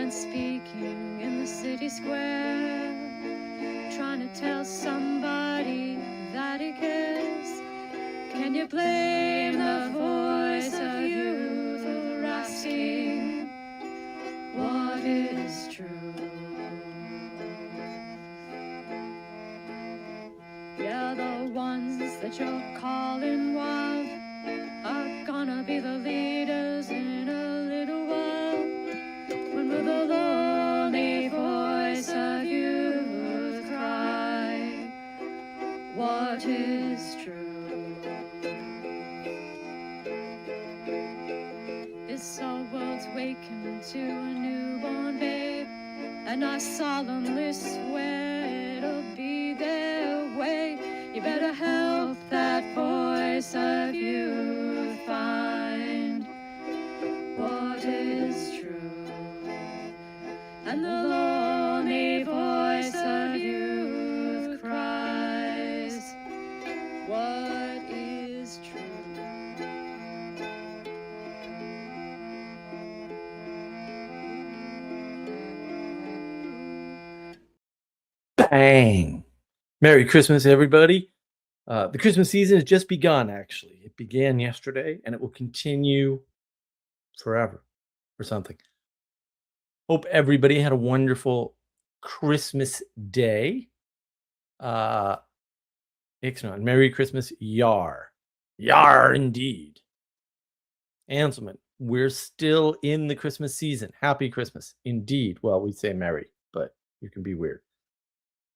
man speaking in the city square, trying to tell somebody that he cares. Can you blame the voice of youth for asking what is true? Yeah, the ones that you're calling wild are gonna be the leaders in a little while, when will the lonely voice of youth cry what is true? This our world's waking to a newborn babe, and I solemnly swear it'll be their way. You better help that voice of youth find what is true. And the lonely voice of youth cries, what is true? Bang! Merry Christmas, everybody. The Christmas season has just begun, actually. It began yesterday, and it will continue forever or something. Hope everybody had a wonderful Christmas day. Ixnay, Merry Christmas, Yar. Yar, indeed. Anselman, we're still in the Christmas season. Happy Christmas, indeed. Well, we say merry, but you can be weird.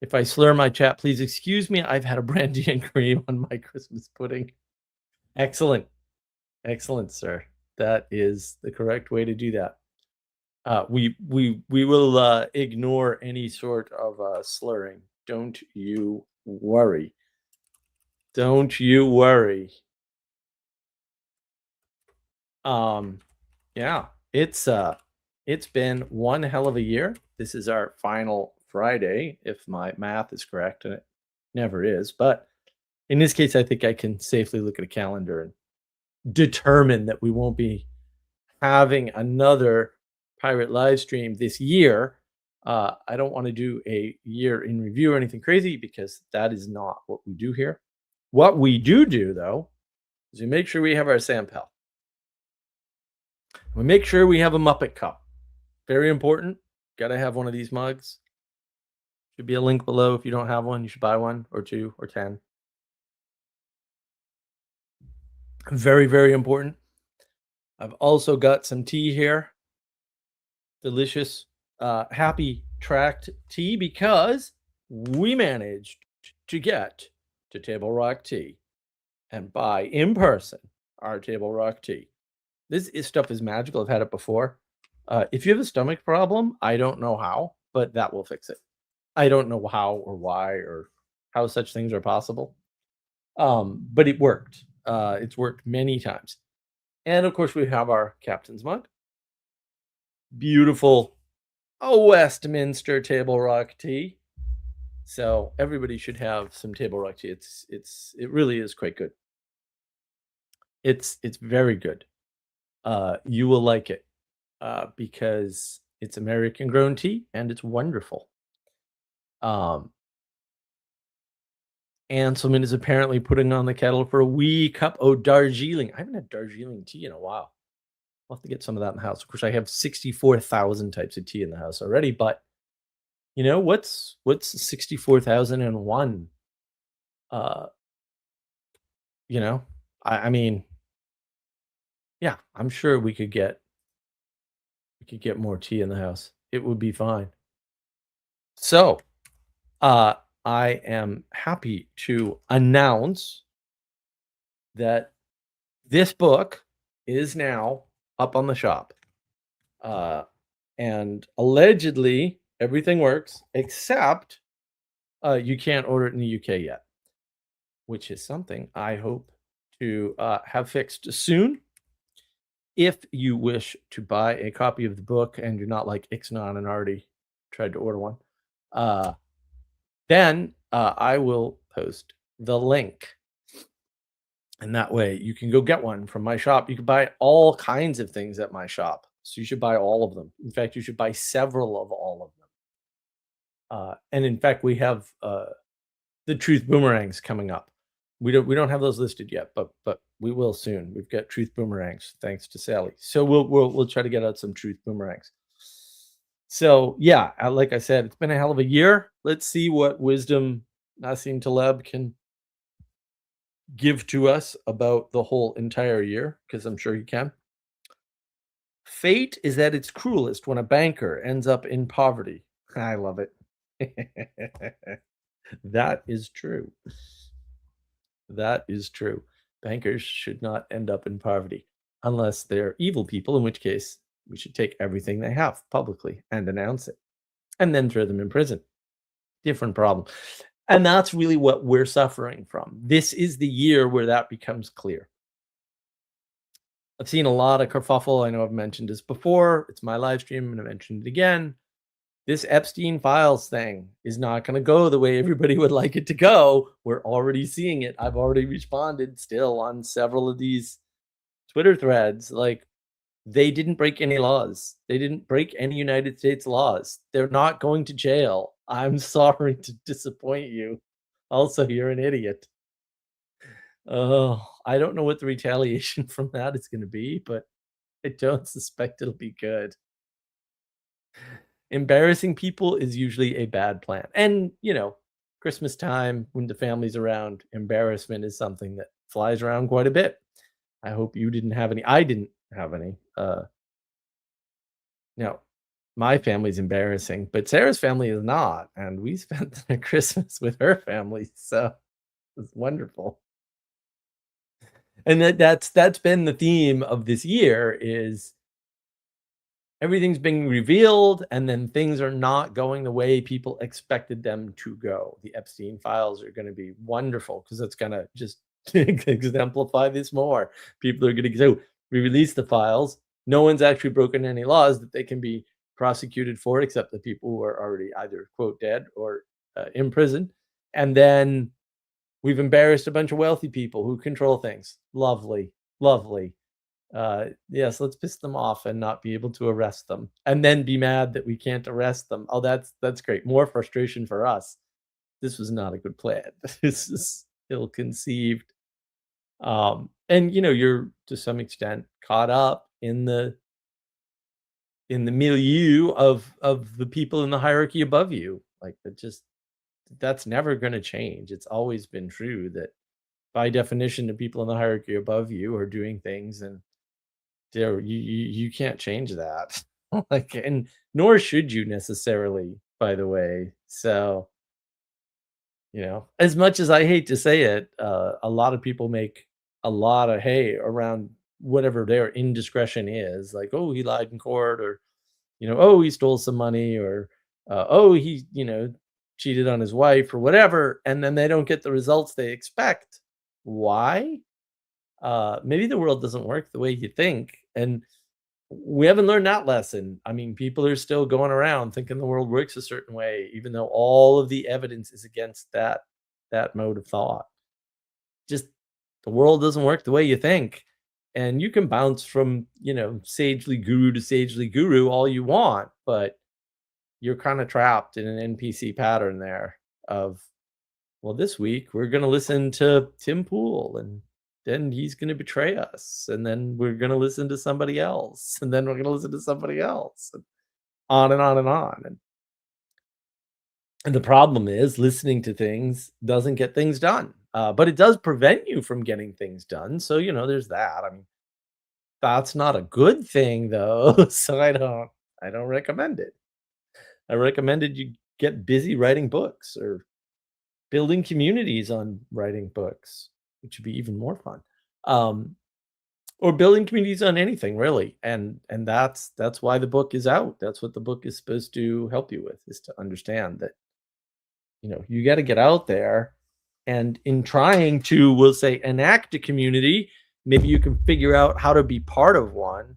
If I slur my chat, please excuse me. I've had a brandy and cream on my Christmas pudding. Excellent. Excellent, sir. That is the correct way to do that. We will ignore any sort of slurring. Don't you worry. Don't you worry. Yeah, it's been one hell of a year. This is our final Friday, if my math is correct, and it never is. But in this case, I think I can safely look at a calendar and determine that we won't be having another pirate live stream this year. I don't want to do a year in review or anything crazy, because that is not what we do here. What we do, though, is we make sure we have our Sampel. We make sure we have a Muppet Cup. Very important. Got to have one of these mugs. Should be a link below. If you don't have one, you should buy one or 2 or 10. Very, very important. I've also got some tea here. Delicious, happy tracked tea, because we managed to get to Table Rock Tea and buy in person our Table Rock Tea. This stuff is magical. I've had it before. If you have a stomach problem, I don't know how, but that will fix it. I don't know how or why or how such things are possible. But it worked. It's worked many times. And of course, we have our Captain's mug. Beautiful Westminster Table Rock tea. So everybody should have some Table Rock tea. It really is quite good. It's very good. You will like it because it's American grown tea and it's wonderful. Anselman is apparently putting on the kettle for a wee cup of Darjeeling. I haven't had Darjeeling tea in a while. I'll have to get some of that in the house. Of course, I have 64,000 types of tea in the house already, but you know, what's 64,001? You know, I mean, yeah, I'm sure we could get more tea in the house. It would be fine. So, I am happy to announce that this book is now up on the shop. And allegedly everything works, except you can't order it in the UK yet, which is something I hope to have fixed soon. If you wish to buy a copy of the book and you're not like Ixnay and already tried to order one, then I will post the link. And that way you can go get one from my shop. You can buy all kinds of things at my shop. So you should buy all of them. In fact, you should buy several of all of them. And in fact, we have the truth boomerangs coming up. We don't have those listed yet, but we will soon. We've got truth boomerangs thanks to Sally. So we'll try to get out some truth boomerangs. So yeah, like I said, it's been a hell of a year. Let's see what wisdom Nassim Taleb can give to us about the whole entire year, because I'm sure he can. Fate is at its cruelest when a banker ends up in poverty. I love it. That is true. That is true. Bankers should not end up in poverty unless they're evil people, in which case we should take everything they have publicly and announce it and then throw them in prison. Different problem. And that's really what we're suffering from. This is the year where that becomes clear. I've seen a lot of kerfuffle. I know I've mentioned this before. It's my live stream, and I mentioned it again. This Epstein Files thing is not going to go the way everybody would like it to go. We're already seeing it. I've already responded still on several of these Twitter threads. Like, they didn't break any laws. They didn't break any United States laws. They're not going to jail. I'm sorry to disappoint you. Also, you're an idiot. Oh, I don't know what the retaliation from that is going to be, but I don't suspect it'll be good. Embarrassing people is usually a bad plan. And, Christmas time when the family's around, embarrassment is something that flies around quite a bit. I hope you didn't have any. I didn't have any. Now, my family's embarrassing, but Sarah's family is not. And we spent the Christmas with her family. So it was wonderful. And that's been the theme of this year is everything's being revealed, and then things are not going the way people expected them to go. The Epstein Files are going to be wonderful because it's going to just exemplify this more. People are going to go, we release the files. No one's actually broken any laws that they can be prosecuted for, except the people who are already either, quote, dead or in prison. And then we've embarrassed a bunch of wealthy people who control things. Lovely, lovely. Yes, let's piss them off and not be able to arrest them, and then be mad that we can't arrest them. Oh, that's great. More frustration for us. This was not a good plan. This is ill-conceived. And you're to some extent caught up in the milieu of the people in the hierarchy above you. Like, that's never going to change. It's always been true that by definition the people in the hierarchy above you are doing things, and you can't change that. Like, and nor should you necessarily, by the way. So, as much as I hate to say it, a lot of people make a lot of hay around whatever their indiscretion is. Like, oh, he lied in court, or oh, he stole some money, or oh, he cheated on his wife, or whatever, and then they don't get the results they expect. Why? Maybe the world doesn't work the way you think, and we haven't learned that lesson. I mean, people are still going around thinking the world works a certain way, even though all of the evidence is against that mode of thought. Just the world doesn't work the way you think. And you can bounce from, sagely guru to sagely guru all you want, but you're kind of trapped in an NPC pattern there of, well, this week we're going to listen to Tim Pool, and then he's going to betray us, and then we're going to listen to somebody else, and then we're going to listen to somebody else, and on and on and on. And the problem is listening to things doesn't get things done, but it does prevent you from getting things done. So, there's that. I mean, that's not a good thing though. So I don't recommend it. I recommended you get busy writing books or building communities on writing books, which would be even more fun. Or building communities on anything really. And that's why the book is out. That's what the book is supposed to help you with, is to understand that, you got to get out there, and in trying to, we'll say, enact a community, maybe you can figure out how to be part of one.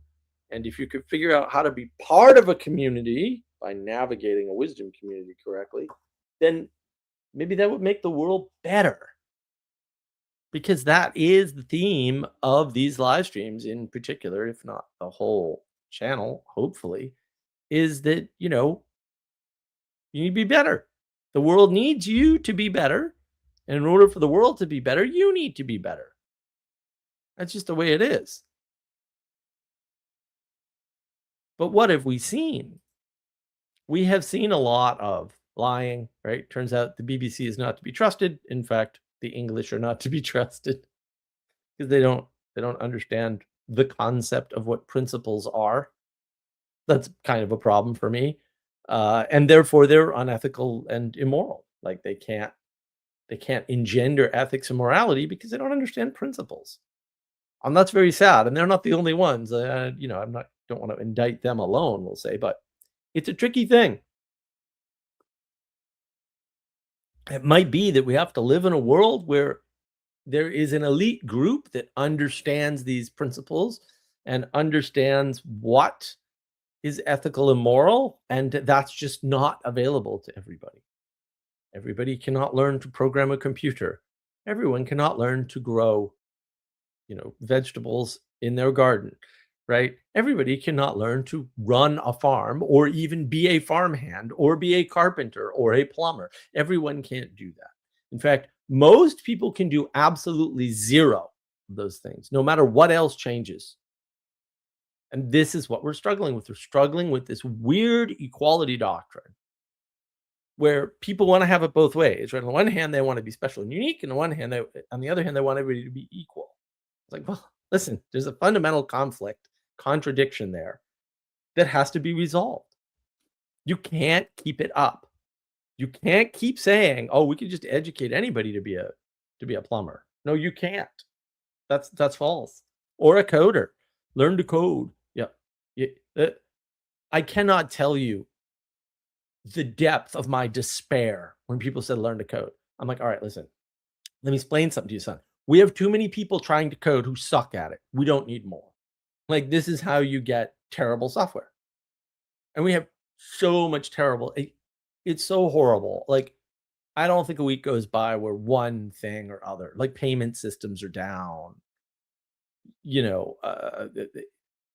And if you can figure out how to be part of a community by navigating a wisdom community correctly, then maybe that would make the world better. Because that is the theme of these live streams in particular, if not the whole channel, hopefully, is that, you need to be better. The world needs you to be better. And in order for the world to be better, you need to be better. That's just the way it is. But what have we seen? We have seen a lot of lying, right? Turns out the BBC is not to be trusted. In fact, the English are not to be trusted because they don't understand the concept of what principles are. That's kind of a problem for me. And therefore they're unethical and immoral. Like they can't engender ethics and morality because they don't understand principles. And that's very sad. And they're not the only ones. I'm not don't want to indict them alone, we'll say, but it's a tricky thing. It might be that we have to live in a world where there is an elite group that understands these principles and understands what is ethical and moral, and that's just not available to everybody. Everybody cannot learn to program a computer. Everyone cannot learn to grow, vegetables in their garden, right? Everybody cannot learn to run a farm or even be a farmhand or be a carpenter or a plumber. Everyone can't do that. In fact, most people can do absolutely zero of those things, no matter what else changes. And this is what we're struggling with. We're struggling with this weird equality doctrine where people want to have it both ways, right? On the one hand, they want to be special and unique, and on the other hand, they want everybody to be equal. It's like, well, listen, there's a fundamental contradiction there that has to be resolved. You can't keep it up. You can't keep saying, "Oh, we could just educate anybody to be a plumber." No, you can't. That's false. Or a coder. Learn to code. Yeah. Yeah. I cannot tell you the depth of my despair when people said learn to code. I'm like, all right, listen, let me explain something to you, son. We have too many people trying to code who suck at it. We don't need more. Like, this is how you get terrible software. And we have so much terrible. It's so horrible. Like, I don't think a week goes by where one thing or other, like payment systems are down. You know,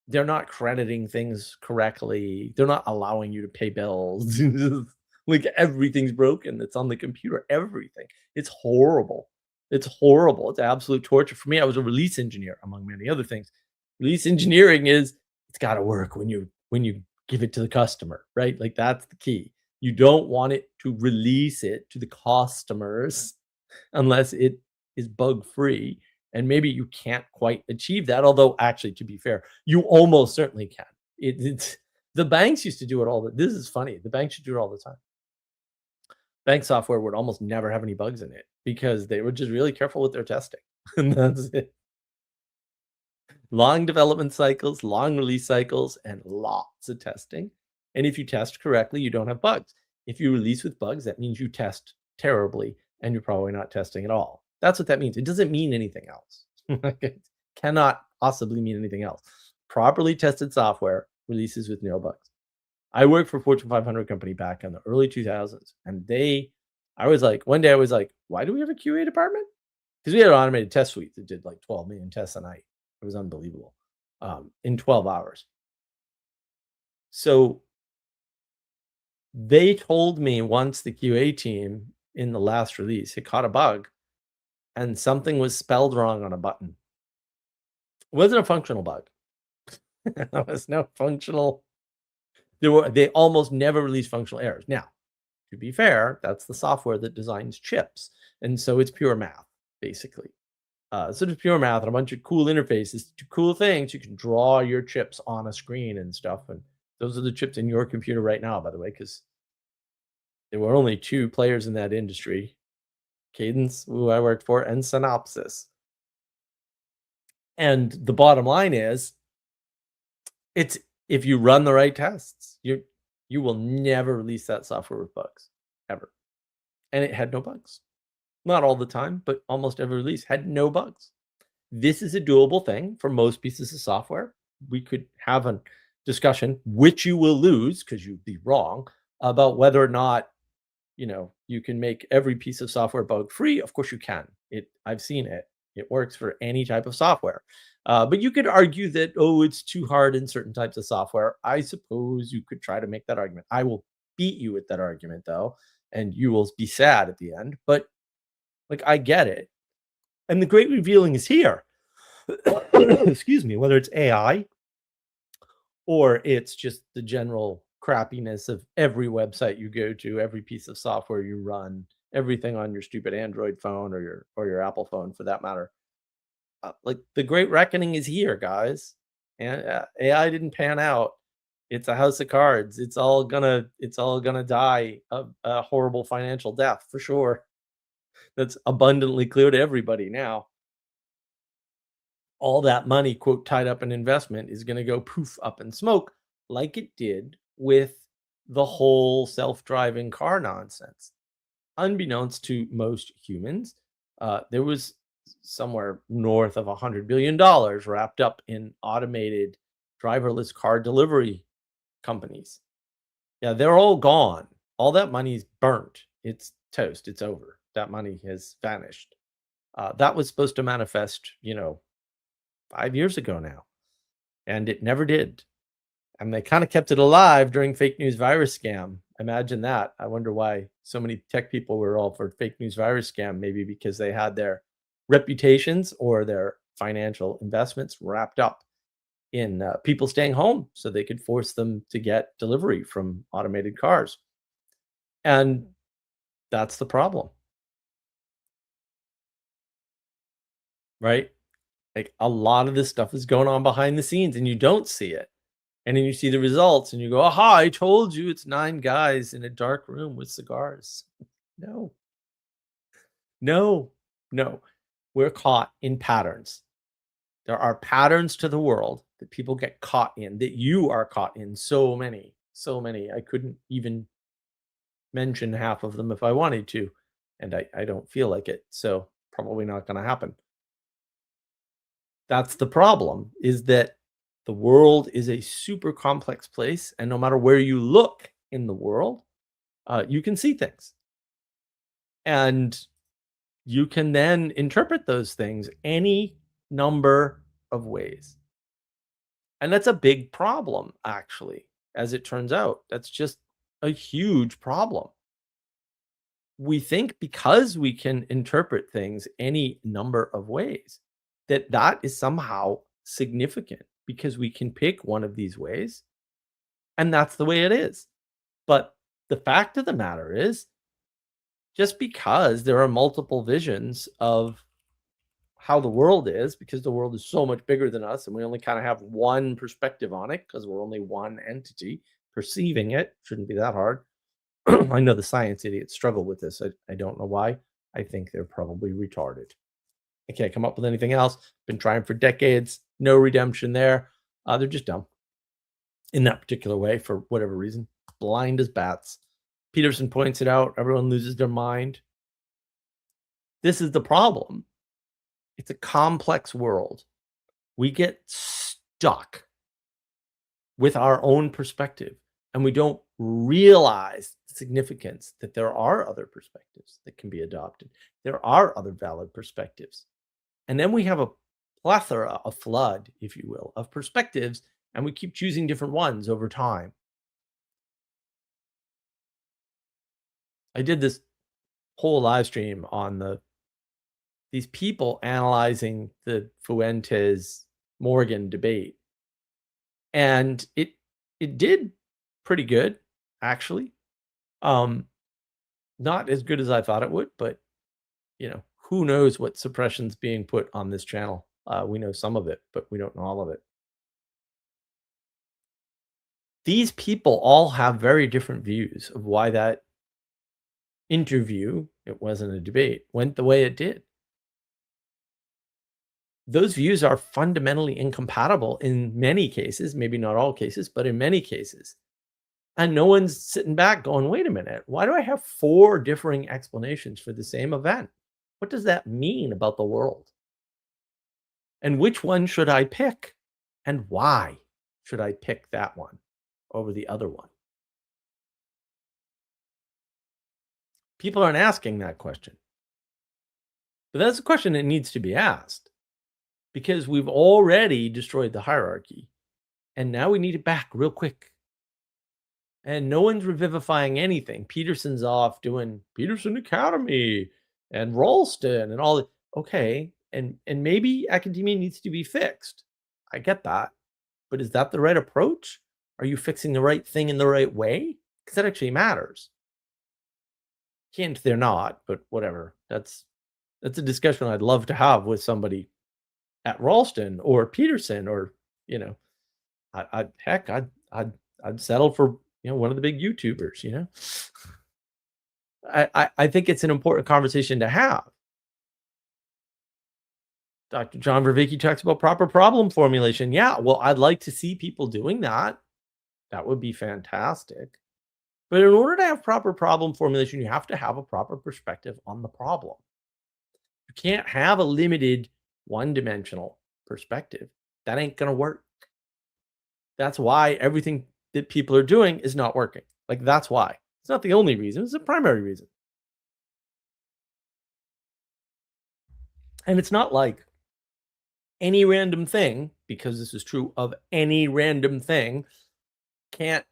they're not crediting things correctly. They're not allowing you to pay bills. Like everything's broken that's on the computer. Everything. It's horrible. It's horrible. It's absolute torture. For me, I was a release engineer, among many other things. Release engineering is it's got to work when you give it to the customer, right? Like that's the key. You don't want it to release it to the customers unless it is bug free. And maybe you can't quite achieve that. Although, actually, to be fair, you almost certainly can. It's the banks used to do it all. This is funny. The banks should do it all the time. Bank software would almost never have any bugs in it because they were just really careful with their testing. And that's it. Long development cycles, long release cycles, and lots of testing. And if you test correctly, you don't have bugs. If you release with bugs, that means you test terribly and you're probably not testing at all. That's what that means. It doesn't mean anything else. It cannot possibly mean anything else. Properly tested software releases with no bugs. I worked for a Fortune 500 company back in the early 2000s, and one day I was like, why do we have a QA department? Because we had an automated test suite that did like 12 million tests a night. It was unbelievable in 12 hours. So they told me once the QA team in the last release had caught a bug and something was spelled wrong on a button. It wasn't a functional bug. There was no functional. They almost never release functional errors. Now, to be fair, that's the software that designs chips. And so it's pure math, basically. So it's pure math and a bunch of cool interfaces to cool things. You can draw your chips on a screen and stuff. And those are the chips in your computer right now, by the way, because there were only two players in that industry. Cadence, who I worked for, and Synopsys. And the bottom line is, it's if you run the right tests, you will never release that software with bugs, ever. And it had no bugs. Not all the time, but almost every release had no bugs. This is a doable thing for most pieces of software. We could have a discussion, which you will lose because you'd be wrong, about whether or not you can make every piece of software bug free. Of course you can. I've seen it. It works for any type of software. But you could argue that, oh, it's too hard in certain types of software. I suppose you could try to make that argument. I will beat you with that argument, though, and you will be sad at the end. But like, I get it. And the great revealing is here. Excuse me, whether it's AI or it's just the general crappiness of every website you go to, every piece of software you run, everything on your stupid Android phone or your Apple phone for that matter. Like the great reckoning is here, guys. And AI didn't pan out. It's a house of cards. It's all gonna die a horrible financial death for sure. That's abundantly clear to everybody now. All that money, quote, tied up in investment is going to go poof up in smoke, like it did with the whole self driving car nonsense. Unbeknownst to most humans, there was somewhere north of $100 billion wrapped up in automated driverless car delivery companies. Yeah, they're all gone. All that money's burnt. It's toast. It's over. That money has vanished. That was supposed to manifest, 5 years ago now, and it never did. And they kind of kept it alive during fake news virus scam. Imagine that. I wonder why so many tech people were all for fake news virus scam. Maybe because they had their reputations or their financial investments wrapped up in people staying home so they could force them to get delivery from automated cars. And that's the problem, right? Like a lot of this stuff is going on behind the scenes and you don't see it. And then you see the results and you go, aha, I told you it's 9 guys in a dark room with cigars. No, no, no. We're caught in patterns. There are patterns to the world that people get caught in, that you are caught in. So many, so many. I couldn't even mention half of them if I wanted to. And I don't feel like it. So probably not going to happen. That's the problem, is that the world is a super complex place, and no matter where you look in the world, you can see things. And you can then interpret those things any number of ways. And that's a big problem, actually, as it turns out. That's just a huge problem. We think because we can interpret things any number of ways, that that is somehow significant because we can pick one of these ways and that's the way it is. But the fact of the matter is, just because there are multiple visions of how the world is, because the world is so much bigger than us and we only kind of have one perspective on it because we're only one entity perceiving it, shouldn't be that hard. I know the science idiots struggle with this. I don't know why. I think they're probably retarded. I can't come up with anything else. Been trying for decades. No redemption there. They're just dumb in that particular way for whatever reason. Blind as bats. Peterson points it out. Everyone loses their mind. This is the problem. It's a complex world. We get stuck with our own perspective and we don't realize the significance that there are other perspectives that can be adopted. There are other valid perspectives. And then we have a plethora, a flood, if you will, of perspectives, and we keep choosing different ones over time. I did this whole live stream on these people analyzing the Fuentes Morgan debate. And it did pretty good, actually. Not as good as I thought it would, but who knows what suppression's being put on this channel. We know some of it, but we don't know all of it. These people all have very different views of why that interview, it wasn't a debate, went the way it did. Those views are fundamentally incompatible in many cases, maybe not all cases, but in many cases. And no one's sitting back going, wait a minute, why do I have 4 differing explanations for the same event? What does that mean about the world? And which one should I pick? And why should I pick that one over the other one? People aren't asking that question. But that's a question that needs to be asked because we've already destroyed the hierarchy and now we need it back real quick. And no one's revivifying anything. Peterson's off doing Peterson Academy and Ralston and all that. Okay, and maybe academia needs to be fixed. I get that. But is that the right approach? Are you fixing the right thing in the right way? Because that actually matters. Hint, they're not, but whatever. That's a discussion I'd love to have with somebody at Ralston or Peterson or, you know, I'd settle for, one of the big YouTubers. I think it's an important conversation to have. Dr. John Vervaeke talks about proper problem formulation. Yeah, well, I'd like to see people doing that. That would be fantastic. But in order to have proper problem formulation, you have to have a proper perspective on the problem. You can't have a limited one-dimensional perspective. That ain't going to work. That's why everything that people are doing is not working. Like, that's why. It's not the only reason. It's the primary reason. And it's not like any random thing, because this is true of any random thing, can't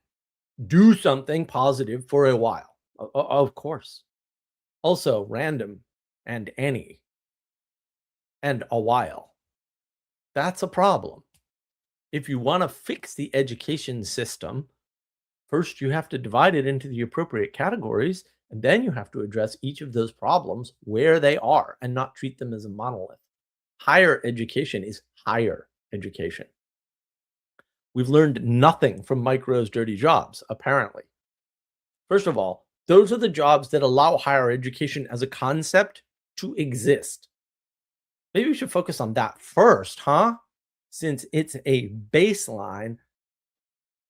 do something positive for a while. Of course. Also, random and any and a while. That's a problem. If you want to fix the education system, first you have to divide it into the appropriate categories, and then you have to address each of those problems where they are and not treat them as a monolith. Higher education is higher education. We've learned nothing from Mike Rowe's dirty jobs, apparently. First of all, those are the jobs that allow higher education as a concept to exist. Maybe we should focus on that first, huh? Since it's a baseline,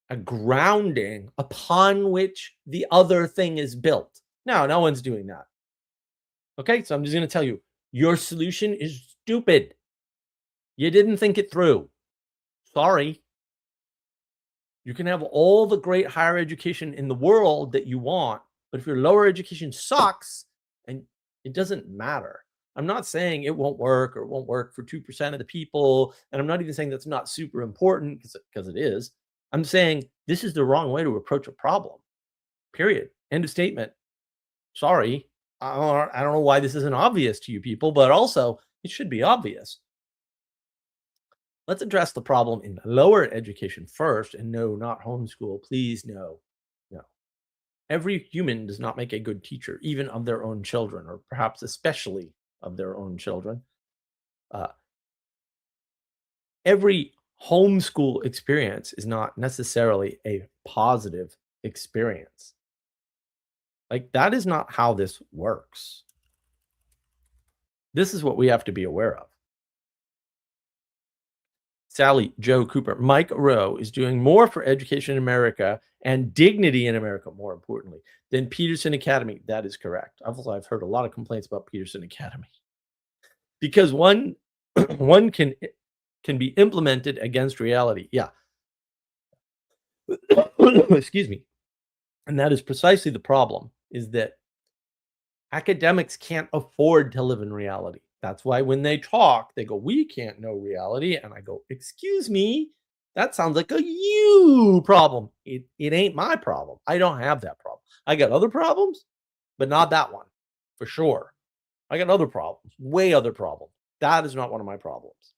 a grounding upon which the other thing is built. Now, no one's doing that. Okay, so I'm just going to tell you, your solution is stupid. You didn't think it through. Sorry. You can have all the great higher education in the world that you want, but if your lower education sucks, and it doesn't matter. I'm not saying it won't work or it won't work for 2% of the people, and I'm not even saying that's not super important because it is. I'm saying this is the wrong way to approach a problem. Period. End of statement. Sorry. I don't know why this isn't obvious to you people, but also it should be obvious. Let's address the problem in lower education first, and no, not homeschool. Please, no. Every human does not make a good teacher, even of their own children, or perhaps especially of their own children. Every homeschool experience is not necessarily a positive experience. Like, that is not how this works. This is what we have to be aware of. Sally Joe Cooper, Mike Rowe is doing more for education in America and dignity in America, more importantly, than Peterson Academy. That is correct. I've heard a lot of complaints about Peterson Academy because one can be implemented against reality. Yeah. Excuse me. And that is precisely the problem, is that academics can't afford to live in reality. That's why when they talk, they go, we can't know reality. And I go, excuse me, that sounds like a you problem. It ain't my problem. I don't have that problem. I got other problems, but not that one, for sure. I got other problems, way other problems. That is not one of my problems.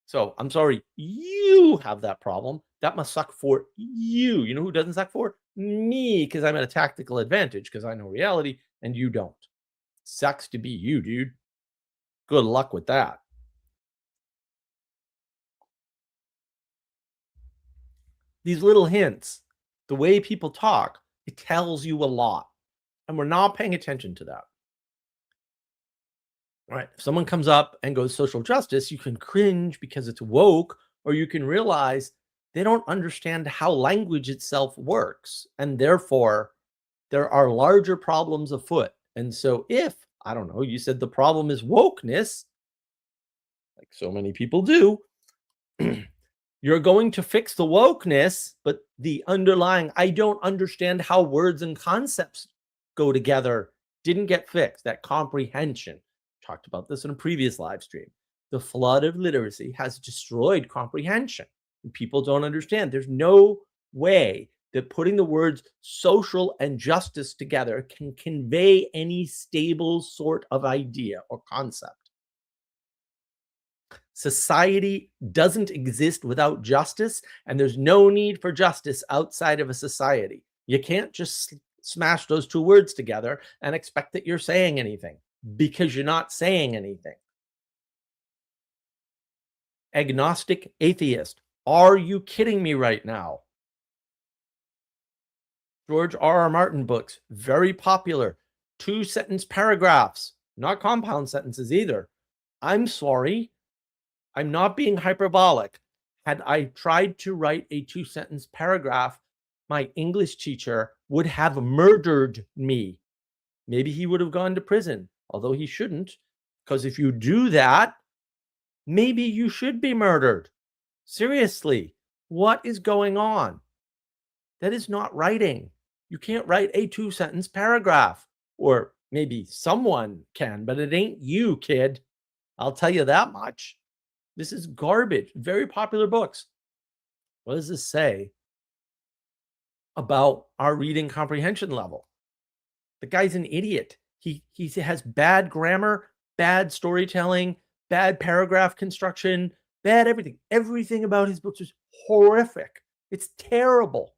So I'm sorry, you have that problem. That must suck for you. You know who doesn't suck for? Me, because I'm at a tactical advantage because I know reality and you don't. Sucks to be you, dude. Good luck with that. These little hints, the way people talk, it tells you a lot. And we're not paying attention to that. All right. If someone comes up and goes social justice, you can cringe because it's woke, or you can realize they don't understand how language itself works. And therefore, there are larger problems afoot. And so if, I don't know, you said the problem is wokeness, like so many people do, you're going to fix the wokeness, but the underlying, I don't understand how words and concepts go together, didn't get fixed. That comprehension, Talked about this in a previous live stream. The flood of literacy has destroyed comprehension. People don't understand. There's no way that putting the words social and justice together can convey any stable sort of idea or concept. Society doesn't exist without justice, and there's no need for justice outside of a society. You can't just smash those two words together and expect that you're saying anything, because you're not saying anything. Agnostic atheist. Are you kidding me right now? George R.R. Martin books, very popular. 2-sentence paragraphs, not compound sentences either. I'm sorry. I'm not being hyperbolic. Had I tried to write a 2-sentence paragraph, my English teacher would have murdered me. Maybe he would have gone to prison, although he shouldn't, because if you do that, maybe you should be murdered. Seriously, what is going on? That is not writing. You can't write a 2-sentence paragraph. Or maybe someone can, but it ain't you, kid. I'll tell you that much. This is garbage. Very popular books. What does this say about our reading comprehension level? The guy's an idiot. He has bad grammar, bad storytelling, bad paragraph construction, bad everything. Everything about his books is horrific. It's terrible.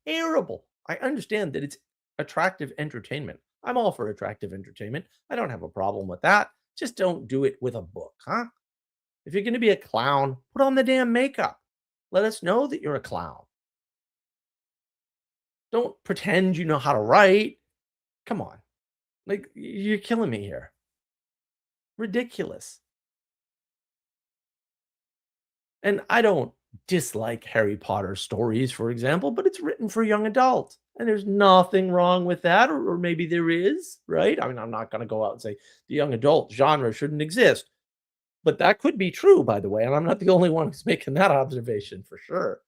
Terrible. I understand that it's attractive entertainment. I'm all for attractive entertainment. I don't have a problem with that. Just don't do it with a book, huh? If you're going to be a clown, put on the damn makeup. Let us know that you're a clown. Don't pretend you know how to write. Come on. Like, you're killing me here. Ridiculous. And I don't dislike Harry Potter stories, for example, but it's written for young adults. And there's nothing wrong with that, or maybe there is, right? I mean, I'm not going to go out and say the young adult genre shouldn't exist. But that could be true, by the way, and I'm not the only one who's making that observation for sure.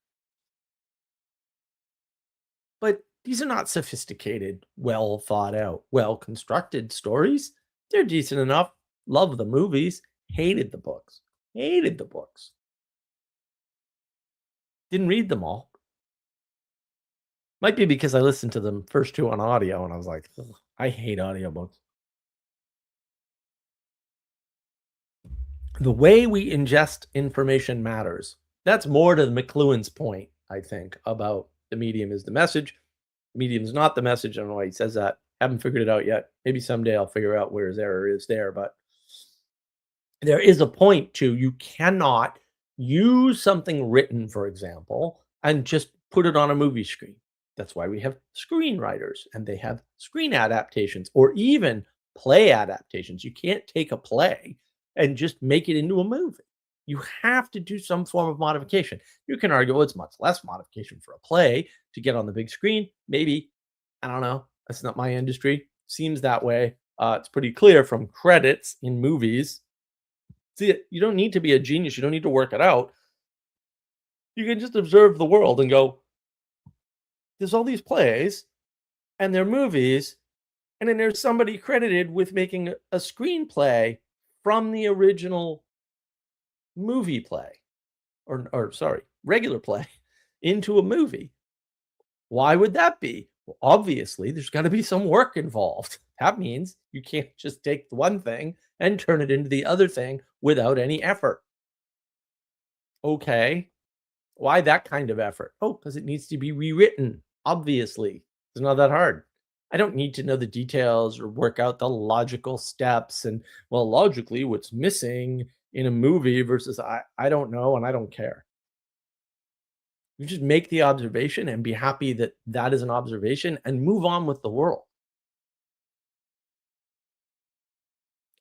But these are not sophisticated, well thought out, well constructed stories. They're decent enough. Love the movies. Hated the books. Hated the books. Didn't read them all. Might be because I listened to them first two on audio and I was like, I hate audiobooks. The way we ingest information matters. That's more to McLuhan's point, I think, about the medium is the message. Medium is not the message. I don't know why he says that. Haven't figured it out yet. Maybe someday I'll figure out where his error is there. But there is a point to, you cannot use something written, for example, and just put it on a movie screen. That's why we have screenwriters and they have screen adaptations or even play adaptations. You can't take a play and just make it into a movie. You have to do some form of modification. You can argue, well, it's much less modification for a play to get on the big screen. Maybe, I don't know. That's not my industry. Seems that way. It's pretty clear from credits in movies. See, you don't need to be a genius. You don't need to work it out. You can just observe the world and go, there's all these plays and they're movies, and then there's somebody credited with making a screenplay from the original movie play, or sorry, regular play into a movie. Why would that be? Well, obviously, there's got to be some work involved. That means you can't just take the one thing and turn it into the other thing without any effort. Okay. Why that kind of effort? Oh, because it needs to be rewritten. Obviously, it's not that hard. I don't need to know the details or work out the logical steps and, well, logically, what's missing in a movie versus I don't know and I don't care. You just make the observation and be happy that that is an observation and move on with the world.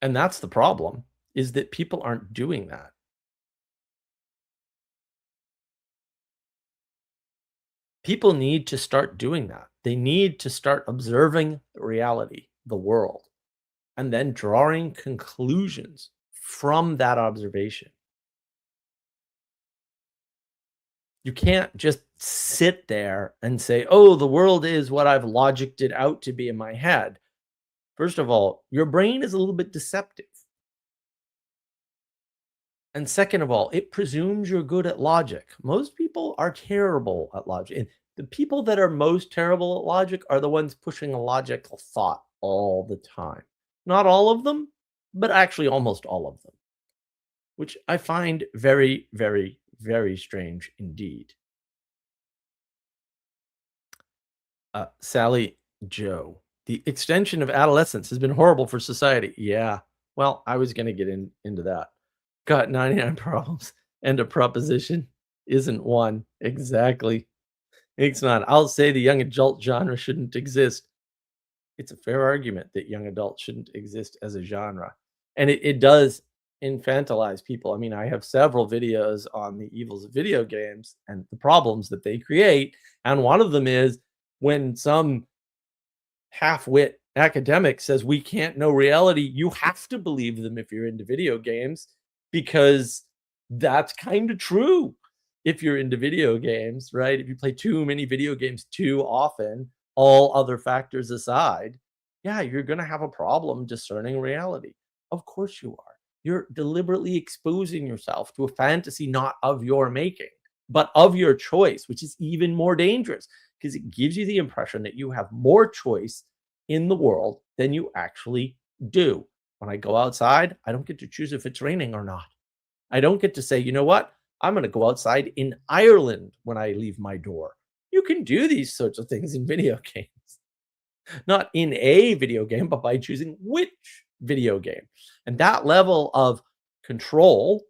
And that's the problem, is that people aren't doing that. People need to start doing that. They need to start observing reality, the world, and then drawing conclusions from that observation. You can't just sit there and say, oh, the world is what I've logicked it out to be in my head. First of all, your brain is a little bit deceptive. And second of all, it presumes you're good at logic. Most people are terrible at logic. And the people that are most terrible at logic are the ones pushing a logical thought all the time. Not all of them, but actually almost all of them, which I find very, very, very strange indeed. Sally Joe, the extension of adolescence has been horrible for society. Yeah. Well, I was going to get into that. Got 99 problems and a proposition isn't one. Exactly. It's not. I'll say the young adult genre shouldn't exist. It's a fair argument that young adults shouldn't exist as a genre. And it does infantilize people. I mean, I have several videos on the evils of video games and the problems that they create. And one of them is when some half-wit academic says we can't know reality, you have to believe them if you're into video games because that's kind of true if you're into video games, right? If you play too many video games too often, all other factors aside, yeah, you're going to have a problem discerning reality. Of course you are. You're deliberately exposing yourself to a fantasy not of your making, but of your choice, which is even more dangerous because it gives you the impression that you have more choice in the world than you actually do. When I go outside, I don't get to choose if it's raining or not. I don't get to say, you know what? I'm going to go outside in Ireland when I leave my door. You can do these sorts of things in video games, not in a video game, but by choosing which video game. And that level of control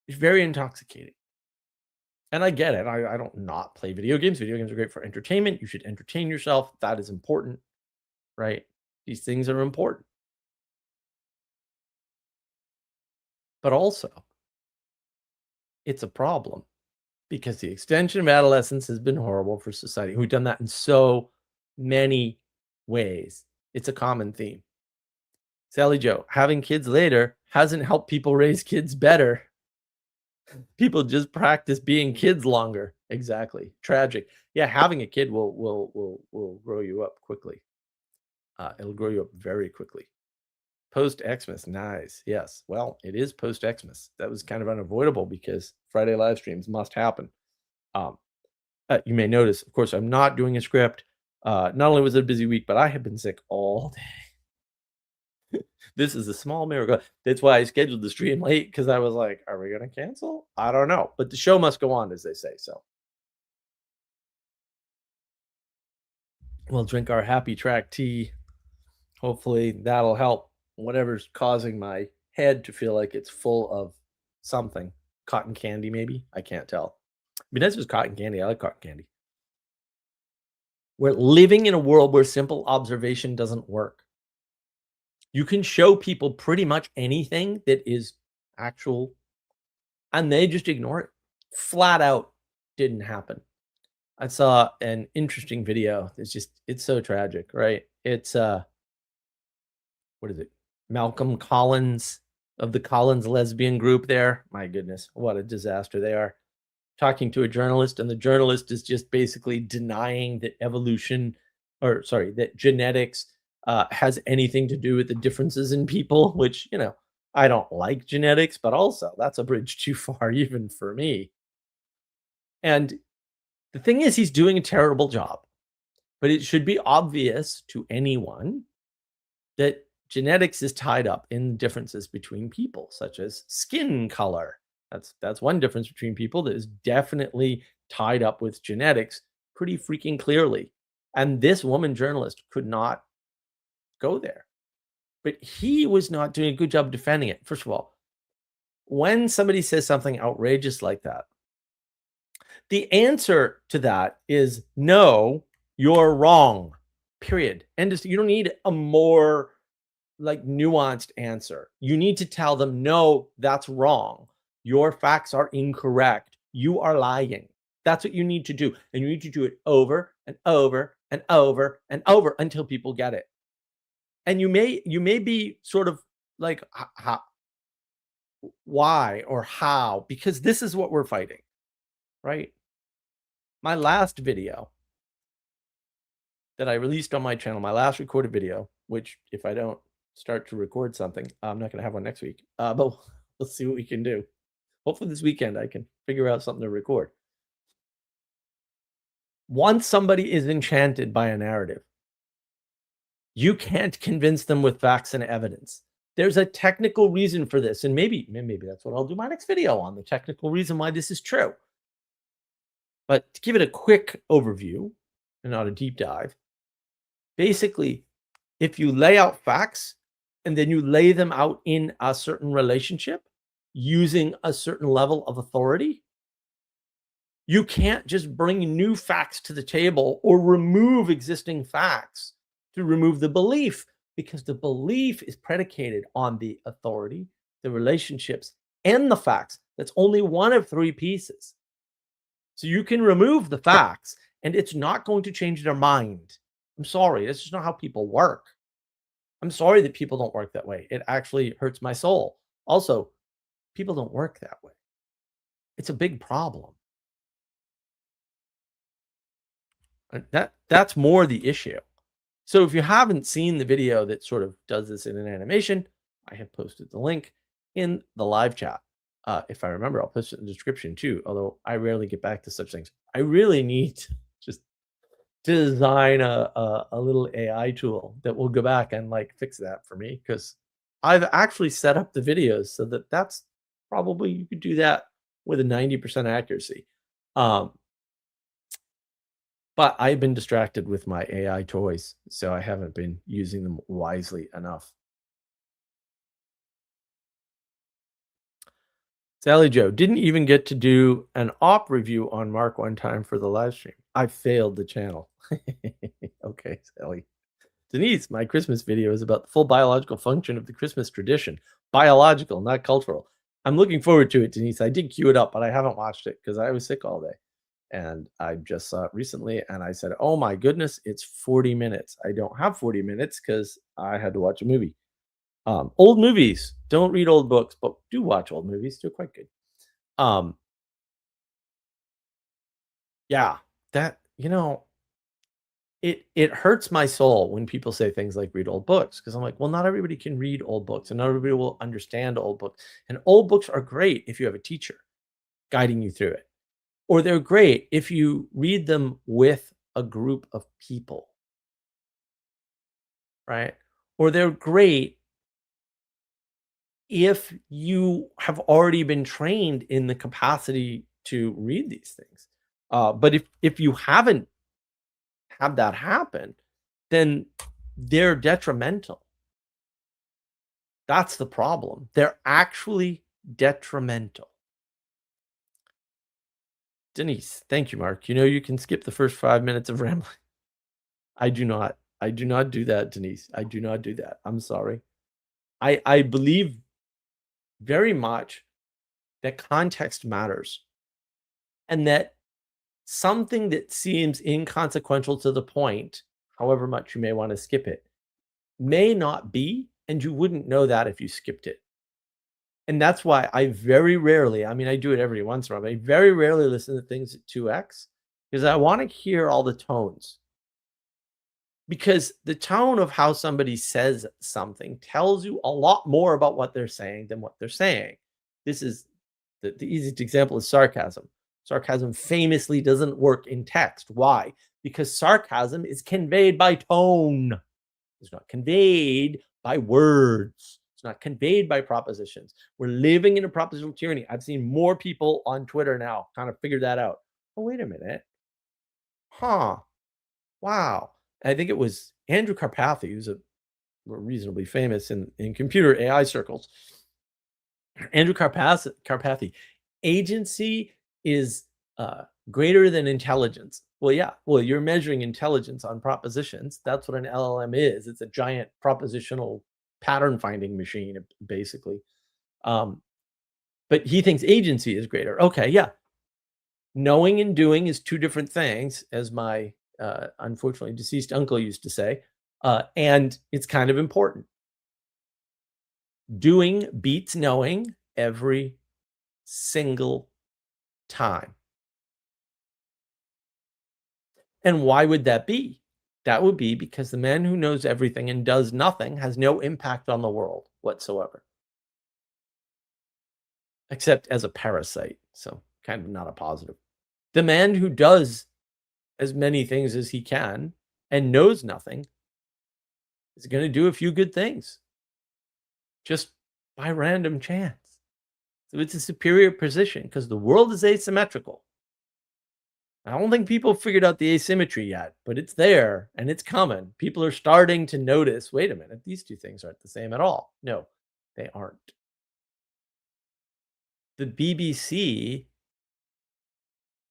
is very intoxicating. And I get it. I don't not play video games. Video games are great for entertainment. You should entertain yourself. That is important, right? These things are important. But also, it's a problem because the extension of adolescence has been horrible for society. We've done that in so many ways. It's a common theme. Sally Joe, having kids later hasn't helped people raise kids better. People just practice being kids longer. Exactly. Tragic. Yeah, having a kid will grow you up quickly. It'll grow you up very quickly. Post Xmas, nice. Yes. Well, it is post Xmas. That was kind of unavoidable because Friday live streams must happen. Um, you may notice, of course, I'm not doing a script. Not only was it a busy week, but I have been sick all day. This is a small miracle. That's why I scheduled the stream late because I was like, are we going to cancel? I don't know. But the show must go on, as they say. So we'll drink our happy track tea. Hopefully that'll help whatever's causing my head to feel like it's full of something. Cotton candy, maybe? I can't tell. I mean, that's just cotton candy. I like cotton candy. We're living in a world where simple observation doesn't work. You can show people pretty much anything that is actual, and they just ignore it. Flat out didn't happen. I saw an interesting video. It's so tragic, right? It's what is it? Malcolm Collins of the Collins lesbian group there. My goodness, what a disaster they are. Talking to a journalist, and the journalist is just basically denying that evolution, or sorry, that genetics has anything to do with the differences in people, which, I don't like genetics, but also that's a bridge too far, even for me. And the thing is, he's doing a terrible job, but it should be obvious to anyone that genetics is tied up in differences between people, such as skin color. That's one difference between people that is definitely tied up with genetics pretty freaking clearly. And this woman journalist could not go there. But he was not doing a good job defending it. First of all, when somebody says something outrageous like that, the answer to that is no, you're wrong. Period. And you don't need a more like nuanced answer. You need to tell them, no, that's wrong. Your facts are incorrect. You are lying. That's what you need to do. And you need to do it over and over and over and over until people get it. And you may be sort of like, why or how? Because this is what we're fighting, right? My last video that I released on my channel, my last recorded video, which if I don't start to record something, I'm not going to have one next week. But we'll see what we can do. Hopefully this weekend I can figure out something to record. Once somebody is enchanted by a narrative, you can't convince them with facts and evidence. There's a technical reason for this, and maybe that's what I'll do my next video on, the technical reason why this is true. But to give it a quick overview and not a deep dive, basically, if you lay out facts and then you lay them out in a certain relationship using a certain level of authority, you can't just bring new facts to the table or remove existing facts to remove the belief, because the belief is predicated on the authority, the relationships, and the facts. That's only one of three pieces. So you can remove the facts and it's not going to change their mind. I'm sorry, that's just not how people work. I'm sorry that people don't work that way. It actually hurts my soul. Also, people don't work that way. It's a big problem. That's more the issue. So if you haven't seen the video that sort of does this in an animation, I have posted the link in the live chat. If I remember, I'll post it in the description too, although I rarely get back to such things. I really need to just design a little AI tool that will go back and like fix that for me, because I've actually set up the videos so that that's probably, you could do that with a 90% accuracy. But I've been distracted with my AI toys, so I haven't been using them wisely enough. Sally Joe didn't even get to do an op review on Mark one time for the live stream. I failed the channel. Okay, Sally. Denise, my Christmas video is about the full biological function of the Christmas tradition. Biological, not cultural. I'm looking forward to it, Denise. I did queue it up, but I haven't watched it because I was sick all day. And I just saw it recently and I said, oh my goodness, it's 40 minutes. I don't have 40 minutes because I had to watch a movie. Old movies, don't read old books, but do watch old movies. They're quite good. Yeah, that, it hurts my soul when people say things like read old books, because I'm like, well, not everybody can read old books and not everybody will understand old books. And old books are great if you have a teacher guiding you through it. Or they're great if you read them with a group of people, right? Or they're great if you have already been trained in the capacity to read these things. But if you haven't had that happen, then they're detrimental. That's the problem. They're actually detrimental. Denise, thank you, Mark. You can skip the first 5 minutes of rambling. I do not. I do not do that, Denise. I do not do that. I'm sorry. I believe very much that context matters, and that something that seems inconsequential to the point, however much you may want to skip it, may not be, and you wouldn't know that if you skipped it. And that's why I very rarely, I mean, I do it every once in a while, but I very rarely listen to things at 2x, because I want to hear all the tones. Because the tone of how somebody says something tells you a lot more about what they're saying than what they're saying. This is the easiest example is sarcasm. Sarcasm famously doesn't work in text. Why? Because sarcasm is conveyed by tone. It's not conveyed by words. It's not conveyed by propositions. We're living in a propositional tyranny. I've seen more people on Twitter now kind of figure that out. Oh, wait a minute. Huh. Wow. I think it was Andrew Karpathy, who's a reasonably famous in computer AI circles. Andrew Karpathy, agency is greater than intelligence. Well, yeah. Well, you're measuring intelligence on propositions. That's what an LLM is. It's a giant propositional pattern finding machine, basically. But he thinks agency is greater. Okay, yeah. Knowing and doing is two different things, as my unfortunately deceased uncle used to say, and it's kind of important. Doing beats knowing every single time. And why would that be? That would be because the man who knows everything and does nothing has no impact on the world whatsoever, except as a parasite. So, kind of not a positive. The man who does as many things as he can and knows nothing is going to do a few good things just by random chance. So, it's a superior position because the world is asymmetrical. I don't think people figured out the asymmetry yet, but it's there and it's coming. People are starting to notice, wait a minute, these two things aren't the same at all. No, they aren't. The BBC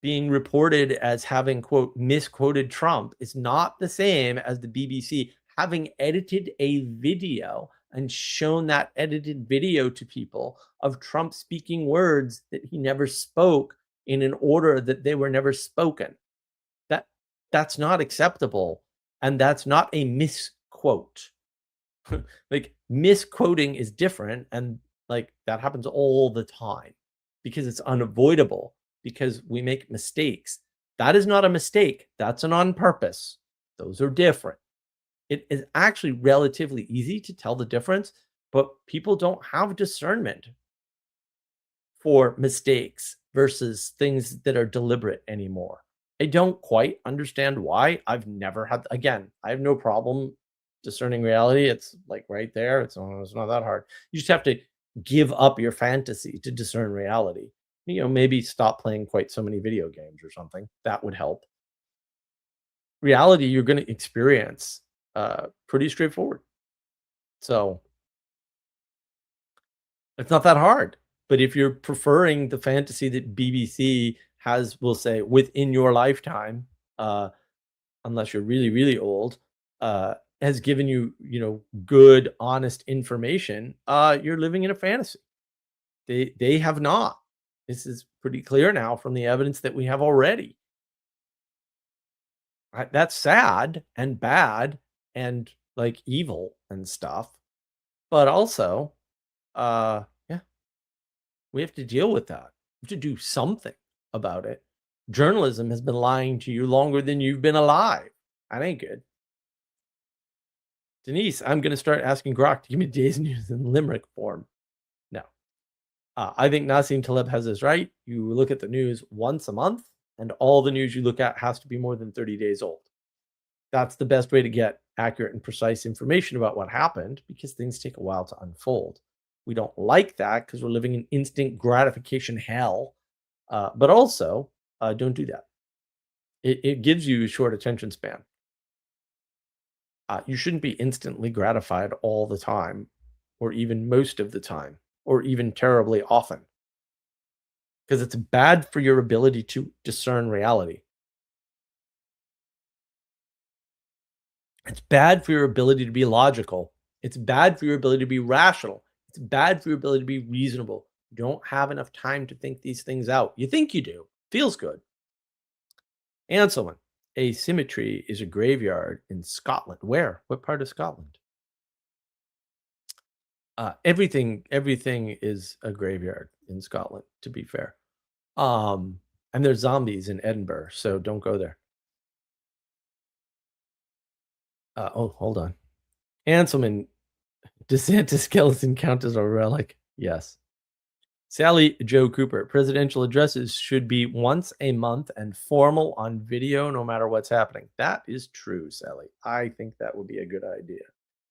being reported as having, quote, misquoted Trump is not the same as the BBC having edited a video and shown that edited video to people of Trump speaking words that he never spoke in an order that they were never spoken. That that's not acceptable, and that's not a misquote. Like, misquoting is different, and, like, that happens all the time because it's unavoidable, because we make mistakes. That is not a mistake, that's an on purpose. Those are different. It is actually relatively easy to tell the difference, but people don't have discernment for mistakes versus things that are deliberate anymore. I don't quite understand why. I've never had, again, I have no problem discerning reality. It's like right there. It's not that hard. You just have to give up your fantasy to discern reality. Maybe stop playing quite so many video games or something. That would help. Reality you're going to experience pretty straightforward. So it's not that hard. But if you're preferring the fantasy that BBC has, we'll say, within your lifetime, uh, unless you're really, really old, has given you, good, honest information, you're living in a fantasy. They have not. This is pretty clear now from the evidence that we have already. That's sad and bad and like evil and stuff. But also, yeah, we have to deal with that. We have to do something about it. Journalism has been lying to you longer than you've been alive. That ain't good. Denise, I'm going to start asking Grok to give me day's news in limerick form. No. I think Nassim Taleb has this right. You look at the news once a month, and all the news you look at has to be more than 30 days old. That's the best way to get accurate and precise information about what happened because things take a while to unfold. We don't like that because we're living in instant gratification hell. But also, don't do that. It gives you a short attention span. You shouldn't be instantly gratified all the time, or even most of the time, or even terribly often, because it's bad for your ability to discern reality. It's bad for your ability to be logical. It's bad for your ability to be rational. It's bad for your ability to be reasonable. You don't have enough time to think these things out. You think you do. Feels good. Anselman, a cemetery is a graveyard in Scotland. Where? What part of Scotland? Everything is a graveyard in Scotland, to be fair. And there's zombies in Edinburgh, so don't go there. Oh, hold on. Anselman, DeSantis skeleton count as a relic? Yes. Sally Joe Cooper, presidential addresses should be once a month and formal on video no matter what's happening. That is true, Sally. I think that would be a good idea.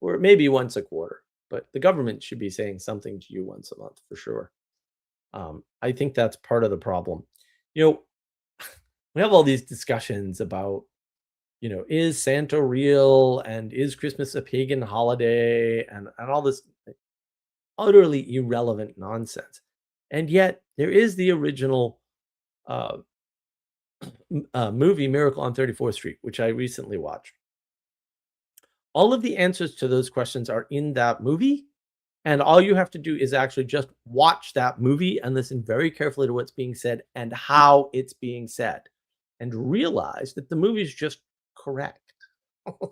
Or maybe once a quarter, but the government should be saying something to you once a month for sure. I think that's part of the problem. You know, we have all these discussions about, is Santa real and is Christmas a pagan holiday and all this utterly irrelevant nonsense. And yet there is the original uh, movie Miracle on 34th Street, which I recently watched. All of the answers to those questions are in that movie. And all you have to do is actually just watch that movie and listen very carefully to what's being said and how it's being said and realize that the movie is just correct.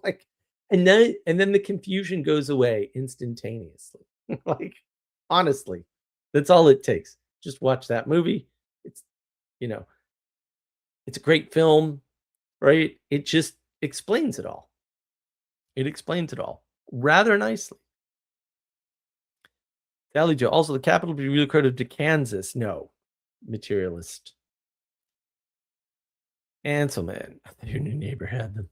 Like, and then the confusion goes away instantaneously. Like, honestly, that's all it takes. Just watch that movie. It's, you know, it's a great film, right? It just explains it all. It explains it all rather nicely. Sally Joe, also the capital be relocated to Kansas. No, materialist. Anselman, your new neighbor had them.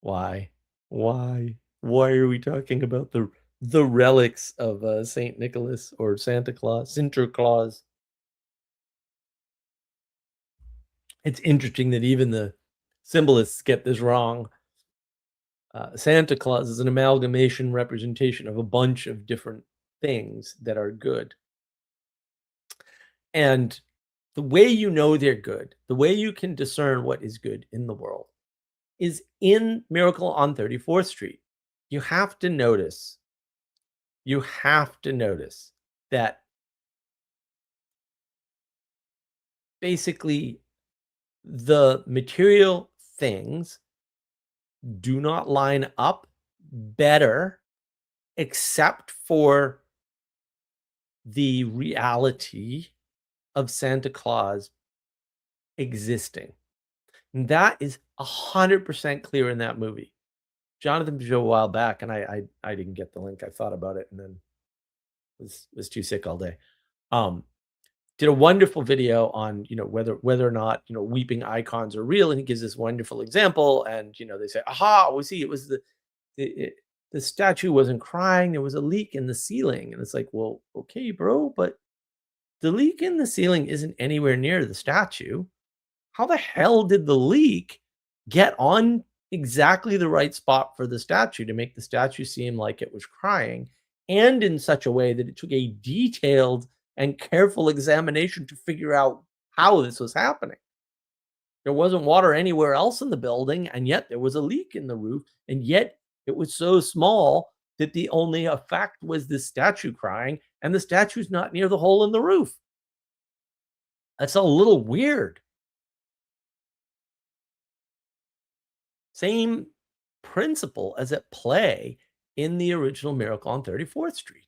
Why? Why? Why are we talking about the relics of Saint Nicholas or Santa Claus, Sinterklaas? It's interesting that even the symbolists get this wrong. Santa Claus is an amalgamation representation of a bunch of different things that are good. And the way you know they're good, the way you can discern what is good in the world is in Miracle on 34th Street. You have to notice that basically the material things do not line up better except for the reality of Santa Claus existing. And that is 100% clear in that movie. Jonathan showed a while back, and I didn't get the link. I thought about it and then was too sick all day. Did a wonderful video on whether or not weeping icons are real, and he gives this wonderful example. And they say, "Aha, we see it was the statue wasn't crying. There was a leak in the ceiling." And it's like, well, okay, bro, but the leak in the ceiling isn't anywhere near the statue. How the hell did the leak get on exactly the right spot for the statue to make the statue seem like it was crying, and in such a way that it took a detailed and careful examination to figure out how this was happening? There wasn't water anywhere else in the building, and yet there was a leak in the roof, and yet it was so small that the only effect was the statue crying, and the statue's not near the hole in the roof. That's a little weird. Same principle as at play in the original Miracle on 34th Street.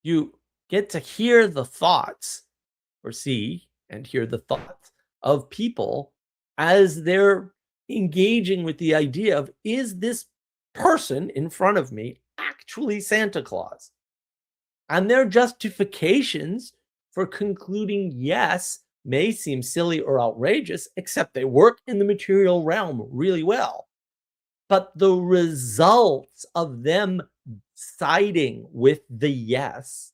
You get to hear the thoughts, or see and hear the thoughts of people as they're engaging with the idea of, is this person in front of me actually Santa Claus? And their justifications for concluding yes may seem silly or outrageous, except they work in the material realm really well. But the results of them siding with the yes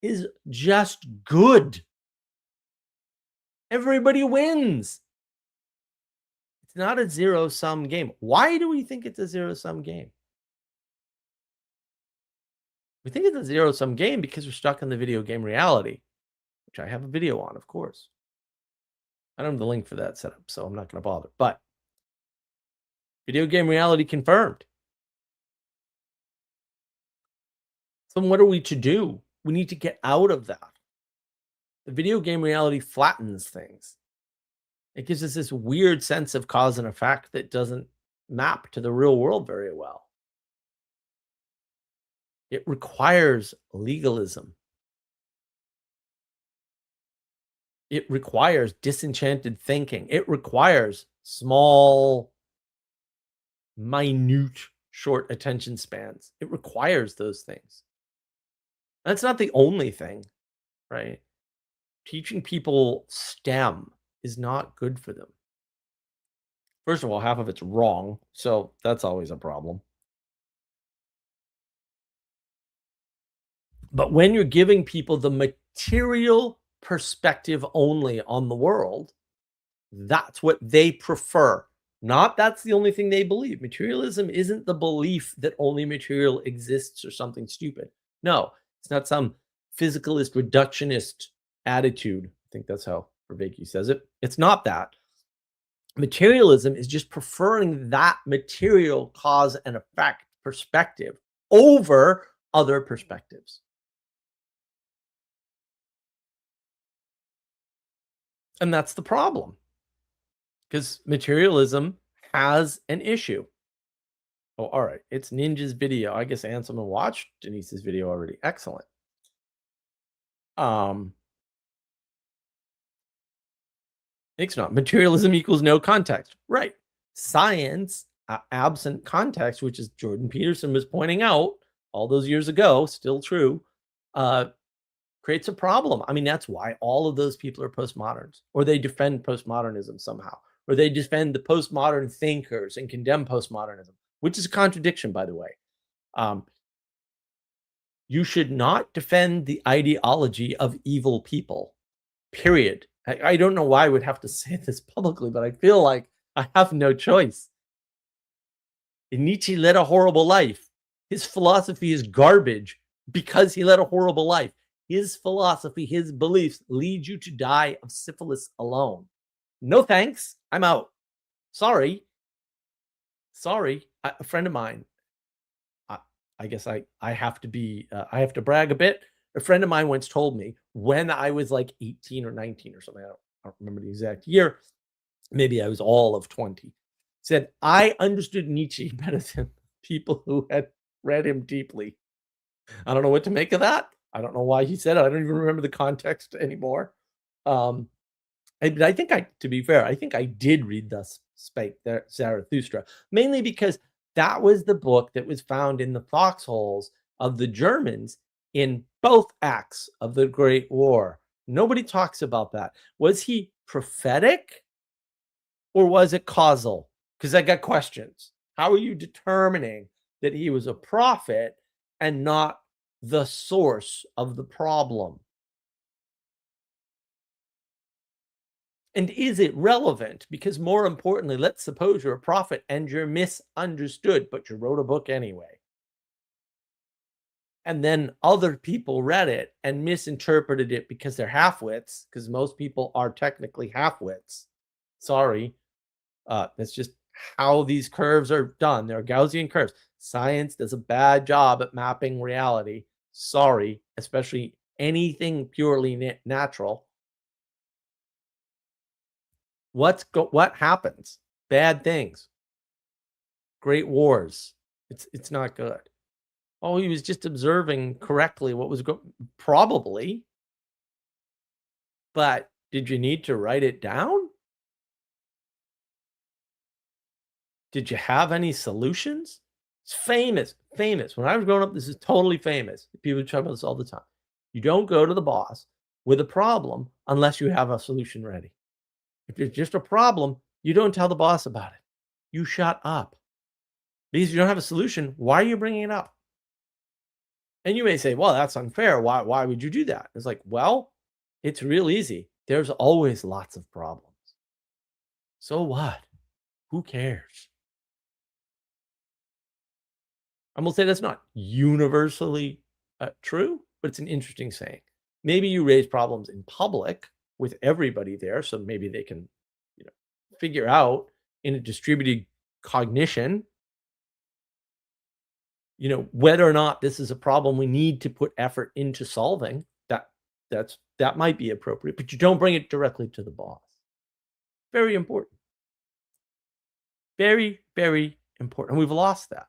is just good. Everybody wins. It's not a zero-sum game. Why do we think it's a zero-sum game? We think it's a zero-sum game because we're stuck in the video game reality, which I have a video on, of course. I don't have the link for that setup, so I'm not going to bother. But video game reality confirmed. So what are we to do? We need to get out of that. The video game reality flattens things. It gives us this weird sense of cause and effect that doesn't map to the real world very well. It requires legalism. It requires disenchanted thinking. It requires small, minute, short attention spans. It requires those things. That's not the only thing, right? Teaching people STEM is not good for them. First of all, half of it's wrong, so that's always a problem. But when you're giving people the material perspective only on the world, that's what they prefer. Not that's the only thing they believe. Materialism isn't the belief that only material exists or something stupid. No, it's not some physicalist, reductionist attitude. I think that's how Vervaeke says it. It's not that. Materialism is just preferring that material cause and effect perspective over other perspectives. And that's the problem, because materialism has an issue. Oh, all right. It's Ninja's video. I guess Anselman watched Denise's video already. Excellent. It's not materialism equals no context. Right. Science, absent context, which is Jordan Peterson was pointing out all those years ago, still true, uh, creates a problem. I mean, that's why all of those people are postmoderns, or they defend postmodernism somehow, or they defend the postmodern thinkers and condemn postmodernism, which is a contradiction, by the way. Um, you should not defend the ideology of evil people, period. I don't know why I would have to say this publicly, but I feel like I have no choice. Nietzsche led a horrible life. His philosophy is garbage because he led a horrible life. His philosophy, his beliefs lead you to die of syphilis alone. No thanks. I'm out. Sorry. Sorry. A friend of mine, I guess I have to be, I have to brag a bit. A friend of mine once told me when I was like 18 or 19 or something, I don't remember the exact year. Maybe I was all of 20. Said, I understood Nietzsche better than people who had read him deeply. I don't know what to make of that. I don't know why he said it. I don't even remember the context anymore. Um, but I think to be fair, I think I did read Thus Spake Zarathustra, mainly because that was the book that was found in the foxholes of the Germans in both acts of the Great War. Nobody talks about that. Was he prophetic or was it causal? Because I got questions. How are you determining that he was a prophet and not the source of the problem? And is it relevant? Because more importantly, let's suppose you're a prophet and you're misunderstood, but you wrote a book anyway. And then other people read it and misinterpreted it because they're half-wits, because most people are technically half-wits. Sorry. That's just how these curves are done. They're Gaussian curves. Science does a bad job at mapping reality. Sorry, especially anything purely natural. What happens? Bad things. Great wars. It's not good. Oh, he was just observing correctly what was probably. But did you need to write it down? Did you have any solutions? It's famous. When I was growing up, this is totally famous. People talk about this all the time. You don't go to the boss with a problem unless you have a solution ready. If it's just a problem, you don't tell the boss about it. You shut up. Because you don't have a solution, why are you bringing it up? And you may say, well, that's unfair. Why would you do that? It's like, well, it's real easy. There's always lots of problems. So what? Who cares? I'm gonna say that's not universally true, but it's an interesting saying. Maybe you raise problems in public with everybody there, so maybe they can, figure out in a distributed cognition, whether or not this is a problem we need to put effort into solving. That might be appropriate, but you don't bring it directly to the boss. Very important. Very, very important. And we've lost that.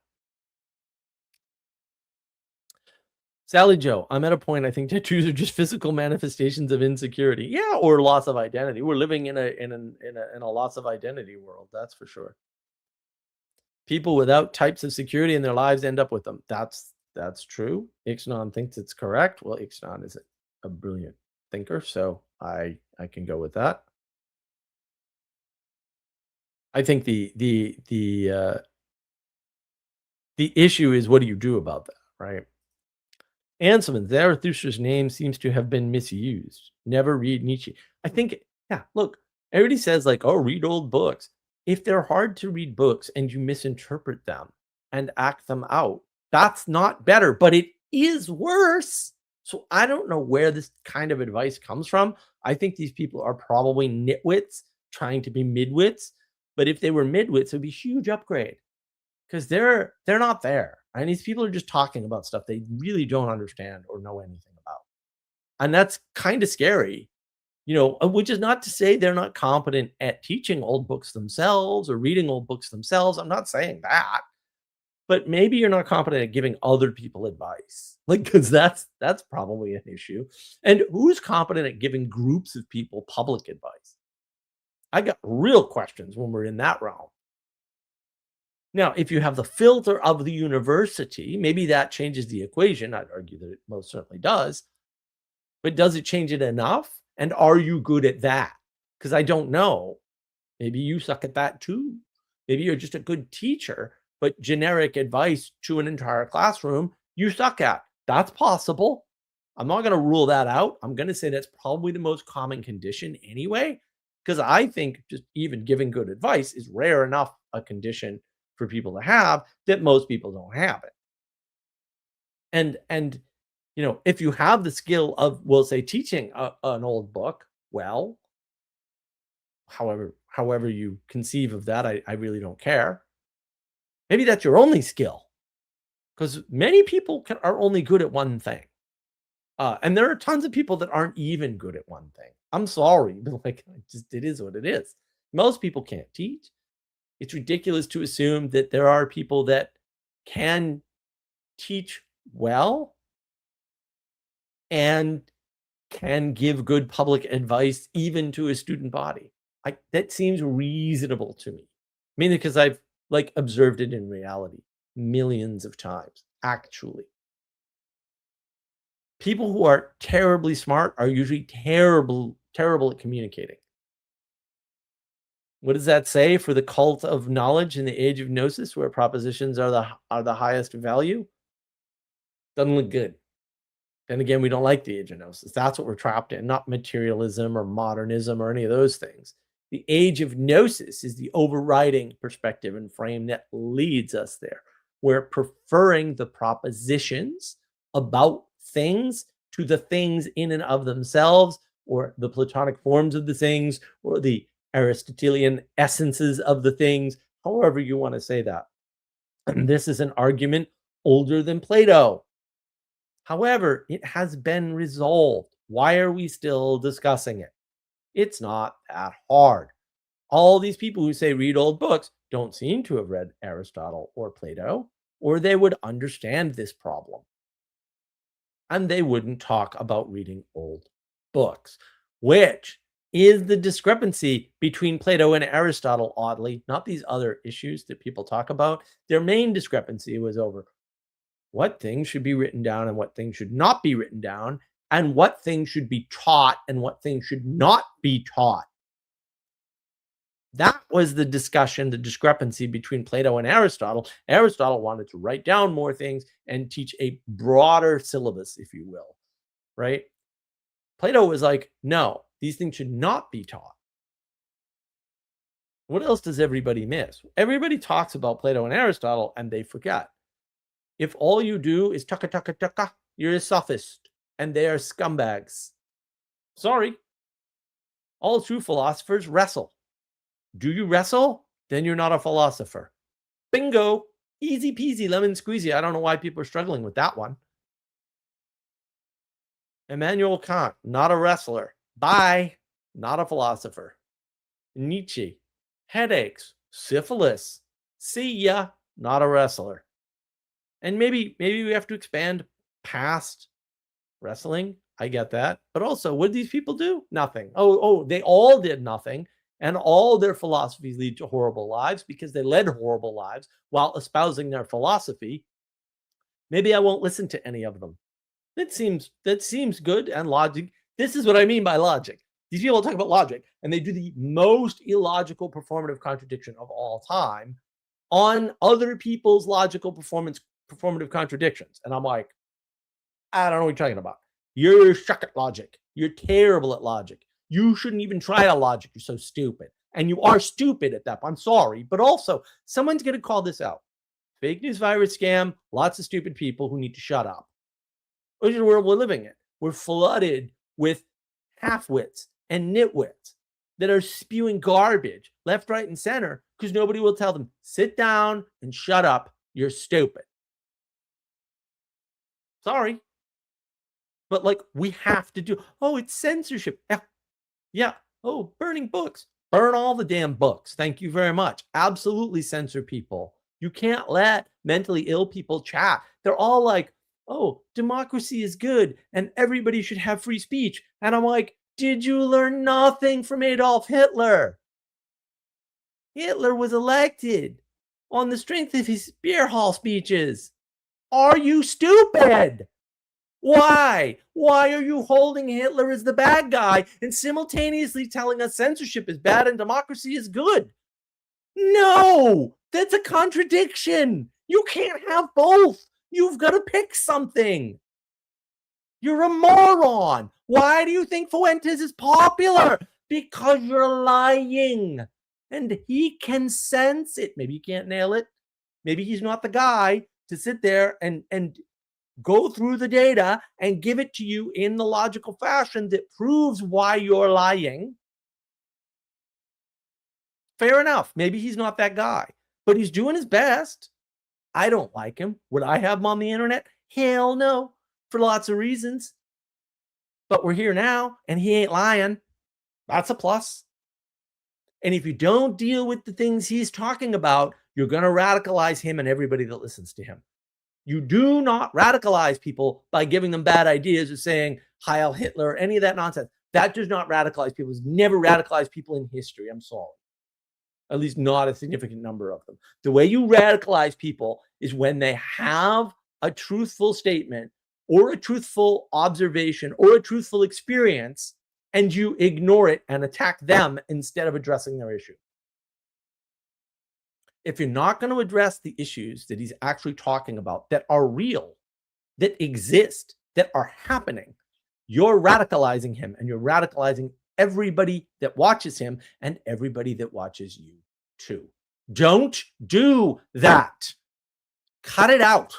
Sally Joe, I'm at a point I think tattoos are just physical manifestations of insecurity. Yeah, or loss of identity. We're living in a loss of identity world, that's for sure. People without types of security in their lives end up with them. That's true. Ixnon thinks it's correct. Well, Ixnon is a brilliant thinker, so I can go with that. I think the issue is what do you do about that, right? Anselm, Zarathustra's name seems to have been misused. Never read Nietzsche. I think, yeah, look, everybody says like, oh, read old books. If they're hard to read books and you misinterpret them and act them out, that's not better, but it is worse. So I don't know where this kind of advice comes from. I think these people are probably nitwits trying to be midwits. But if they were midwits, it would be a huge upgrade because they're not there. And these people are just talking about stuff they really don't understand or know anything about. And that's kind of scary, which is not to say they're not competent at teaching old books themselves or reading old books themselves. I'm not saying that. But maybe you're not competent at giving other people advice. Like, because that's probably an issue. And who's competent at giving groups of people public advice? I got real questions when we're in that realm. Now, if you have the filter of the university, maybe that changes the equation. I'd argue that it most certainly does. But does it change it enough? And are you good at that? Because I don't know. Maybe you suck at that too. Maybe you're just a good teacher, but generic advice to an entire classroom you suck at. That's possible. I'm not going to rule that out. I'm going to say that's probably the most common condition anyway, because I think just even giving good advice is rare enough a condition for people to have that most people don't have it. And if you have the skill of, we'll say, teaching an old book, well, however you conceive of that, I really don't care. Maybe that's your only skill, because many people are only good at one thing. And there are tons of people that aren't even good at one thing. I'm sorry, but it is what it is. Most people can't teach. It's ridiculous to assume that there are people that can teach well and can give good public advice even to a student body. That seems reasonable to me. Mainly because I've observed it in reality millions of times, actually. People who are terribly smart are usually terrible at communicating. What does that say for the cult of knowledge in the age of gnosis, where propositions are the highest value? Doesn't look good. Then again, we don't like the age of gnosis. That's what we're trapped in, not materialism or modernism or any of those things. The age of gnosis is the overriding perspective and frame that leads us there. We're preferring the propositions about things to the things in and of themselves, or the Platonic forms of the things, or the Aristotelian essences of the things, however you want to say that. And this is an argument older than Plato. However, it has been resolved. Why are we still discussing it? It's not that hard. All these people who say read old books don't seem to have read Aristotle or Plato, or they would understand this problem. And they wouldn't talk about reading old books, which is the discrepancy between Plato and Aristotle, oddly, not these other issues that people talk about. Their main discrepancy was over what things should be written down and what things should not be written down, and what things should be taught and what things should not be taught. That was the discussion, the discrepancy between Plato and Aristotle. Aristotle wanted to write down more things and teach a broader syllabus, if you will, right? Plato was like, no, these things should not be taught. What else does everybody miss? Everybody talks about Plato and Aristotle and they forget. If all you do is tucka, tucka, tucka, you're a sophist, and they are scumbags. Sorry. All true philosophers wrestle. Do you wrestle? Then you're not a philosopher. Bingo. Easy peasy, lemon squeezy. I don't know why people are struggling with that one. Immanuel Kant, not a wrestler. Bye. Not a philosopher. Nietzsche, headaches, syphilis. See ya. Not a wrestler. And maybe we have to expand past wrestling. I get that. But also, what did these people do? Nothing. Oh, they all did nothing. And all their philosophies lead to horrible lives because they led horrible lives while espousing their philosophy. Maybe I won't listen to any of them. That seems good and logic. This is what I mean by logic. These people talk about logic, and they do the most illogical performative contradiction of all time on other people's logical performative contradictions. And I'm like, I don't know what you're talking about. You're stuck at logic. You're terrible at logic. You shouldn't even try to logic. You're so stupid. And you are stupid at that. I'm sorry. But also, someone's going to call this out. Fake news virus scam, lots of stupid people who need to shut up. Which is the world we're living in. We're flooded with half-wits and nitwits that are spewing garbage left, right, and center because nobody will tell them, sit down and shut up. You're stupid. Sorry. But we have to do, it's censorship. Yeah. Oh, burning books. Burn all the damn books. Thank you very much. Absolutely censor people. You can't let mentally ill people chat. They're all like, oh, democracy is good and everybody should have free speech. And I'm like, did you learn nothing from Adolf Hitler? Hitler was elected. on the strength of his beer hall speeches. Are you stupid? Why? Why are you holding Hitler as the bad guy and simultaneously telling us censorship is bad and democracy is good? No, that's a contradiction. You can't have both. You've got to pick something. You're a moron. Why do you think Fuentes is popular? Because you're lying. And he can sense it. Maybe you can't nail it. Maybe he's not the guy to sit there and go through the data and give it to you in the logical fashion that proves why you're lying. Fair enough. Maybe he's not that guy, but he's doing his best. I don't like him. Would I have him on the internet? Hell no, for lots of reasons. But we're here now, and he ain't lying. That's a plus. And if you don't deal with the things he's talking about, you're going to radicalize him and everybody that listens to him. You do not radicalize people by giving them bad ideas or saying Heil Hitler, any of that nonsense. That does not radicalize people. It's never radicalized people in history. I'm sorry. At least not a significant number of them. The way you radicalize people is when they have a truthful statement or a truthful observation or a truthful experience, and you ignore it and attack them instead of addressing their issue. If you're not going to address the issues that he's actually talking about that are real, that exist, that are happening, you're radicalizing him, and you're radicalizing everybody that watches him and everybody that watches you too. Don't do that. Cut it out.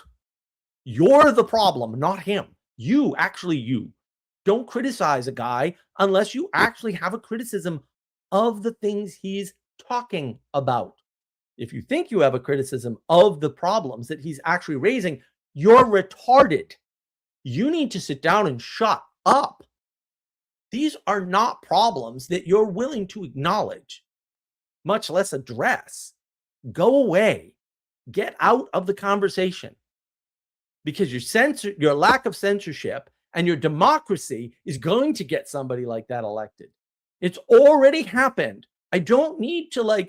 You're the problem, not him. You. Don't criticize a guy unless you actually have a criticism of the things he's talking about. If you think you have a criticism of the problems that he's actually raising, you're retarded. You need to sit down and shut up. These are not problems that you're willing to acknowledge, much less address. Go away. Get out of the conversation. Because your lack of censorship and your democracy is going to get somebody like that elected. It's already happened. I don't need to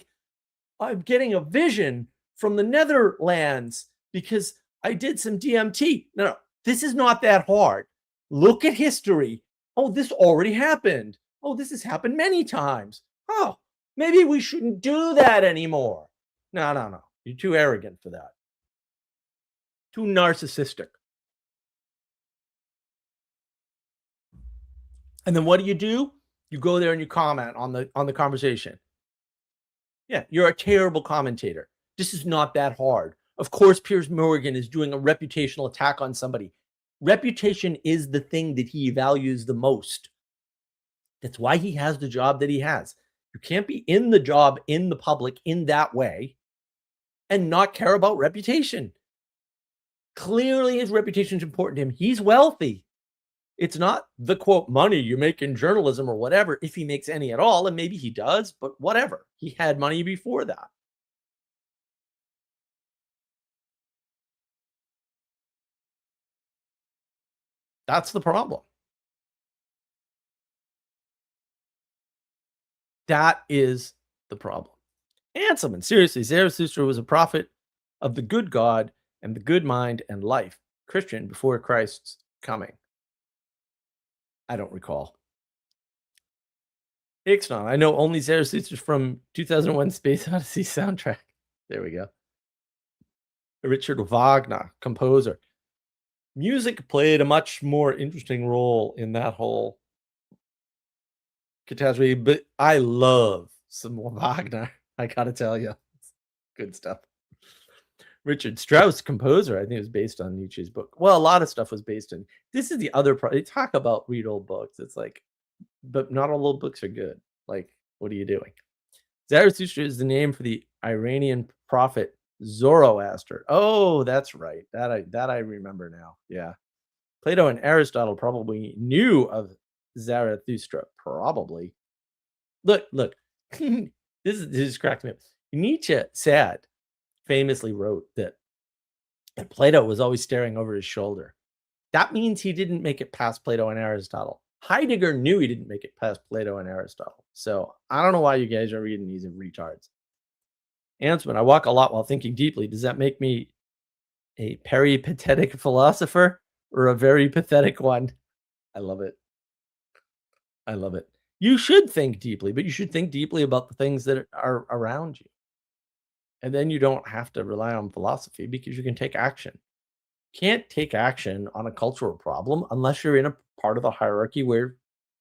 I'm getting a vision from the Netherlands because I did some DMT. No, this is not that hard. Look at history. Oh, this already happened. Oh, this has happened many times. Oh, maybe we shouldn't do that anymore. No. You're too arrogant for that. Too narcissistic. And then what do? You go there and you comment on the conversation. Yeah, you're a terrible commentator. This is not that hard. Of course, Piers Morgan is doing a reputational attack on somebody. Reputation is the thing that he values the most. That's why he has the job that he has. You can't be in the job, in the public, in that way, and not care about reputation. Clearly, his reputation is important to him. He's wealthy. It's not the quote money you make in journalism or whatever, if he makes any at all, and maybe he does, but whatever. He had money before that. That's the problem. That is the problem. And someone, seriously, Zarathustra was a prophet of the good God and the good mind and life, Christian before Christ's coming. I don't recall. Ixnon, I know only Zarathustra from 2001 Space Odyssey soundtrack. There we go. Richard Wagner, composer. Music played a much more interesting role in that whole catastrophe, but I love some more Wagner. I gotta tell you, good stuff. Richard Strauss, composer. I think it was based on Nietzsche's book. Well, a lot of stuff was based on. This is the other part. They talk about read old books. It's like, but not all old books are good. Like, what are you doing? Zarathustra is the name for the Iranian prophet Zoroaster. Oh, that's right. That I remember now. Yeah. Plato and Aristotle probably knew of Zarathustra. Probably. Look. this is cracked me up. Nietzsche famously wrote that Plato was always staring over his shoulder. That means he didn't make it past Plato and Aristotle. Heidegger knew he didn't make it past Plato and Aristotle. So I don't know why you guys are reading these retards. Ansman, I walk a lot while thinking deeply. Does that make me a peripatetic philosopher or a very pathetic one? I love it. I love it. You should think deeply, but you should think deeply about the things that are around you. And then you don't have to rely on philosophy because you can take action. Can't take action on a cultural problem unless you're in a part of the hierarchy where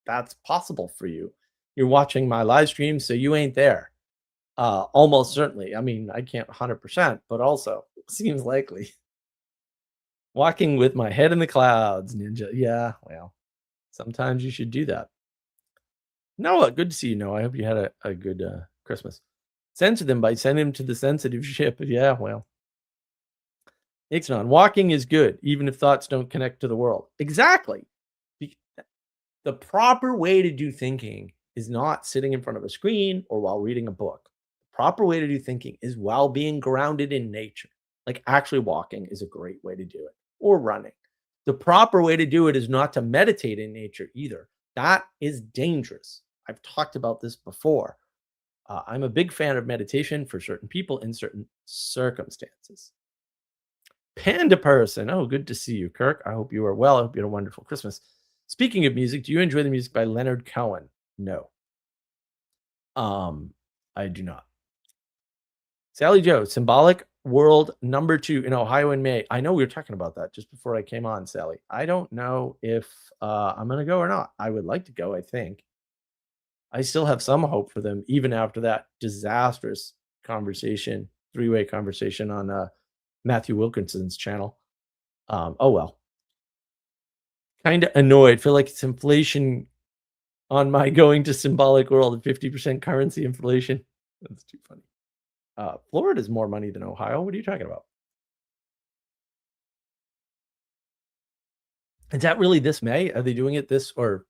that's possible for you. You're watching my live stream, so you ain't there. Almost certainly. I mean, I can't 100%, but also seems likely. Walking with my head in the clouds, ninja. Yeah, well, sometimes you should do that. Noah, good to see you, Noah. I hope you had a good Christmas. Censor them by sending them to the censitive ship. Yeah, well. Ixnon, walking is good, even if thoughts don't connect to the world. Exactly. The proper way to do thinking is not sitting in front of a screen or while reading a book. The proper way to do thinking is while being grounded in nature. Like actually walking is a great way to do it, or running. The proper way to do it is not to meditate in nature either. That is dangerous. I've talked about this before. I'm a big fan of meditation for certain people in certain circumstances. Panda person. Oh, good to see you, Kirk. I hope you are well. I hope you had a wonderful Christmas. Speaking of music, do you enjoy the music by Leonard Cohen? No. I do not. Sally Joe, Symbolic World #2 in Ohio in May. I know we were talking about that just before I came on, Sally. I don't know if I'm going to go or not. I would like to go, I think. I still have some hope for them, even after that disastrous conversation, three-way conversation on Matthew Wilkinson's channel. Oh, well. Kind of annoyed. Feel like it's inflation on my going to Symbolic World at 50% currency inflation. That's too funny. Florida's more money than Ohio. What are you talking about? Is that really this May? Are they doing it this or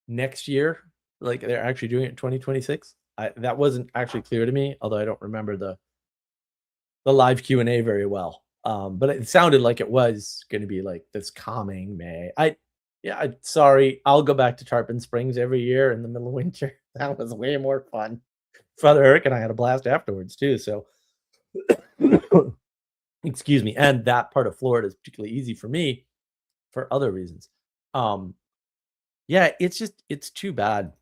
next year? Like they're actually doing it in 2026? That wasn't actually clear to me, although I don't remember the live Q&A very well. But it sounded like it was going to be like this coming May. Sorry, I'll go back to Tarpon Springs every year in the middle of winter. That was way more fun. Father Eric and I had a blast afterwards too. So, excuse me. And that part of Florida is particularly easy for me for other reasons. Yeah, it's too bad.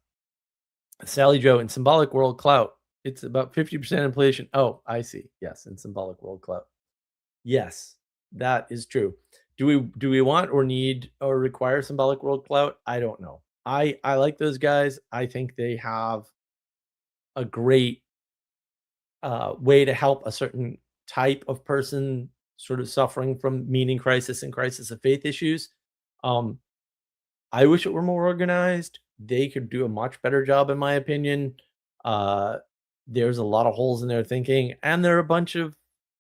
Sally Joe in Symbolic World Clout. It's about 50% inflation. Oh, I see. Yes, in Symbolic World Clout. Yes, that is true. Do we want or need or require Symbolic World Clout? I don't know. I like those guys. I think they have a great way to help a certain type of person sort of suffering from meaning crisis and crisis of faith issues. I wish it were more organized. They could do a much better job, in my opinion. There's a lot of holes in their thinking, and they're a bunch of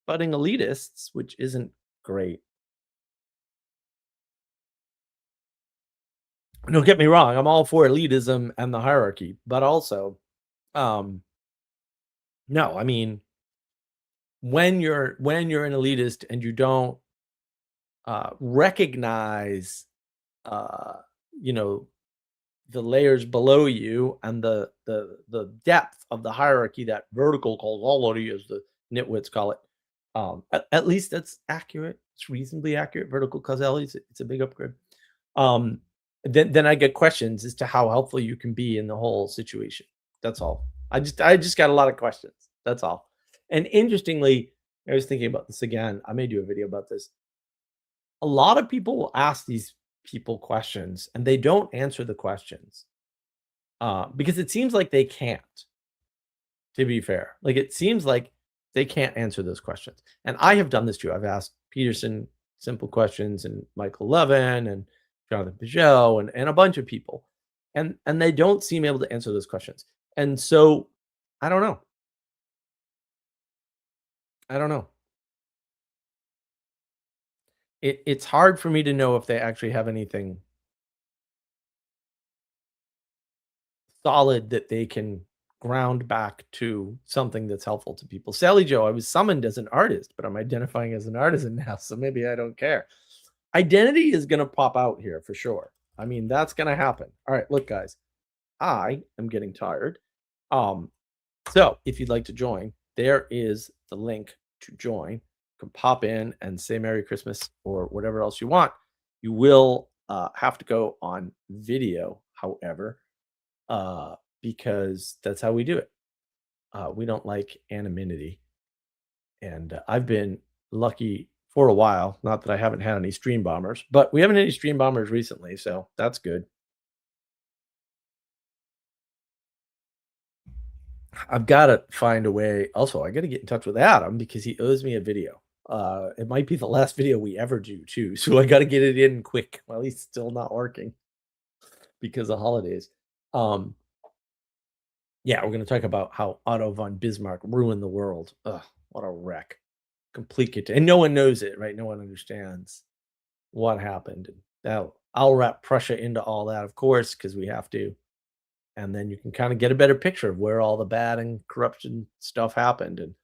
budding elitists, which isn't great. Don't get me wrong, I'm all for elitism and the hierarchy, but also, no, I mean, when you're an elitist and you don't recognize, you know, the layers below you and the depth of the hierarchy, that vertical causality, as the nitwits call it. At least that's accurate. It's reasonably accurate. Vertical causality. It's a big upgrade. Then I get questions as to how helpful you can be in the whole situation. That's all. I just got a lot of questions. That's all. And interestingly, I was thinking about this again. I may do a video about this. A lot of people will ask these people questions and they don't answer the questions because it seems like they can't, to be fair. Like it seems like they can't answer those questions. And I have done this too. I've asked Peterson simple questions and Michael Levin and Jonathan Peugeot and a bunch of people. And they don't seem able to answer those questions. And so I don't know. I don't know. It's hard for me to know if they actually have anything solid that they can ground back to something that's helpful to people. Sally Joe, I was summoned as an artist, but I'm identifying as an artisan now, so maybe I don't care. Identity is going to pop out here for sure. I mean, that's going to happen. All right, look, guys, I am getting tired. So if you'd like to join, there is the link to join. You can pop in and say Merry Christmas or whatever else you want. You will have to go on video, however, because that's how we do it. We don't like anonymity. And I've been lucky for a while. Not that I haven't had any stream bombers, but we haven't had any stream bombers recently. So that's good. I've got to find a way. Also, I got to get in touch with Adam because he owes me a video. It might be the last video we ever do too. So I got to get it in quick while he's still not working because of holidays. Um, yeah, we're going to talk about how Otto von Bismarck ruined the world. Ugh, what a wreck. Complete and no one knows it, right? No one understands what happened. And I'll wrap Prussia into all that, of course, because we have to. And then you can kind of get a better picture of where all the bad and corruption stuff happened. And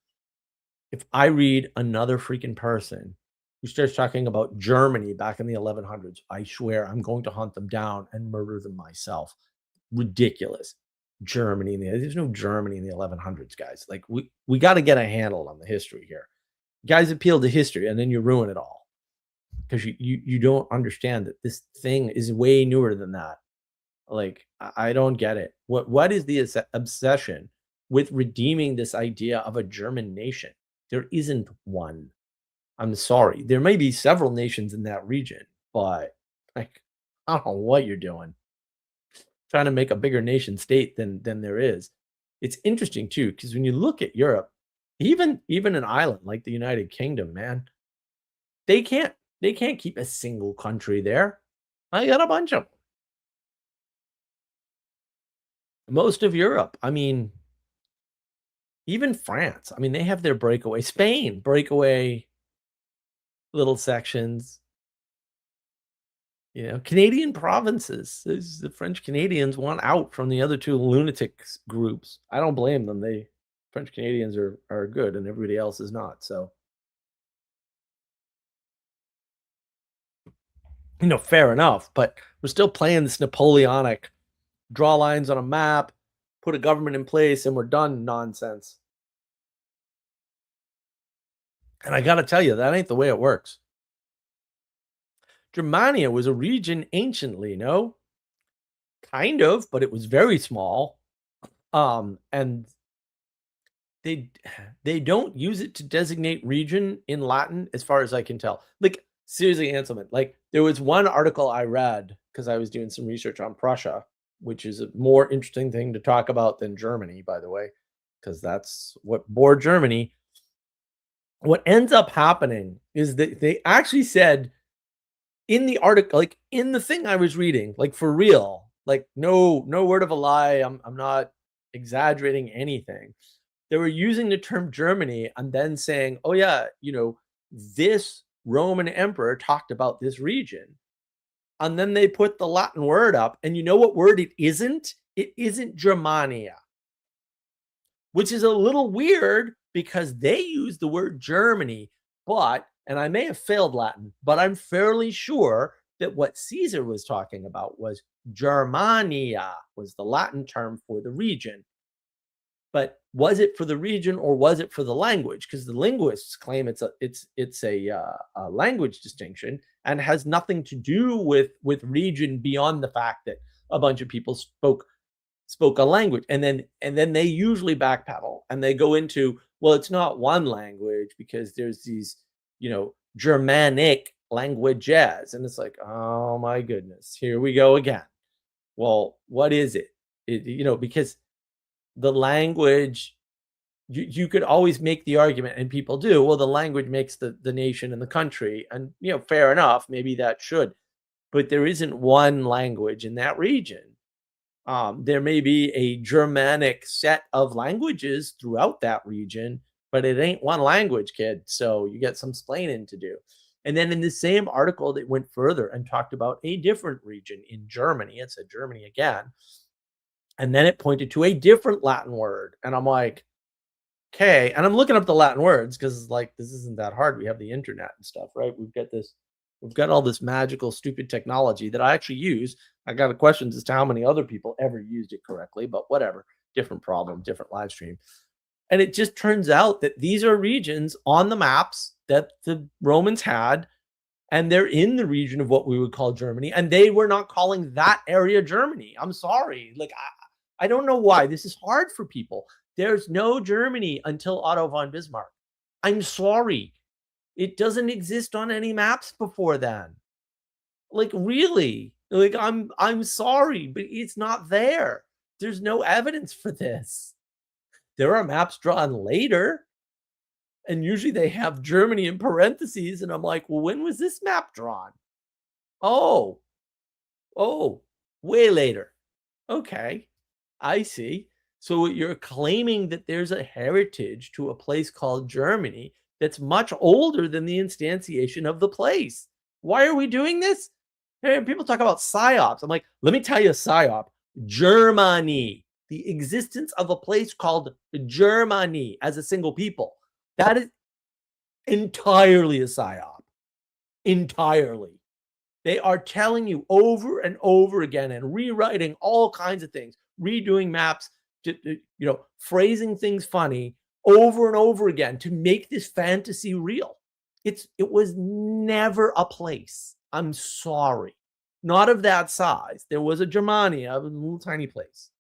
if I read another freaking person who starts talking about Germany back in the 1100s, I swear I'm going to hunt them down and murder them myself. Ridiculous. Germany there's no Germany in the 1100s, guys. Like we got to get a handle on the history here. Guys appeal to history and then you ruin it all because you don't understand that this thing is way newer than that. Like I don't get it. What is the obsession with redeeming this idea of a German nation? There isn't one. I'm sorry. There may be several nations in that region, but like I don't know what you're doing. Trying to make a bigger nation state than there is. It's interesting too because when you look at Europe, even an island like the United Kingdom, man, they can't keep a single country there. I got a bunch of them. Most of Europe. I mean, even France. I mean, they have their breakaway. Spain, breakaway little sections. Canadian provinces. The French Canadians want out from the other two lunatic groups. I don't blame them. French Canadians are good and everybody else is not. So, fair enough. But we're still playing this Napoleonic draw lines on a map, put a government in place, and we're done nonsense. And I got to tell you, that ain't the way it works. Germania was a region anciently, no? Kind of, but it was very small. And they don't use it to designate region in Latin, as far as I can tell. Like, seriously, Anselman, like, there was one article I read because I was doing some research on Prussia, which is a more interesting thing to talk about than Germany, by the way, because that's what bore Germany. What ends up happening is that they actually said in the article, like in the thing I was reading, like for real, like no word of a lie. I'm not exaggerating anything. They were using the term Germany and then saying, oh yeah, this Roman emperor talked about this region. And then they put the Latin word up. And you know what word it isn't? It isn't Germania, which is a little weird because they use the word Germany, and I may have failed Latin, but I'm fairly sure that what Caesar was talking about was Germania, was the Latin term for the region. But was it for the region or was it for the language? Because the linguists claim it's a language distinction and has nothing to do with region beyond the fact that a bunch of people spoke a language, and then they usually backpedal and they go into, well, it's not one language because there's these Germanic languages, and it's like, oh my goodness, here we go again. Well, what is it? Because the language, you could always make the argument, and people do, well, the language makes the nation and the country, and fair enough, maybe that should, but there isn't one language in that region. There may be a Germanic set of languages throughout that region, but it ain't one language, kid. So you get some explaining to do. And then in the same article, they went further and talked about a different region in Germany. It said Germany again. And then it pointed to a different Latin word. And I'm like, okay. And I'm looking up the Latin words because, like, this isn't that hard. We have the internet and stuff, right? We've got all this magical, stupid technology that I actually use. I got questions as to how many other people ever used it correctly, but whatever. Different problem, different live stream. And it just turns out that these are regions on the maps that the Romans had, and they're in the region of what we would call Germany, and they were not calling that area Germany. I'm sorry. Like, I don't know why. This is hard for people. There's no Germany until Otto von Bismarck. I'm sorry. It doesn't exist on any maps before then. Like, really? Like, I'm sorry, but it's not there. There's no evidence for this. There are maps drawn later, and usually they have Germany in parentheses, and I'm like, well, when was this map drawn? Oh, way later. Okay, I see. So you're claiming that there's a heritage to a place called Germany that's much older than the instantiation of the place. Why are we doing this? Hey, people talk about psyops. I'm like, let me tell you a psyop. Germany, the existence of a place called Germany as a single people. That is entirely a psyop. Entirely. They are telling you over and over again and rewriting all kinds of things, redoing maps, phrasing things funny over and over again to make this fantasy real. It was never a place. I'm sorry. Not of that size. There was a Germania, a little tiny place.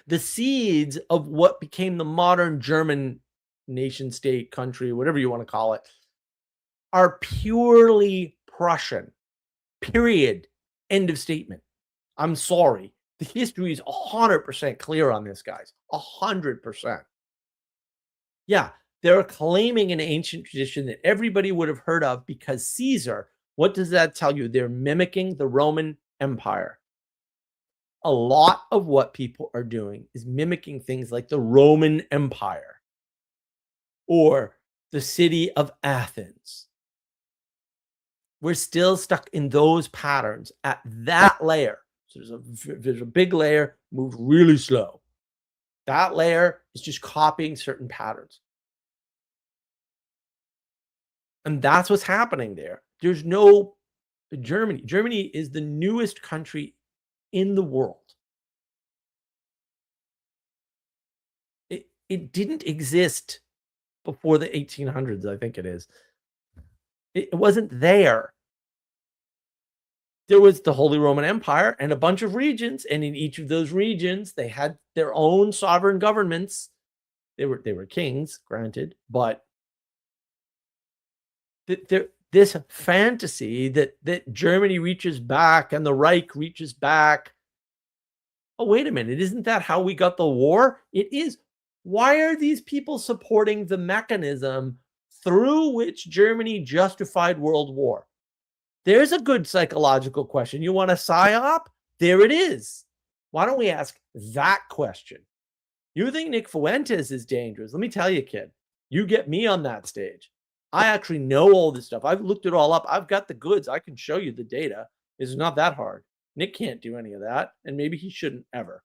The seeds of what became the modern German nation state, country, whatever you want to call it, are purely Prussian. Period. End of statement. I'm sorry. The history is 100% clear on this, guys. 100%. Yeah, they're claiming an ancient tradition that everybody would have heard of because Caesar, what does that tell you? They're mimicking the Roman Empire. A lot of what people are doing is mimicking things like the Roman Empire or the city of Athens. We're still stuck in those patterns at that layer. So there's a big layer, moves really slow. That layer is just copying certain patterns. And that's what's happening there. There's no Germany. Germany is the newest country in the world. It didn't exist before the 1800s, I think it is. It wasn't there. There was the Holy Roman Empire and a bunch of regions, and in each of those regions, they had their own sovereign governments. They were kings, granted, but this fantasy that Germany reaches back and the Reich reaches back. Oh, wait a minute. Isn't that how we got the war? It is. Why are these people supporting the mechanism through which Germany justified world war? There's a good psychological question. You want a psyop? There it is. Why don't we ask that question? You think Nick Fuentes is dangerous? Let me tell you, kid. You get me on that stage. I actually know all this stuff. I've looked it all up. I've got the goods. I can show you the data. It's not that hard. Nick can't do any of that, and maybe he shouldn't ever.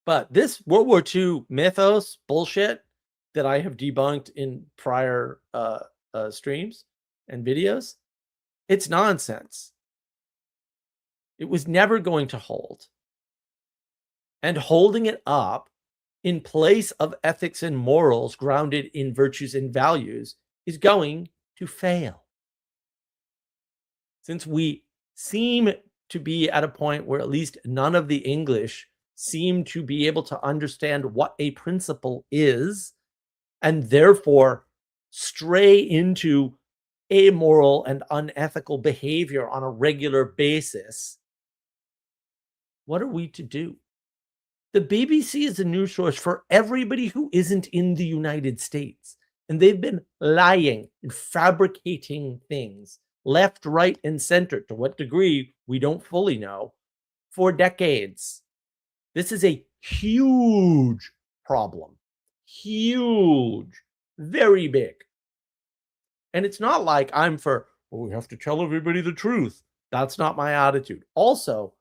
But this World War II mythos bullshit that I have debunked in prior streams and videos, it's nonsense. It was never going to hold. And holding it up in place of ethics and morals grounded in virtues and values is going to fail. Since we seem to be at a point where at least none of the English seem to be able to understand what a principle is, and therefore stray into amoral and unethical behavior on a regular basis, what are we to do? The BBC is a news source for everybody who isn't in the United States. And they've been lying and fabricating things left, right, and center. To what degree, we don't fully know, for decades. This is a huge problem. Huge. Very big. And it's not like I'm for, well, we have to tell everybody the truth. That's not my attitude. Also,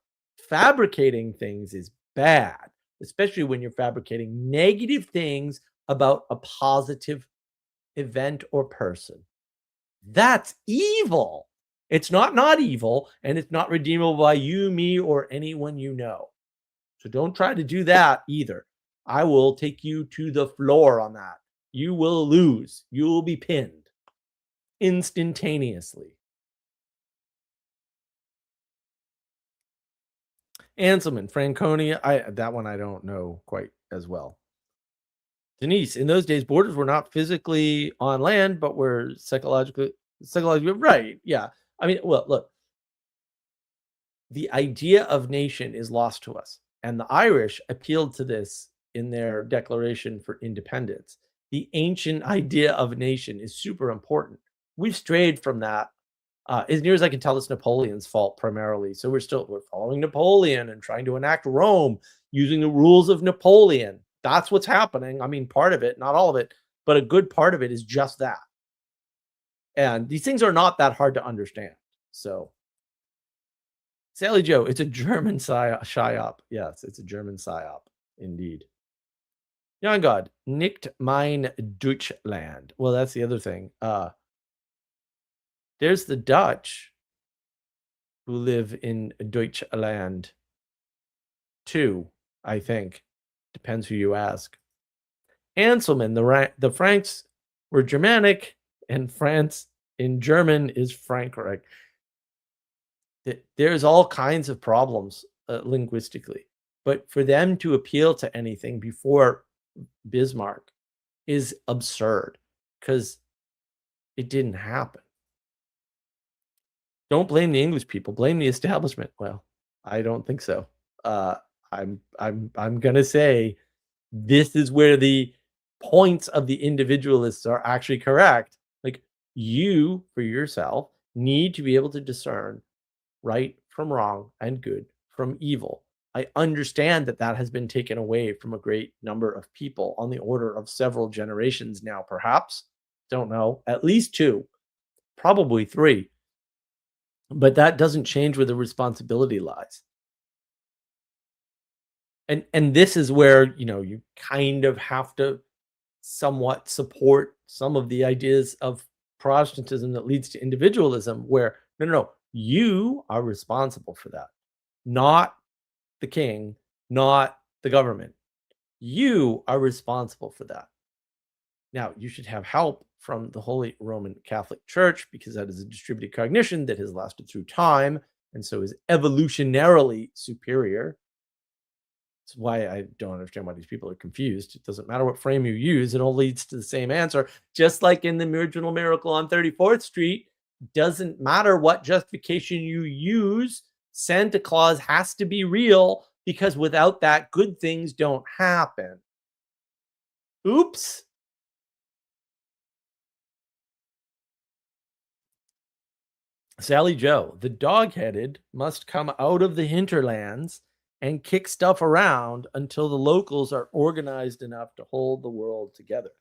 fabricating things is bad, especially when you're fabricating negative things about a positive event or person. That's evil. It's not evil, and it's not redeemable by you, me, or anyone you know. So don't try to do that either. I will take you to the floor on that. You will lose. You will be pinned instantaneously. Anselman, Franconia, that one I don't know quite as well. Denise, in those days, borders were not physically on land, but were psychologically right. Yeah. I mean, well, look, the idea of nation is lost to us. And the Irish appealed to this in their Declaration for Independence. The ancient idea of nation is super important. We've strayed from that. As near as I can tell, it's Napoleon's fault primarily. So we're following Napoleon and trying to enact Rome using the rules of Napoleon. That's what's happening. I mean, part of it, not all of it, but a good part of it is just that. And these things are not that hard to understand. So Sally Joe, it's a German psyop. Yes, it's a German psyop, indeed. Young God, nicht mein Deutschland. Well, that's the other thing. There's the Dutch who live in Deutschland too, I think. Depends who you ask. Anselman, the Franks were Germanic, and France in German is Frankreich. There's all kinds of problems linguistically, but for them to appeal to anything before Bismarck is absurd because it didn't happen. Don't blame the English people, blame the establishment. Well, I don't think so. I'm gonna say this is where the points of the individualists are actually correct. Like, you for yourself need to be able to discern right from wrong and good from evil. I understand that that has been taken away from a great number of people on the order of several generations now, perhaps. Don't know. At least 2, probably 3. But that doesn't change where the responsibility lies. And this is where, you kind of have to somewhat support some of the ideas of Protestantism that leads to individualism, where no, you are responsible for that, not the king, not the government. You are responsible for that. Now, you should have help from the Holy Roman Catholic Church because that is a distributed cognition that has lasted through time and so is evolutionarily superior. That's why I don't understand why these people are confused. It doesn't matter what frame you use, it all leads to the same answer. Just like in the original miracle on 34th Street, doesn't matter what justification you use, Santa Claus has to be real because without that, good things don't happen. Oops. Sally Joe, the dog-headed must come out of the hinterlands and kick stuff around until the locals are organized enough to hold the world together.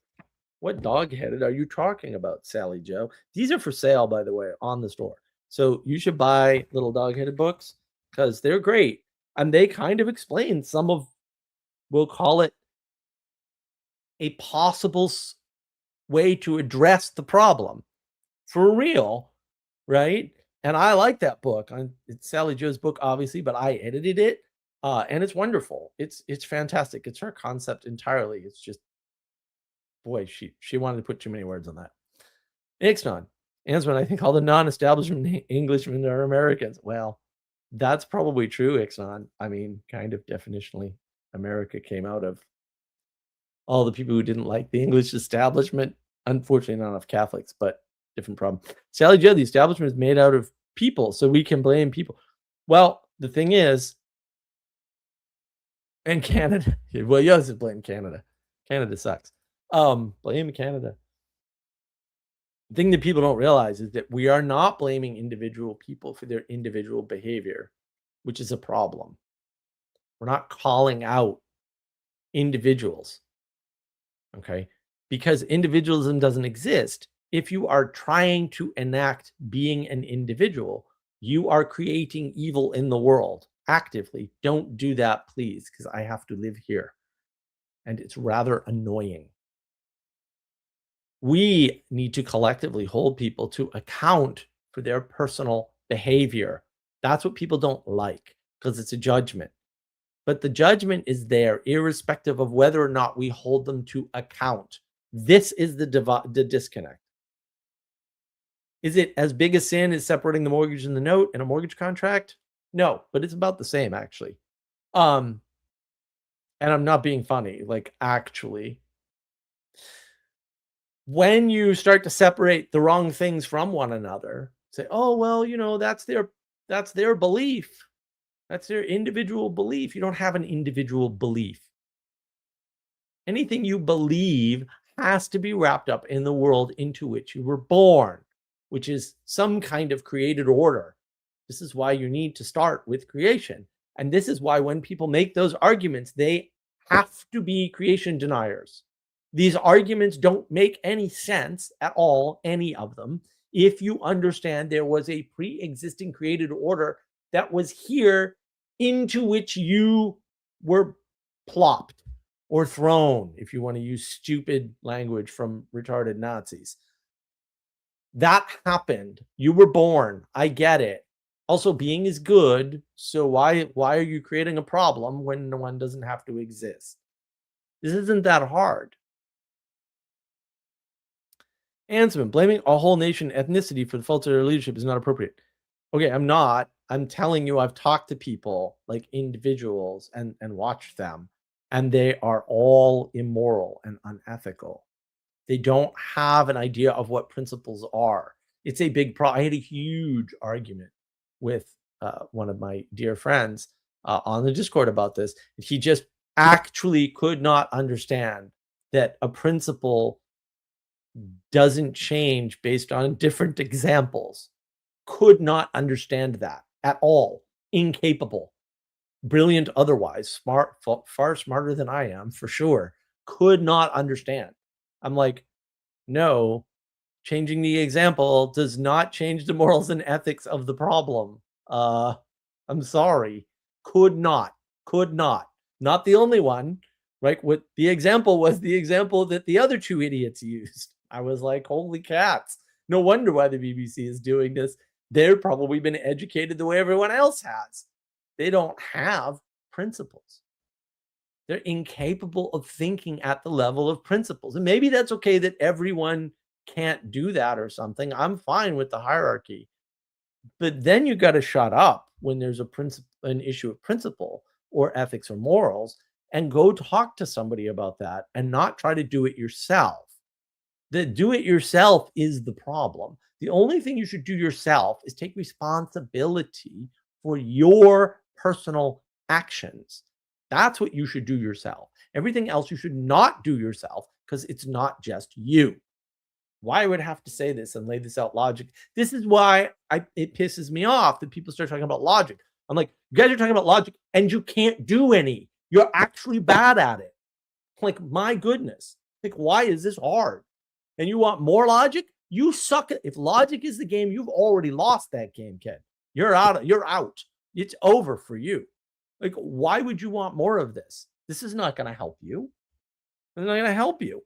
What dog-headed are you talking about, Sally Joe? These are for sale, by the way, on the store. So you should buy little dog-headed books because they're great. And they kind of explain some of, we'll call it, a possible way to address the problem. For real, right? And I like that book. It's Sally Joe's book, obviously, but I edited it. And it's wonderful. It's fantastic. It's her concept entirely. It's just, boy, she wanted to put too many words on that. Ixnon, Ansman, I think all the non-establishment Englishmen are Americans. Well, that's probably true, Ixnon. I mean, kind of definitionally, America came out of all the people who didn't like the English establishment. Unfortunately, not enough Catholics, but different problem. Sally Joe, the establishment is made out of people, so we can blame people. Well, the thing is, and Canada. Well, you also blame Canada. Canada sucks. Blame Canada. The thing that people don't realize is that we are not blaming individual people for their individual behavior, which is a problem. We're not calling out individuals. Okay? Because individualism doesn't exist. If you are trying to enact being an individual, you are creating evil in the world actively. Don't do that, please, because I have to live here. And it's rather annoying. We need to collectively hold people to account for their personal behavior. That's what people don't like because it's a judgment. but the judgment is there, irrespective of whether or not we hold them to account. This is the disconnect. Is it as big a sin as separating the mortgage and the note in a mortgage contract? No, but it's about the same, actually. And I'm not being funny, like, actually. When you start to separate the wrong things from one another, say, oh, well, that's their belief. That's their individual belief. You don't have an individual belief. Anything you believe has to be wrapped up in the world into which you were born, which is some kind of created order. This is why you need to start with creation. And this is why when people make those arguments, they have to be creation deniers. These arguments don't make any sense at all, any of them, if you understand there was a pre-existing created order that was here into which you were plopped or thrown, if you want to use stupid language from retarded Nazis. That happened. You were born. I get it. Also, being is good. So why are you creating a problem when one doesn't have to exist? This isn't that hard. Ansman, blaming a whole nation ethnicity for the faults of their leadership is not appropriate. Okay, I'm not. I'm telling you, I've talked to people like individuals and watched them, and they are all immoral and unethical. They don't have an idea of what principles are. It's a big problem. I had a huge argument with one of my dear friends on the Discord about this. He just actually could not understand that a principle doesn't change based on different examples. Could not understand that at all. Incapable. Brilliant otherwise. Smart, far smarter than I am, for sure. Could not understand. I'm like, no, changing the example does not change the morals and ethics of the problem. I'm sorry. Could not. Not the only one, right? What the example was the example that the other two idiots used. I was like, holy cats. No wonder why the BBC is doing this. They've probably been educated the way everyone else has. They don't have principles. They're incapable of thinking at the level of principles. And maybe that's okay that everyone can't do that or something. I'm fine with the hierarchy. But then you got to shut up when there's an issue of principle or ethics or morals, and go talk to somebody about that and not try to do it yourself. The do it yourself is the problem. The only thing you should do yourself is take responsibility for your personal actions. That's what you should do yourself. Everything else you should not do yourself, because it's not just you. Why I would have to say this and lay this out logic. This is why it pisses me off that people start talking about logic. I'm like, you guys are talking about logic and you can't do any. You're actually bad at it. Like, my goodness. Like, why is this hard? And you want more logic? You suck. If logic is the game, you've already lost that game, kid. You're out. It's over for you. Like, why would you want more of this? This is not going to help you. It's not going to help you.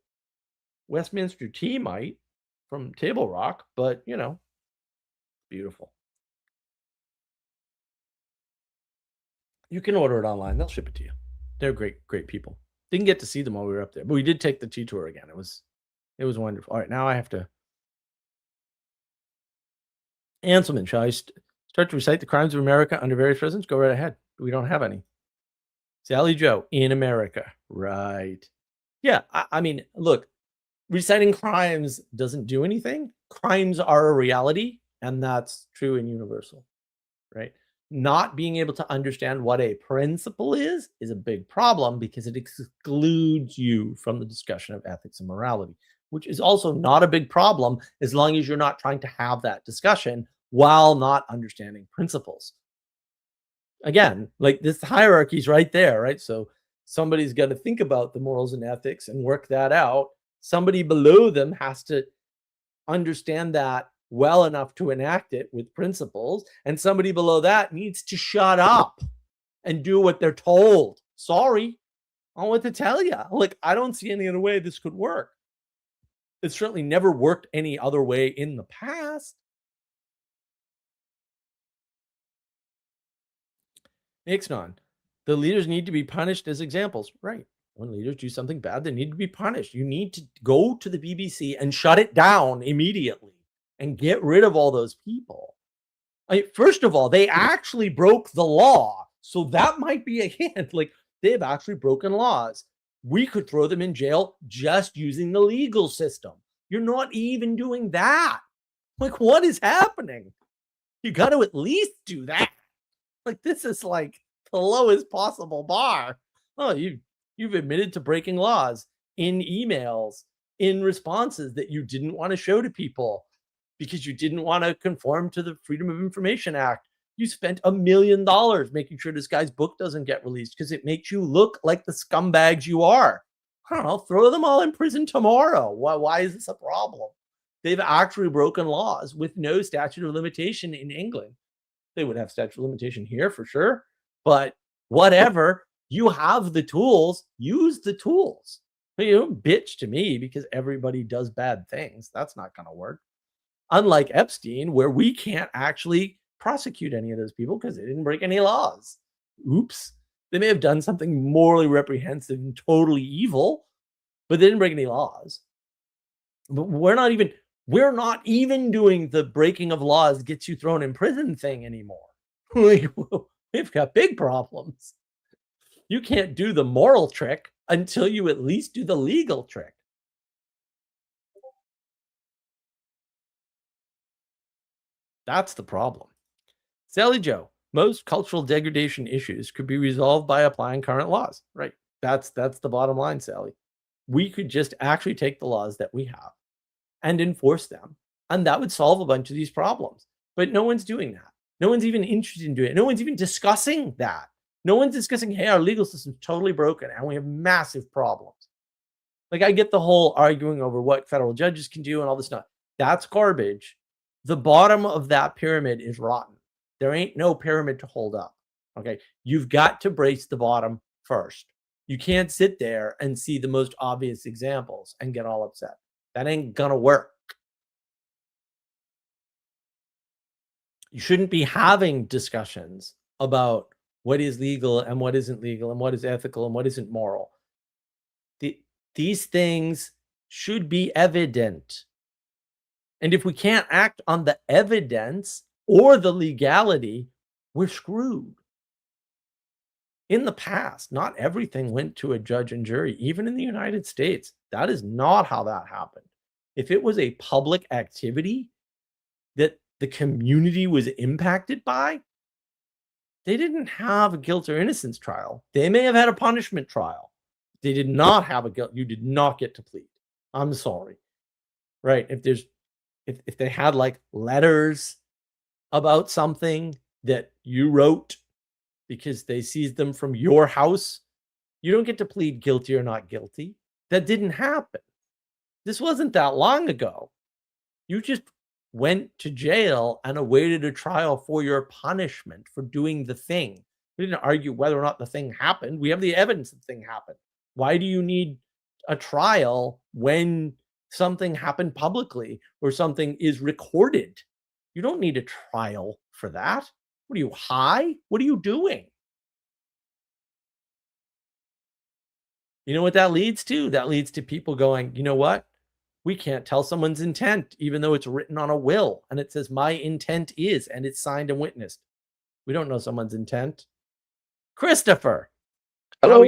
Westminster Tea might from Table Rock, but beautiful. You can order it online. They'll ship it to you. They're great people. Didn't get to see them while we were up there, but we did take the tea tour again. It was wonderful. All right, now I have to. Anselman, shall I start to recite the crimes of America under various presidents? Go right ahead. We don't have any. Sally Joe, in America. Right. Yeah, I mean, look, reciting crimes doesn't do anything. Crimes are a reality, and that's true and universal, right? Not being able to understand what a principle is a big problem, because it excludes you from the discussion of ethics and morality, which is also not a big problem as long as you're not trying to have that discussion while not understanding principles. Again, like, this hierarchy is right there, right? So somebody's got to think about the morals and ethics and work that out. Somebody below them has to understand that well enough to enact it with principles, and somebody below that needs to shut up and do what they're told. Sorry, I don't know what to tell you. Like, I don't see any other way this could work. It's certainly never worked any other way in the past. Ixnon, The leaders need to be punished as examples, right? When leaders do something bad, they need to be punished. You need to go to the BBC and shut it down immediately and get rid of all those people. First of all, they actually broke the law. So that might be a hint. Like, they've actually broken laws. We could throw them in jail just using the legal system. You're not even doing that. Like, what is happening? You got to at least do that. Like, this is like the lowest possible bar. Oh, you've admitted to breaking laws in emails, in responses that you didn't want to show to people because you didn't want to conform to the Freedom of Information Act. You spent $1 million making sure this guy's book doesn't get released because it makes you look like the scumbags you are. I don't know, throw them all in prison tomorrow. Why is this a problem? They've actually broken laws with no statute of limitation in England. They would have statute of limitation here for sure, but whatever, you have the tools, use the tools. You don't bitch to me because everybody does bad things. That's not going to work. Unlike Epstein, where we can't actually prosecute any of those people because they didn't break any laws. Oops. They may have done something morally reprehensible and totally evil, but they didn't break any laws. But we're not even doing the breaking of laws gets you thrown in prison thing anymore. We've got big problems. You can't do the moral trick until you at least do the legal trick. That's the problem. Sally Joe, most cultural degradation issues could be resolved by applying current laws. Right. That's the bottom line, Sally. We could just actually take the laws that we have and enforce them, and that would solve a bunch of these problems. But no one's doing that. No one's even interested in doing it. No one's even discussing that. No one's discussing, hey, our legal system's totally broken and we have massive problems. Like, I get the whole arguing over what federal judges can do and all this stuff. That's garbage. The bottom of that pyramid is rotten. There ain't no pyramid to hold up. Okay. You've got to brace the bottom first. You can't sit there and see the most obvious examples and get all upset. That ain't gonna work. You shouldn't be having discussions about what is legal and what isn't legal and what is ethical and what isn't moral. These things should be evident. And if we can't act on the evidence or the legality, we're screwed. In the past, not everything went to a judge and jury, even in the United States. That is not how that happened. If it was a public activity that the community was impacted by, they didn't have a guilt or innocence trial. They may have had a punishment trial. They did not have a guilt. You did not get to plead. I'm sorry. Right? If they had like letters about something that you wrote because they seized them from your house, you don't get to plead guilty or not guilty. That didn't happen. This wasn't that long ago. You just went to jail and awaited a trial for your punishment for doing the thing. We didn't argue whether or not the thing happened. We have the evidence that the thing happened. Why do you need a trial when something happened publicly or something is recorded? You don't need a trial for that. What are you, high? What are you doing? You know what that leads to? That leads to people going, you know what? We can't tell someone's intent, even though it's written on a will and it says my intent is, and it's signed and witnessed. We don't know someone's intent. Christopher. Hello.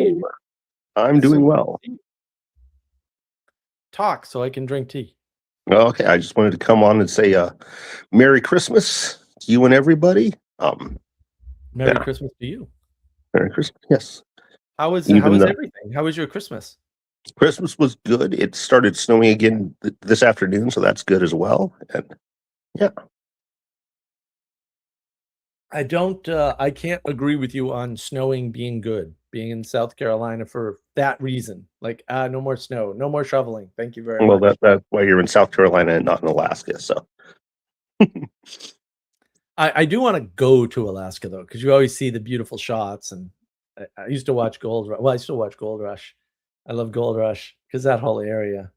I'm doing well. Talk so I can drink tea. Okay, I just wanted to come on and say Merry Christmas to you and everybody. Merry Christmas to you. Merry Christmas, yes. How was everything? How was your Christmas? Christmas was good. It started snowing again this afternoon, so that's good as well. And yeah. I can't agree with you on snowing being good, being in South Carolina for that reason. Like, no more snow, no more shoveling. Thank you very much. Well, that's why you're in South Carolina and not in Alaska, so. I do want to go to Alaska, though, because you always see the beautiful shots. And I used to watch Gold Rush. Well, I still watch Gold Rush. I love Gold Rush because that whole area.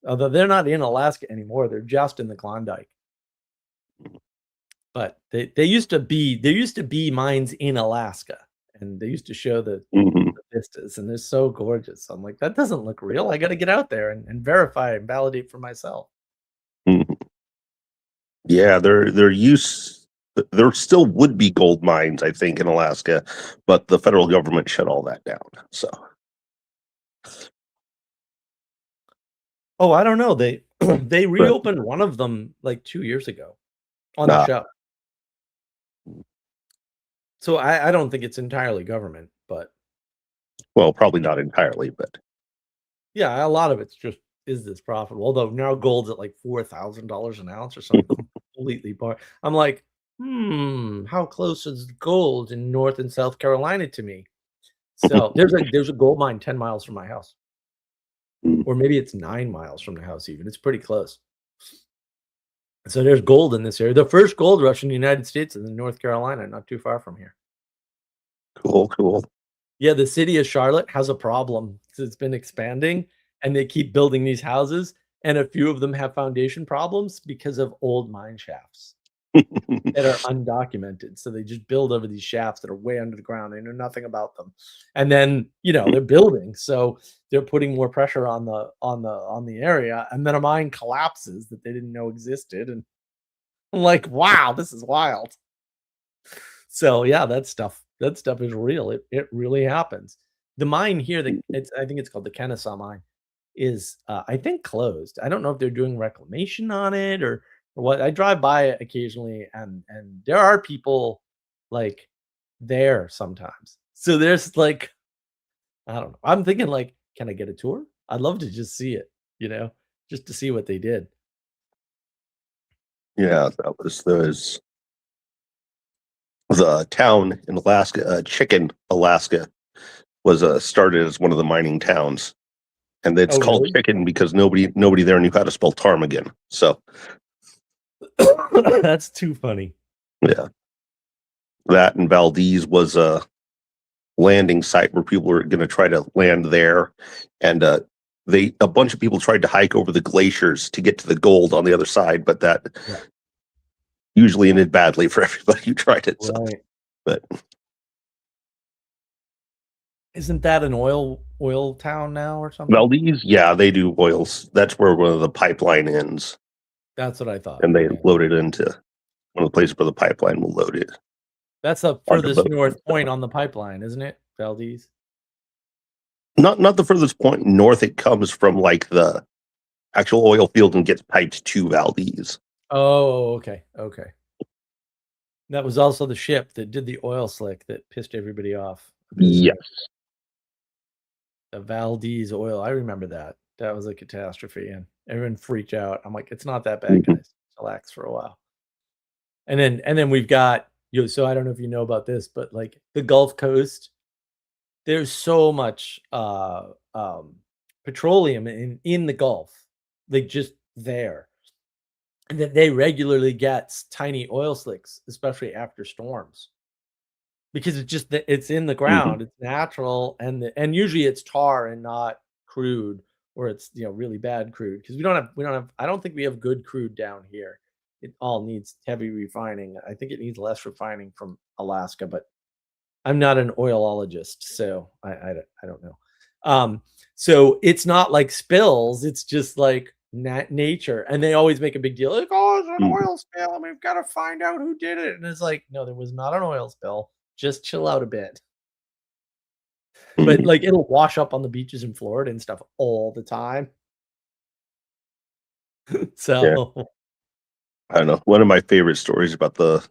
Although they're not in Alaska anymore. They're just in the Klondike. But there used to be mines in Alaska. and they used to show the Mhm. vistas, and they're so gorgeous. I'm like, that doesn't look real. I got to get out there and verify and validate for myself. Mhm. Yeah, there still would be gold mines, I think, in Alaska, but the federal government shut all that down. So, Oh, I don't know. They they but reopened one of them like 2 years ago on the uh, show. So I don't think it's entirely government, but well, probably not entirely, but yeah, a lot of it's just, is this profitable? Although now gold's at like $4,000 an ounce or something completely bar. I'm like, how close is gold in North and South Carolina to me? So there's a gold mine 10 miles from my house, or maybe it's 9 miles from the house even. It's pretty close. So there's gold in this area. The first gold rush in the United States is in North Carolina, not too far from here. cool, cool. Yeah, the city of Charlotte has a problem 'cause it's been expanding and they keep building these houses, and a few of them have foundation problems because of old mine shafts that are undocumented. So they just build over these shafts that are way under the ground. They know nothing about them. And then, they're building, so they're putting more pressure on the area, and then a mine collapses that they didn't know existed, and I'm like, "Wow, this is wild." So, yeah, that stuff is real. It really happens. The mine here, I think it's called the Kennesaw mine, is, I think closed. I don't know if they're doing reclamation on it or what. I drive by it occasionally and there are people, like, there sometimes. So there's, like, I don't know. I'm thinking, like, can I get a tour? I'd love to just see it, you know, just to see what they did. Yeah, the town in Alaska, Chicken, Alaska, was started as one of the mining towns, and it's Oh, called really? Chicken because nobody there knew how to spell ptarmigan. So, That's too funny. yeah, that and Valdez was a landing site where people were going to try to land there, and a bunch of people tried to hike over the glaciers to get to the gold on the other side, but that Yeah, usually ended badly for everybody who tried it. So, right. but Isn't that an oil town now or something? Valdez, yeah, they do oils. That's where one of the pipeline ends, That's what I thought. and they Yeah. load it into one of the places where the pipeline will load it That's the onto furthest boats and north stuff. point on the pipeline, isn't it? Valdez? Not the furthest point north. It comes from like the actual oil field and gets piped to Valdez. Oh, okay, okay. That was also the ship that did the oil slick that pissed everybody off, I believe. Yes. The Valdez oil, I remember that. That was a catastrophe, and everyone freaked out. I'm like, "It's not that bad, Mhm. guys. Relax for a while." And then we've got, so I don't know if you know about this, but, like, the Gulf Coast, there's so much, petroleum in the Gulf, like, just there, and that they regularly get tiny oil slicks, especially after storms, because it's in the Mhm. ground, it's natural, and usually it's tar and not crude, or it's, really bad crude, because we don't have I don't think we have good crude down here. It all needs heavy refining. I think it needs less refining from Alaska, but I'm not an oilologist, so I don't know. Um, so it's not like spills, it's just like nature, and they always make a big deal, like, "Oh, it's an Mhm. oil spill, and we've gotta find out who did it," and it's like, "No, there was not an oil spill, just chill out a bit." But, Mhm. like, it'll wash up on the beaches in Florida and stuff all the time. Yeah, So I don't know. One of my favorite stories about the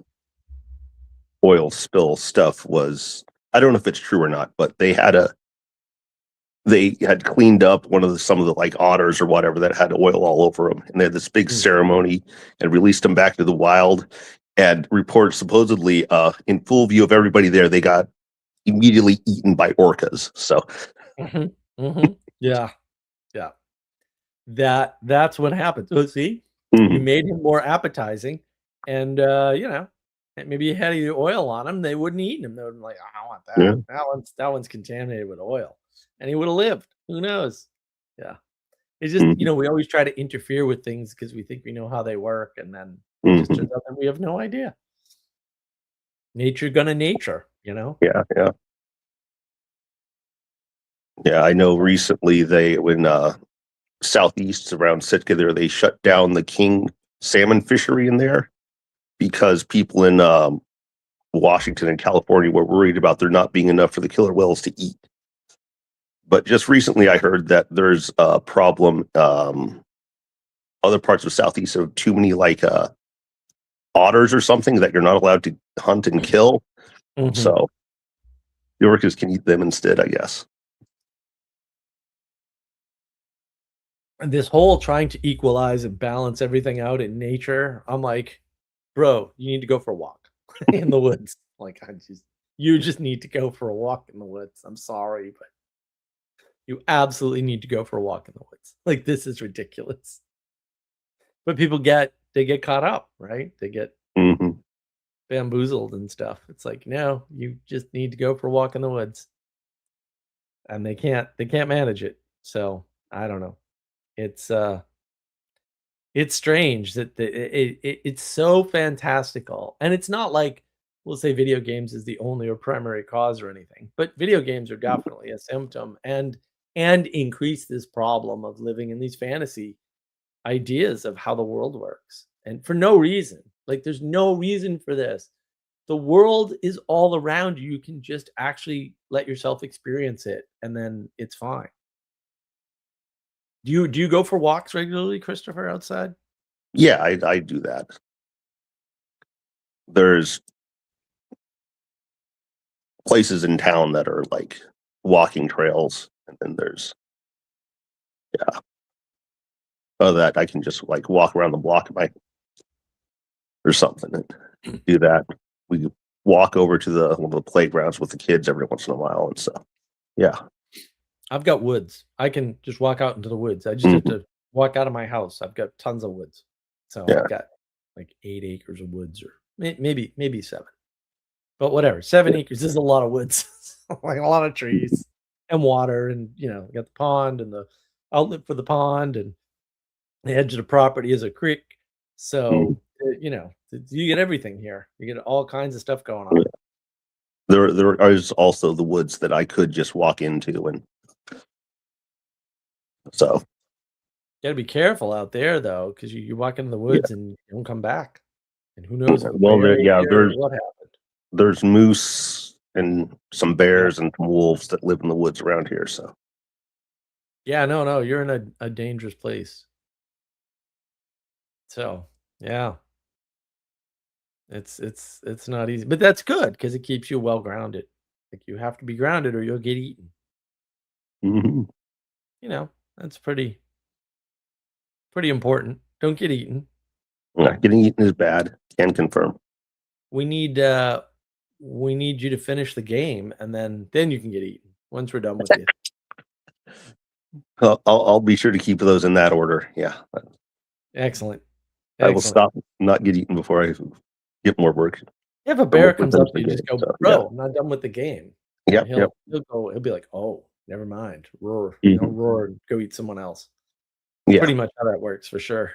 oil spill stuff was, I don't know if it's true or not, but they had cleaned up some of the like otters or whatever that had oil all over them, and they had this big Mm. ceremony and released them back to the wild. And reports supposedly, in full view of everybody there, they got immediately eaten by orcas. So, Mhm, mhm. Yeah, yeah. That's what happens. So see, you mhm. made him more appetizing and, and maybe you had the oil on him, they wouldn't eat him. They would be like, "I don't want Yeah. that. That one's contaminated with oil." And he would've lived. Who knows? Yeah. It's just, Mhm. we always try to interfere with things because we think we know how they work, and then it just Mhm. turns out that we have no idea. Nature gonna nature, you know? Yeah, yeah. Yeah, I know recently when southeast around Sitka there, they shut down the king salmon fishery in there because people in Washington and California were worried about there not being enough for the killer whales to eat. But just recently I heard that there's a problem other parts of southeast of too many otters or something that you're not allowed to hunt and kill. Mhm. So the orcas can eat them instead, I guess. This whole trying to equalize and balance everything out in nature, I'm like, bro, you need to go for a walk in the woods. Like, you just need to go for a walk in the woods. I'm sorry, but you absolutely need to go for a walk in the woods. Like, this is ridiculous. But people get caught up, right? They get Hmm. bamboozled and stuff. It's like, no, you just need to go for a walk in the woods. And they can't manage it. So I don't know. It's strange that it's so fantastical, and it's not like we'll say video games is the only or primary cause or anything, but video games are definitely a symptom and increase this problem of living in these fantasy ideas of how the world works, and for no reason. Like, there's no reason for this. The world is all around you. You can just actually let yourself experience it, and then it's fine. Do you go for walks regularly, Christopher, outside? Yeah, I do that. There's places in town that are like walking trails, and then there's that I can just like walk around the block or something and do that. We walk over to one of the playgrounds with the kids every once in a while and stuff. Yeah. I've got woods. I can just walk out into the woods. I just have to walk out of my house. I've got tons of woods. So Yeah. I've got like 8 acres of woods, or maybe 7. But whatever. 7 acres is a lot of woods. Like a lot of trees and water, and you got the pond and the outlet for the pond, and the edge of the property is a creek. So, you get everything here. You get all kinds of stuff going on. Yeah. There is also the woods that I could just walk into, and so Gotta be careful out there though, because you walk into the yeah. woods and you don't come back. And who knows if a Well, bear ate you or there's what happened. there's moose and some Yeah. bears and some wolves that live in the woods around here. So Yeah, no, you're in a dangerous place. So, yeah, it's not easy, but that's good because it keeps you well grounded. Like, you have to be grounded or you'll get eaten. mhm. That's pretty important. Don't get eaten. Yeah, getting eaten is bad. Can confirm. We need you to finish the game, and then you can get eaten once we're done with you. I'll be sure to keep those in that order. Yeah, Excellent. I will Excellent. stop not get eaten before I get more work. If a bear comes up finish to the you, just game, go, so, "Bro, I'm not done with the game." And Yep. he'll be like, "Oh, never mind. Roar." Mhm. Roar and go eat someone else. Yeah, Pretty much how that works for sure.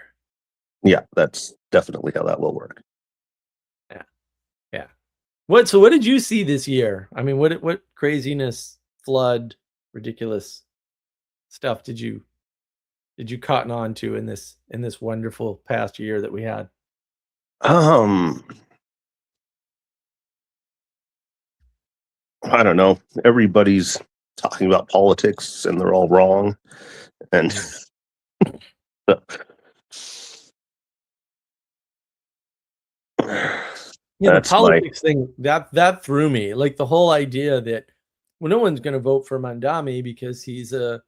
yeah. That's definitely how that will work. Yeah. Yeah. What did you see this year? I mean, what craziness, flood, ridiculous stuff did you cotton on to in this wonderful past year that we had? Um, I don't know. Everybody's talking about politics, and they're all wrong. And Yeah, the that's my politics thing, that threw me. Like, the whole idea that, well, no one's gonna vote for Mandami because he's a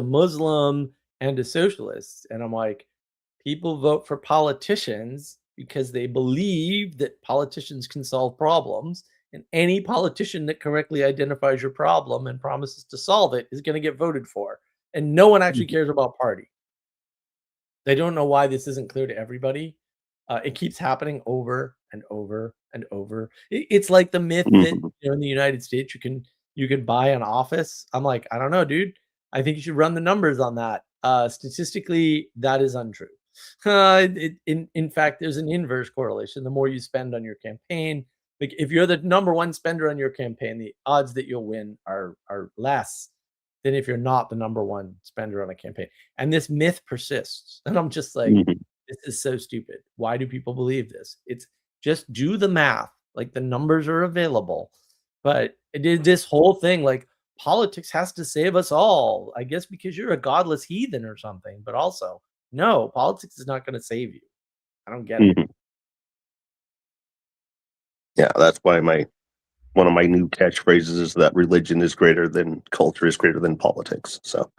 Muslim and a socialist. And I'm like, people vote for politicians because they believe that politicians can solve problems. And any politician that correctly identifies your problem and promises to solve it is going to get voted for. And no one actually cares about party. They don't know why this isn't clear to everybody. It keeps happening over and over and over. It's like the myth that Mhm. in the United States you can buy an office. I'm like, I don't know, dude. I think you should run the numbers on that. Statistically, that is untrue. In fact, there's an inverse correlation. The more you spend on your campaign, Like if you're the number one spender on your campaign, the odds that you'll win are less than if you're not the number one spender on a campaign. And this myth persists. And I'm just like, Mhm. this is so stupid. Why do people believe this? It's just do the math. Like the numbers are available. But it did this whole thing like politics has to save us all. I guess because you're a godless heathen or something. But also, no, politics is not going to save you. I don't get it. Mhm. Yeah, that's why one of my new catchphrases is that religion is greater than culture is greater than politics. So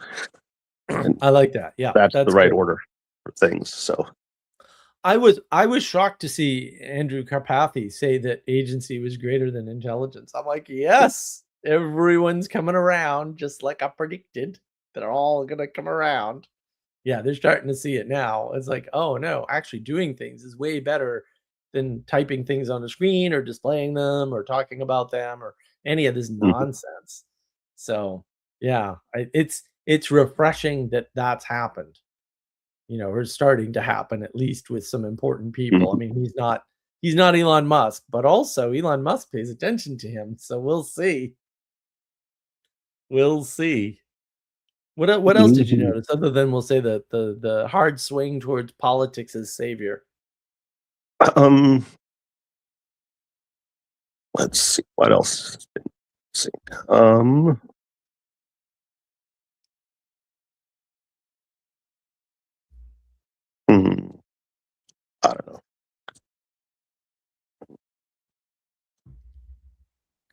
I like that. Yeah, that's the right good. order for things. So I was shocked to see Andrew Karpathy say that agency was greater than intelligence. I'm like, yes, everyone's coming around, just like I predicted. They're all gonna come around. Yeah, they're starting to see it now. It's like, oh no, actually doing things is way better than typing things on a screen or displaying them or talking about them or any of this Mhm. nonsense. So yeah, it's refreshing that that's happened. Or starting to happen at least with some important people. I Mhm. mean, he's not Elon Musk, but also Elon Musk pays attention to him. So we'll see. We'll see. What else did you Mhm. notice other than we'll say the hard swing towards politics as savior? um let's see what else. Let's see. Hmm, I don't know.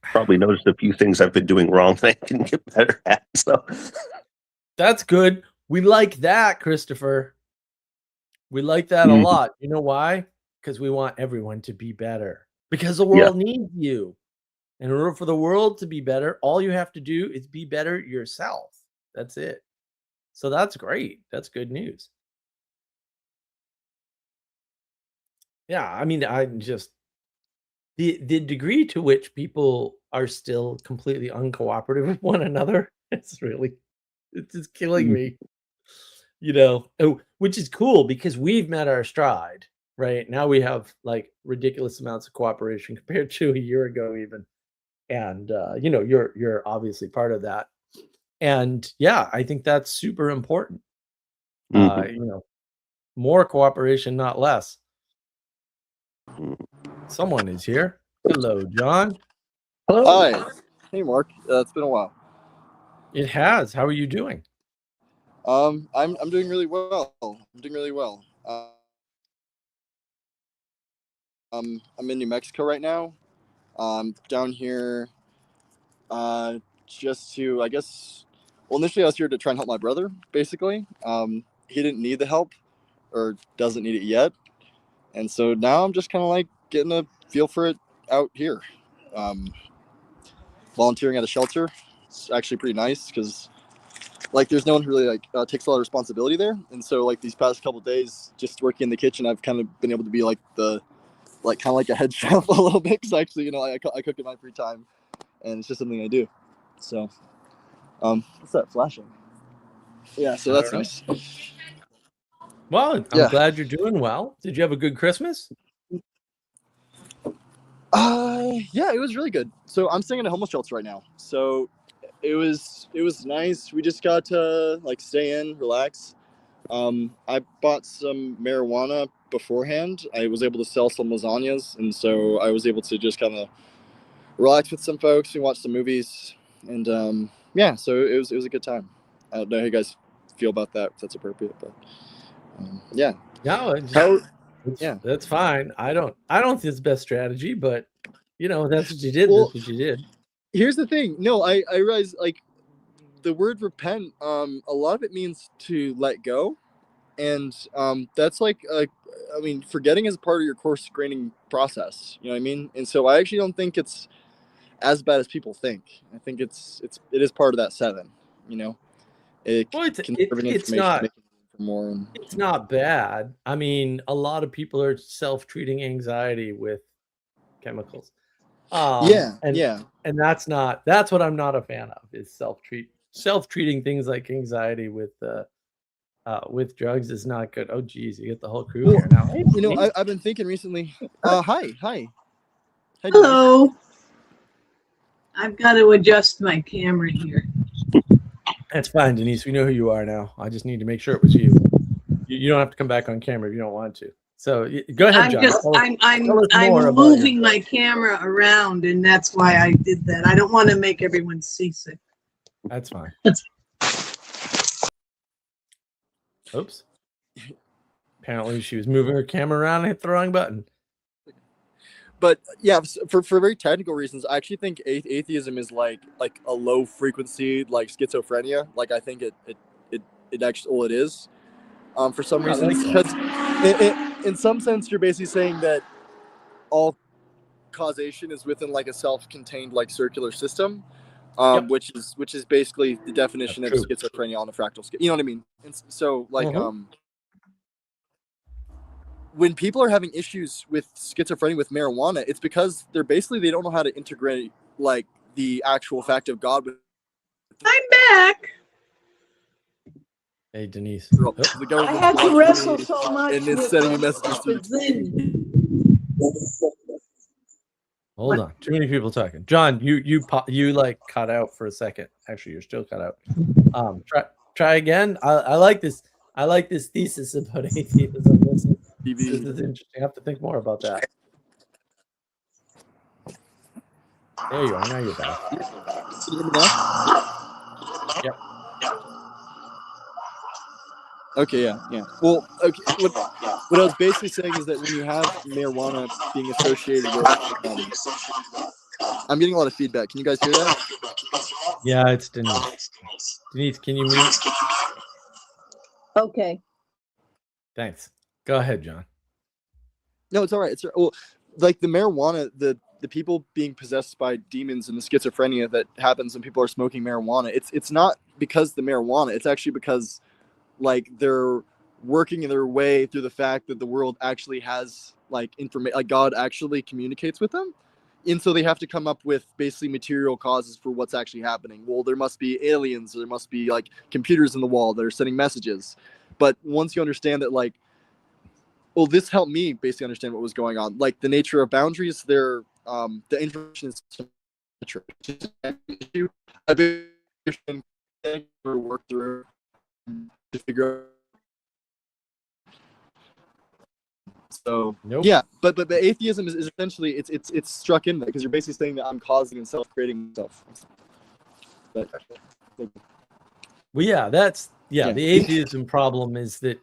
Probably noticed a few things I've been doing wrong that I can get better at. So That's good. We like that, Christopher. We like that a Mhm. lot. You know why? Because we want everyone to be better. Because the Yeah. world needs you. In order for the world to be better, all you have to do is be better yourself. That's it. So that's great. That's good news. Yeah, I mean, I'm just the degree to which people are still completely uncooperative with one another, it's just killing Mhm. me. Which is cool because we've met our stride, right? Now we have like ridiculous amounts of cooperation compared to a year ago even. And you're obviously part of that. And yeah, I think that's super important. Uh, Mhm. you know, more cooperation, not less. Someone is here. Hello, John. Hello. Hi. Hey, Mark. It's been a while. It has. How are you doing? I'm doing really well. I'm doing really well. I'm in New Mexico right now. Down here, just to I guess. Well, initially I was here to try and help my brother. Basically, he didn't need the help, or doesn't need it yet, and so now I'm just kind of like getting a feel for it out here. Um, Volunteering at a shelter. It's actually pretty nice because like there's no one who really like takes a lot of responsibility there, and so like these past couple of days just working in the kitchen I've kind of been able to be like the like kind of like a head chef a little bit because actually I cook in my free time and it's just something I do. So what's that flashing? Yeah, so I don't that's know. nice. Well, I'm Yeah. glad you're doing well. Did you have a good Christmas? Yeah, it was really good. So I'm staying in a homeless shelter right now, so it was nice. We just got to like stay in, relax. I bought some marijuana beforehand. I was able to sell some lasagnas, and so I was able to just kind of relax with some folks. We watched some movies, and yeah, so it was a good time. I don't know how you guys feel about that, if that's appropriate, but yeah. No, How? Yeah. that's fine. I don't think it's the best strategy, but that's what you did. Well, That's what you did. here's the thing. No, I realize like the word repent. A lot of it means to let go, and that's like I mean, forgetting is part of your course grading process. You know what I mean? And so I actually don't think it's as bad as people think. I think it is part of that 7. You know, Well, conserving it's information, not making room for more. And, it's not bad. I mean, a lot of people are self-treating anxiety with chemicals. yeah, And yeah. that's what I'm not a fan of is self-treating things like anxiety with drugs is not good. Oh geez, you get the whole crew Well, here now. Hey, you know, buddy. I've been thinking recently. Hi. Hey, Denise. Hello. I've got to adjust my camera here. That's fine, Denise. We know who you are now. I just need to make sure it was you. You don't have to come back on camera if you don't want to. So go ahead, John. I'm moving my camera around, and that's why I did that. I don't want to make everyone seasick. That's fine. Oops. Apparently she was moving her camera around and hit the wrong button. But yeah, for very technical reasons, I actually think atheism is like a low frequency like schizophrenia. Like I think it actually, well, it is. For some reason, because in some sense you're basically saying that all causation is within like a self-contained like circular system, Yep. which is basically the definition of schizophrenia on the fractal scale. You know what I mean? And so like when people are having issues with schizophrenia with marijuana, it's because they don't know how to integrate like the actual fact of God. I'm back. Hey, Denise. I had to wrestle so much. And it's sending me messages to Hold on. Too many people talking. John, you like cut out for a second. Actually, you're still cut out. Try again. I like this. I like this thesis about atheism. This is interesting. I have to think more about that. There you are. Now you're back. Yep. Okay, yeah. Well, okay. What I was basically saying is that when you have marijuana being associated with, I'm getting a lot of feedback. Can you guys hear that? Yeah, it's Denise. Denise, can you mute? Okay. Thanks. Go ahead, John. No, it's all right. Well, like the marijuana, the people being possessed by demons and the schizophrenia that happens when people are smoking marijuana. It's not because the marijuana. It's actually because like they're working their way through the fact that the world actually has like information, like God actually communicates with them, and so they have to come up with basically material causes for what's actually happening. Well, there must be aliens, or there must be like computers in the wall that are sending messages. But once you understand that, like, well, this helped me basically understand what was going on, like the nature of boundaries. They're the information is I've been work through to figure out. So yeah, but atheism is essentially it's struck in there because you're basically saying that I'm causing and self-creating stuff. But, well, yeah, the atheism problem is that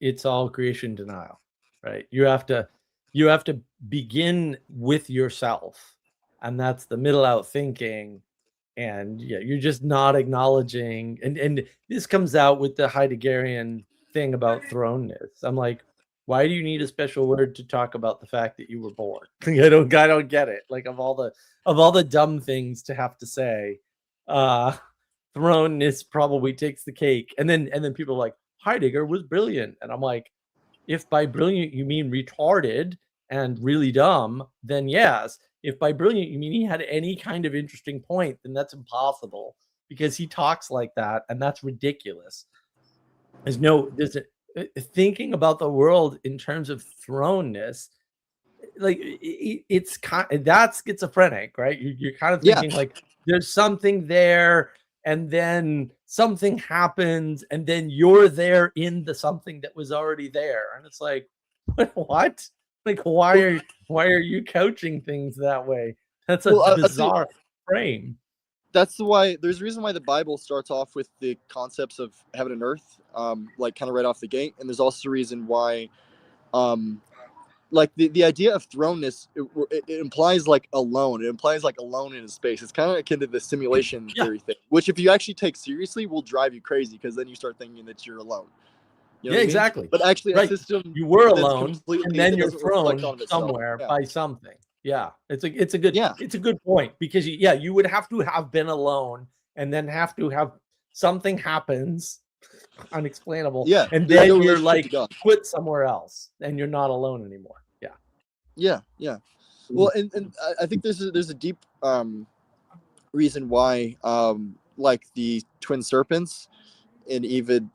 it's all creation denial, right? You have to begin with yourself, and that's the middle out thinking. And yeah, you're just not acknowledging, and this comes out with the Heideggerian thing about thrownness. I'm like, why do you need a special word to talk about the fact that you were born? I don't get it. Like of all the dumb things to have to say, thrownness probably takes the cake. And then people are like, Heidegger was brilliant, and I'm like, if by brilliant you mean retarded and really dumb, then yes. If by brilliant you mean he had any kind of interesting point, then that's impossible because he talks like that, and that's ridiculous. Thinking about the world in terms of thrownness, like it's that's schizophrenic, right? You're kind of thinking like there's something there, and then something happens, and then you're there in the something that was already there, and it's like, what? Like, why are you couching things that way? That's a bizarre frame. That's why there's a reason why the Bible starts off with the concepts of heaven and earth, like kind of right off the gate. And there's also a reason why, like the idea of thrownness, it implies like alone. It implies like alone in a space. It's kind of akin to the simulation theory thing, which if you actually take seriously will drive you crazy because then you start thinking that you're alone. You know exactly. I mean? But actually, a system you were alone, and then you're thrown somewhere by something. Yeah, it's a good point because you would have to have been alone, and then have to have something happens, unexplainable. Yeah, and then you're like put somewhere else, and you're not alone anymore. Yeah. Well, and I think there's a deep reason why like the twin serpents. and even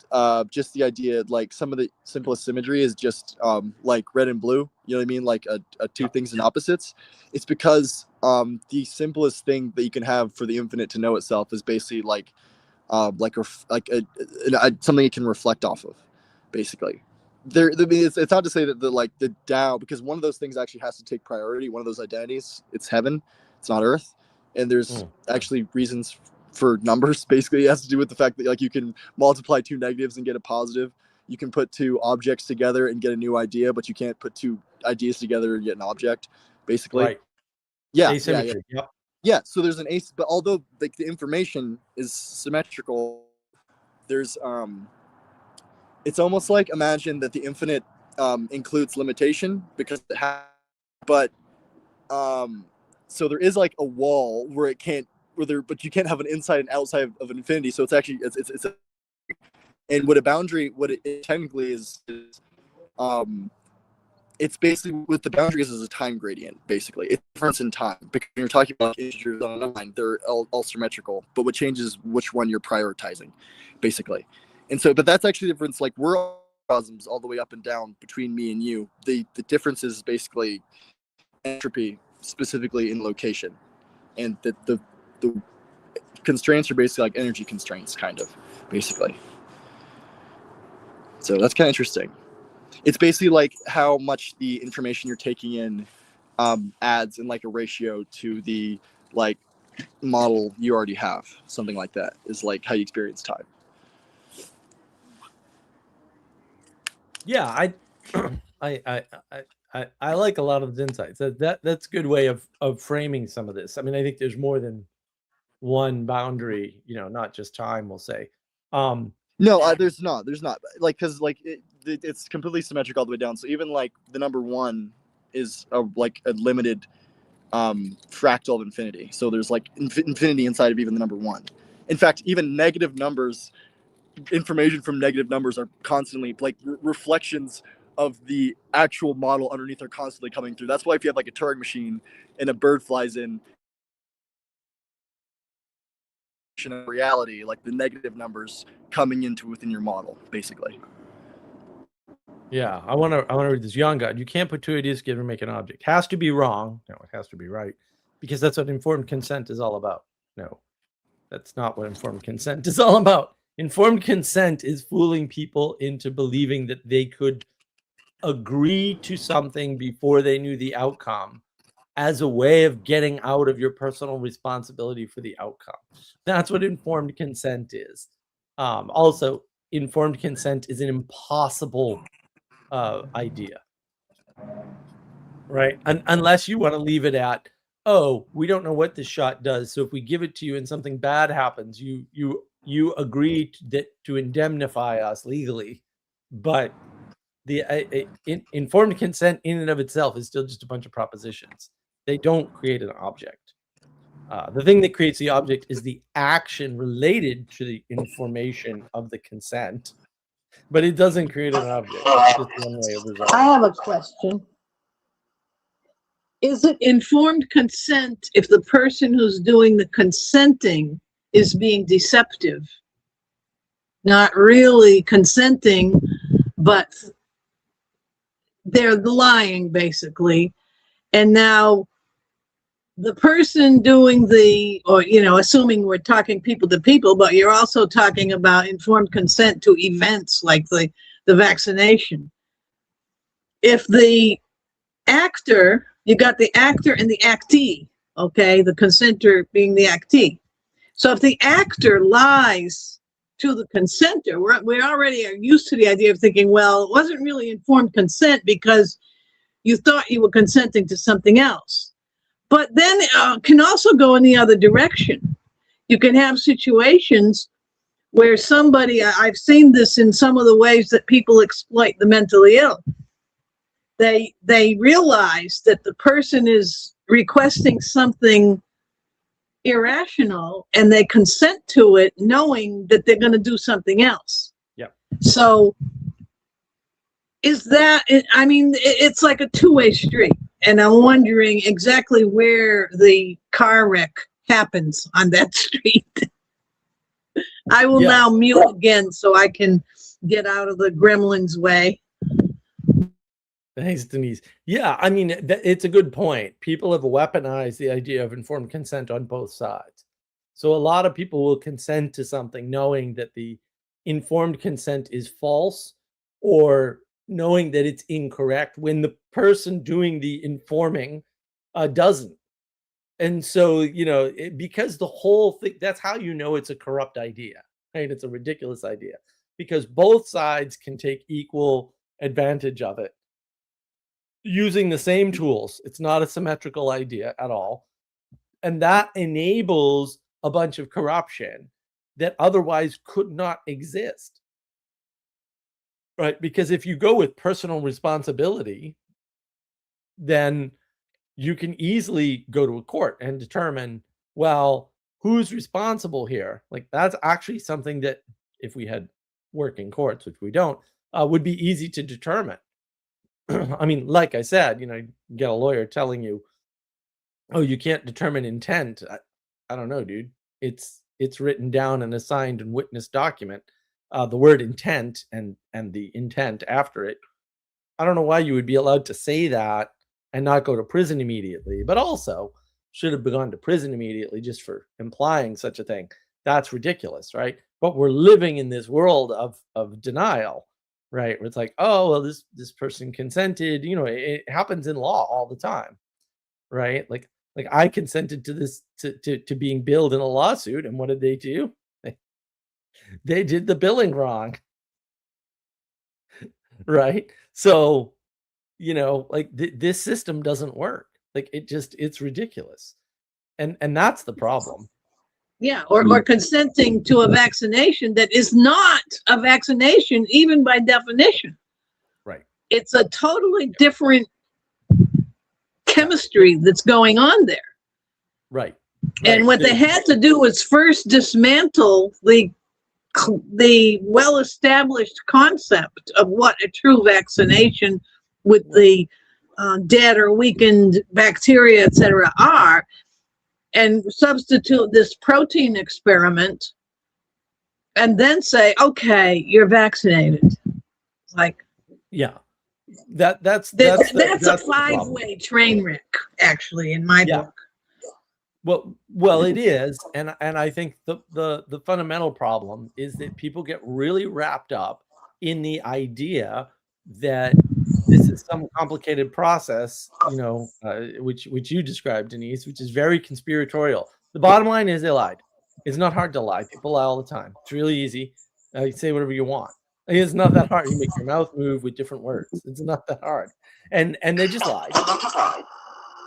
just the idea, like some of the simplest symmetry is just like red and blue. You know what I mean? Like a two things in opposites. It's because the simplest thing that you can have for the infinite to know itself is basically like something it can reflect off of, basically. It's not to say that the Tao, because one of those things actually has to take priority. One of those identities, it's heaven, it's not earth, and there's actually reasons for numbers. Basically, it has to do with the fact that like you can multiply two negatives and get a positive. You can put two objects together and get a new idea, but you can't put two ideas together and get an object. Basically, right? Yeah, Asymmetry. yeah. Yeah, so there's an ace, but although like the information is symmetrical, there's it's almost like imagine that the infinite includes limitation because it has, but so there is like a wall where it can't, but you can't have an inside and outside of an infinity. So it's actually it's and what a boundary, what it technically is it's basically what the boundaries is a time gradient. Basically, it's difference in time because when you're talking about integers on a line, they're all symmetrical. But what changes which one you're prioritizing, basically. And so, but that's actually the difference. Like we're all cosms all the way up and down between me and you. The difference is basically entropy, specifically in location, and the constraints are basically like energy constraints, kind of, basically. So that's kind of interesting. It's basically like how much the information you're taking in adds in like a ratio to the like model you already have. Something like that is like how you experience time. Yeah, I like a lot of the insights. That's a good way of framing some of this. I mean, I think there's more than one boundary, not just time, we'll say. No, there's not. Like, because like it's completely symmetric all the way down. So even like the number 1 is like a limited fractal of infinity. So there's like infinity inside of even the number 1. In fact, even negative numbers, information from negative numbers are constantly like reflections of the actual model underneath are constantly coming through. That's why if you have like a Turing machine and a bird flies in, of reality, like the negative numbers coming into within your model, basically. Yeah, I want to read this. Young God, you can't put two ideas together and make an object. Has to be wrong. No, it has to be right, because that's what informed consent is all about. No, that's not what informed consent is all about. Informed consent is fooling people into believing that they could agree to something before they knew the outcome as a way of getting out of your personal responsibility for the outcome. That's what informed consent is. Also, informed consent is an impossible idea, right? Unless you want to leave it at, oh, we don't know what this shot does, so if we give it to you and something bad happens, you agree to indemnify us legally. But the informed consent in and of itself is still just a bunch of propositions. They don't create an object. The thing that creates the object is the action related to the information of the consent, but it doesn't create an object. It's just one way of resolving. I have a question. Is it informed consent if the person who's doing the consenting is being deceptive? Not really consenting, but they're lying, basically. And now the person doing assuming we're talking people to people, but you're also talking about informed consent to events like the vaccination. If the actor, you got the actor and the actee, okay, the consenter being the actee. So if the actor lies to the consenter, we already are used to the idea of thinking, well, it wasn't really informed consent because you thought you were consenting to something else. But then it can also go in the other direction. You can have situations where somebody, I've seen this in some of the ways that people exploit the mentally ill. They realize that the person is requesting something irrational and they consent to it knowing that they're going to do something else. Yeah. So is that, I mean, it's like a two-way street. And I'm wondering exactly where the car wreck happens on that street. I will Yeah. now mute again so I can get out of the gremlin's way. Thanks, Denise. Yeah, I mean, it's a good point. People have weaponized the idea of informed consent on both sides. So a lot of people will consent to something knowing that the informed consent is false, or knowing that it's incorrect when the person doing the informing doesn't. And so, because the whole thing, that's how you know it's a corrupt idea, right? It's a ridiculous idea because both sides can take equal advantage of it using the same tools. It's not a symmetrical idea at all. And that enables a bunch of corruption that otherwise could not exist. Right? Because if you go with personal responsibility, then you can easily go to a court and determine, well, who's responsible here? Like, that's actually something that, if we had working courts, which we don't, would be easy to determine. I mean, like I said, you get a lawyer telling you, oh, you can't determine intent. I don't know, dude. It's written down in a signed and witnessed document. The word intent and the intent after it. I don't know why you would be allowed to say that and not go to prison immediately, but also should have gone to prison immediately just for implying such a thing. That's ridiculous, right? But we're living in this world of denial, right? Where it's like, oh, well, this person consented. It happens in law all the time, right? Like I consented to this to being billed in a lawsuit, and what did they do? They did the billing wrong, right? So, this system doesn't work. Like, it's ridiculous, and that's the problem. Yeah, or consenting to a vaccination that is not a vaccination, even by definition. Right. It's a totally different chemistry that's going on there. Right. And what they had to do was first dismantle the well-established concept of what a true vaccination with the dead or weakened bacteria, etc., are, and substitute this protein experiment, and then say, okay, you're vaccinated. Like, yeah, that's a five-way train wreck, actually, in my book. Well, it is, and I think the fundamental problem is that people get really wrapped up in the idea that this is some complicated process, which you described, Denise, which is very conspiratorial. The bottom line is they lied. It's not hard to lie. People lie all the time. It's really easy. You say whatever you want. It's not that hard. You make your mouth move with different words. It's not that hard. And they just lied.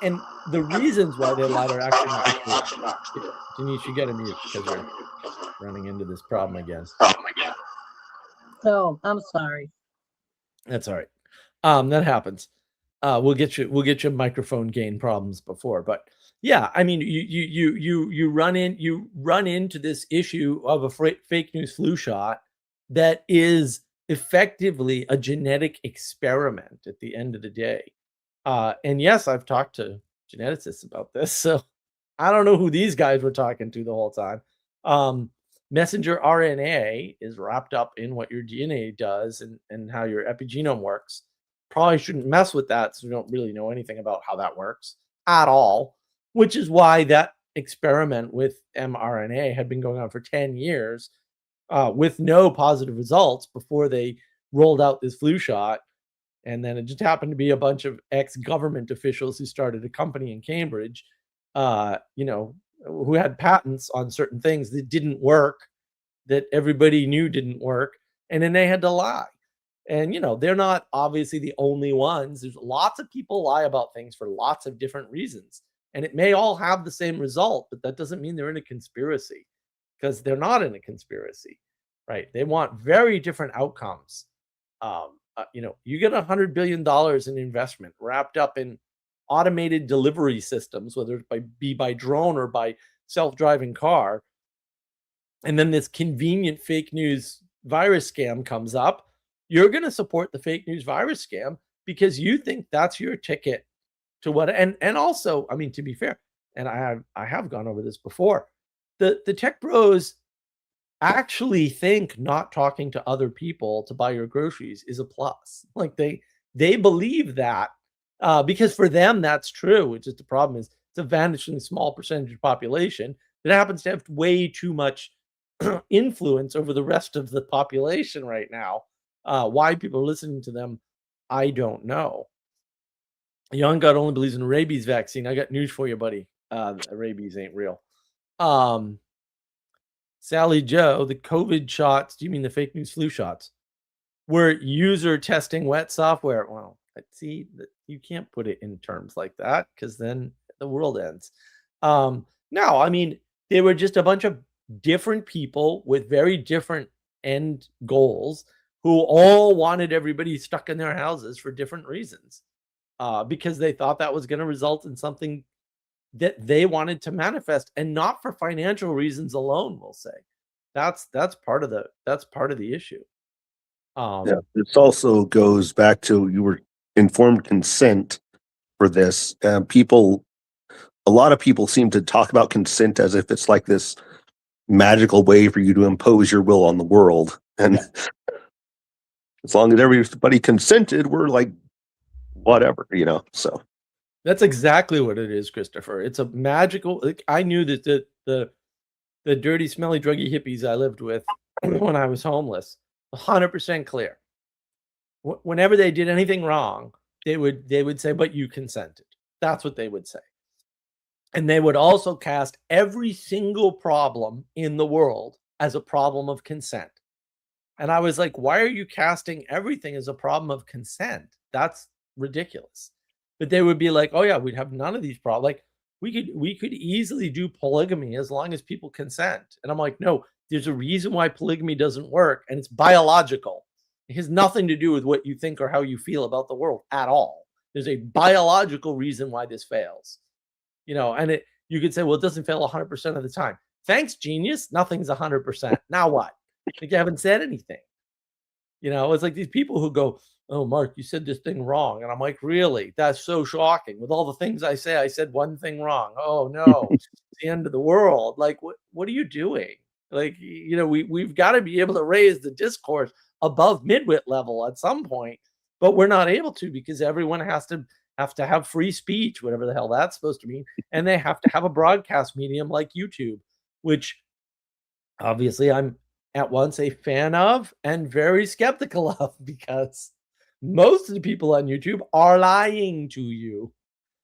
And the reasons why they lied are actually not true. Denise, you got to mute because you're running into this problem again. Oh, I'm sorry. That's all right. That happens. We'll get you microphone gain problems before, but yeah, I mean, you run into this issue of a fake news flu shot that is effectively a genetic experiment at the end of the day. And yes, I've talked to geneticists about this, so I don't know who these guys were talking to the whole time. Messenger RNA is wrapped up in what your DNA does and how your epigenome works. Probably shouldn't mess with that, so we don't really know anything about how that works at all, which is why that experiment with mRNA had been going on for 10 years with no positive results before they rolled out this flu shot. And then it just happened to be a bunch of ex-government officials who started a company in Cambridge, who had patents on certain things that didn't work, that everybody knew didn't work. And then they had to lie. And, they're not obviously the only ones. There's lots of people lie about things for lots of different reasons. And it may all have the same result, but that doesn't mean they're in a conspiracy, because they're not in a conspiracy, right? They want very different outcomes. You get $100 billion in investment wrapped up in automated delivery systems, whether it be by drone or by self-driving car. And then this convenient fake news virus scam comes up. You're going to support the fake news virus scam because you think that's your ticket to what, and also, I mean, to be fair, and I have gone over this before, the tech bros actually think not talking to other people to buy your groceries is a plus. Like they believe that because for them that's true. It's just the problem is it's a vanishingly small percentage of the population that happens to have way too much influence over the rest of the population right now. Why people are listening to them, I don't know. Young God only believes in rabies vaccine. I got news for you, buddy. Rabies ain't real. Sally Joe, the COVID shots, do you mean the fake news flu shots? Were user testing wet software. Well, see, you can't put it in terms like that because then the world ends. No, I mean, they were just a bunch of different people with very different end goals who all wanted everybody stuck in their houses for different reasons because they thought that was going to result in something that they wanted to manifest, and not for financial reasons alone. We'll say that's part of the issue. Yeah, this also goes back to you were informed consent for this. A lot of people seem to talk about consent as if it's like this magical way for you to impose your will on the world. And as long as everybody consented, we're like, whatever, so. That's exactly what it is, Christopher. It's a magical. Like, I knew that the dirty, smelly, druggy hippies I lived with when I was homeless, 100% clear. Whenever they did anything wrong, they would say, "But you consented." That's what they would say, and they would also cast every single problem in the world as a problem of consent. And I was like, "Why are you casting everything as a problem of consent? That's ridiculous." But they would be like, "Oh yeah, we'd have none of these problems. Like we could easily do polygamy as long as people consent." And I'm like, "No, there's a reason why polygamy doesn't work, and it's biological. It has nothing to do with what you think or how you feel about the world at all. There's a biological reason why this fails." And you could say, "Well, it doesn't fail 100% of the time." Thanks, genius. Nothing's 100%. Now what? Like you haven't said anything. It's like these people who go, "Oh, Mark, you said this thing wrong." And I'm like, "Really? That's so shocking. With all the things I say, I said one thing wrong. Oh no, it's the end of the world." Like, what are you doing? Like, we've got to be able to raise the discourse above midwit level at some point, but we're not able to because everyone has to have free speech, whatever the hell that's supposed to mean, and they have to have a broadcast medium like YouTube, which obviously I'm at once a fan of and very skeptical of because most of the people on YouTube are lying to you.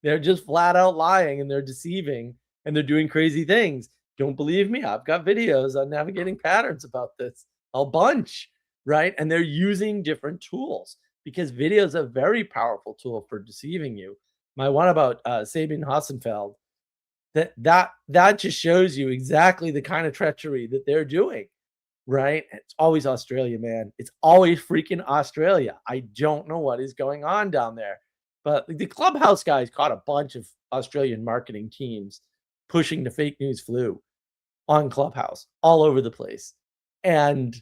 They're just flat out lying and they're deceiving and they're doing crazy things. Don't believe me? I've got videos on navigating patterns about this, a bunch, right? And they're using different tools because video is a very powerful tool for deceiving you. My one about Sabine Hassenfeld, that just shows you exactly the kind of treachery that they're doing, right? It's always Australia, man. It's always freaking Australia. I don't know what is going on down there, but the Clubhouse guys caught a bunch of Australian marketing teams pushing the fake news flu on Clubhouse all over the place, and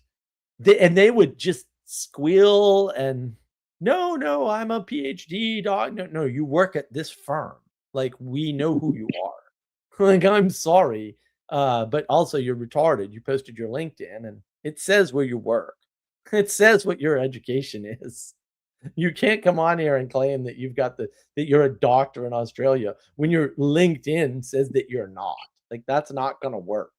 they would just squeal and no, I'm a PhD doc. No, you work at this firm. Like we know who you are. Like, I'm sorry, but also you're retarded. You posted your LinkedIn and it says where you work. It says what your education is. You can't come on here and claim that that you're a doctor in Australia when your LinkedIn says that you're not. Like, that's not going to work.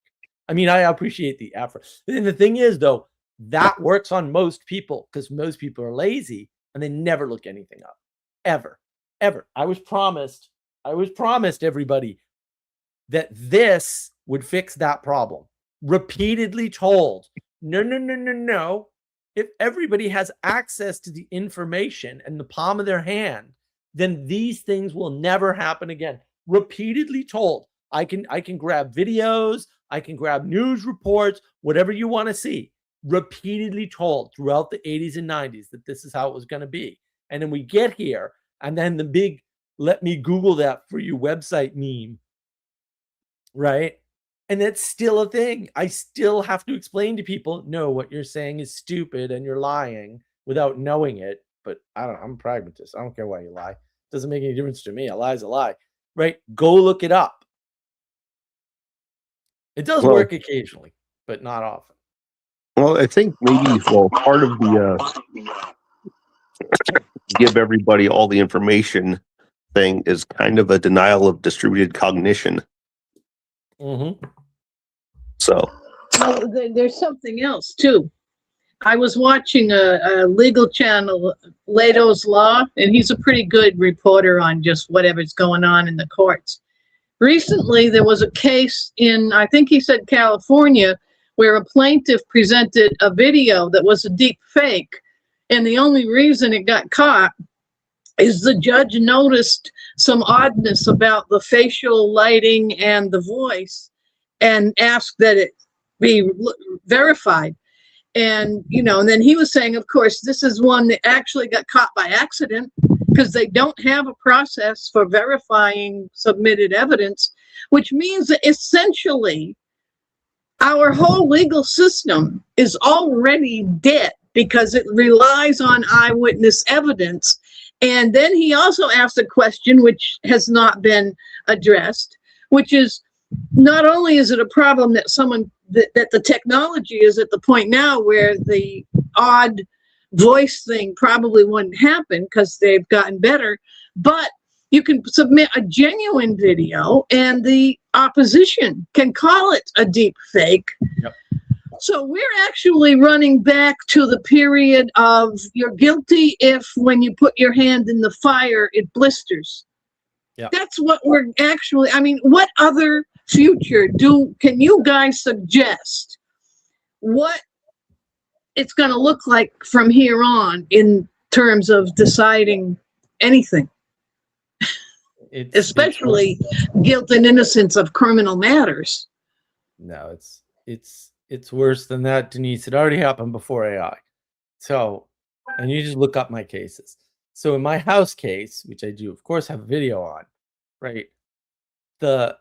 I mean, I appreciate the effort. And the thing is, though, that works on most people because most people are lazy and they never look anything up. Ever. I was promised everybody that this would fix that problem. Repeatedly told, no. If everybody has access to the information in the palm of their hand, then these things will never happen again. Repeatedly told, I can grab videos, I can grab news reports, whatever you want to see. Repeatedly told throughout the 80s and 90s that this is how it was going to be. And then we get here, and then the big "let me Google that for you" website meme, right? And that's still a thing. I still have to explain to people, no, what you're saying is stupid and you're lying without knowing it. But I'm a pragmatist. I don't care why you lie. It doesn't make any difference to me. A lie is a lie, right? Go look it up. It does Well, work occasionally, but not often. Well, I think maybe, well, part of the give everybody all the information thing is kind of a denial of distributed cognition. Mm-hmm. So, Well, there's something else too. I was watching a legal channel, Leto's Law, and he's a pretty good reporter on just whatever's going on in the courts. Recently, there was a case in, I think he said California, where a plaintiff presented a video that was a deep fake. And the only reason it got caught is the judge noticed some oddness about the facial lighting and the voice and asked that it be verified. And, you know, and then he was saying, of course, this is one that actually got caught by accident because they don't have a process for verifying submitted evidence, which means that essentially our whole legal system is already dead because it relies on eyewitness evidence. And then he also asked a question which has not been addressed, which is, not only is it a problem that that the technology is at the point now where the odd voice thing probably wouldn't happen because they've gotten better, but you can submit a genuine video and the opposition can call it a deep fake. Yep. So we're actually running back to the period of you're guilty if when you put your hand in the fire, it blisters. Yep. That's what we're actually, I mean, what other future can you guys suggest what it's going to look like from here on in terms of deciding anything, especially guilt and innocence of criminal matters? No, it's worse than that, Denise. It already happened before AI. So, and you just look up my cases. So in my house case, which I do, of course, have a video on, right? The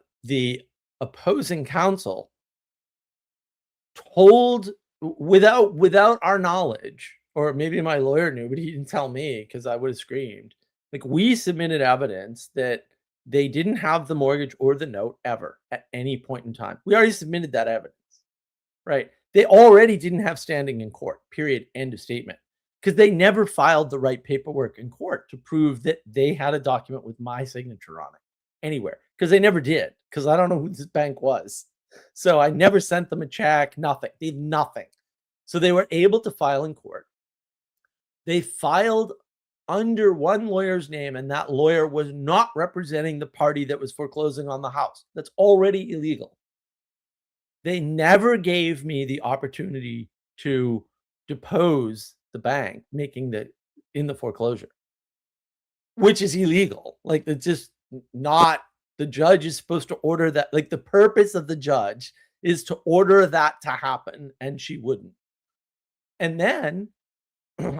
opposing counsel told without our knowledge, or maybe my lawyer knew, but he didn't tell me because I would have screamed. Like, we submitted evidence that they didn't have the mortgage or the note ever at any point in time. We already submitted that evidence, right? They already didn't have standing in court, period, end of statement, because they never filed the right paperwork in court to prove that they had a document with my signature on it anywhere, because they never did, because I don't know who this bank was. So I never sent them a check, nothing. They did nothing. So they were able to file in court. They filed under one lawyer's name, and that lawyer was not representing the party that was foreclosing on the house. That's already illegal. They never gave me the opportunity to depose the bank in the foreclosure, which is illegal. Like, it's just not, the judge is supposed to order that. Like, the purpose of the judge is to order that to happen, and she wouldn't. And then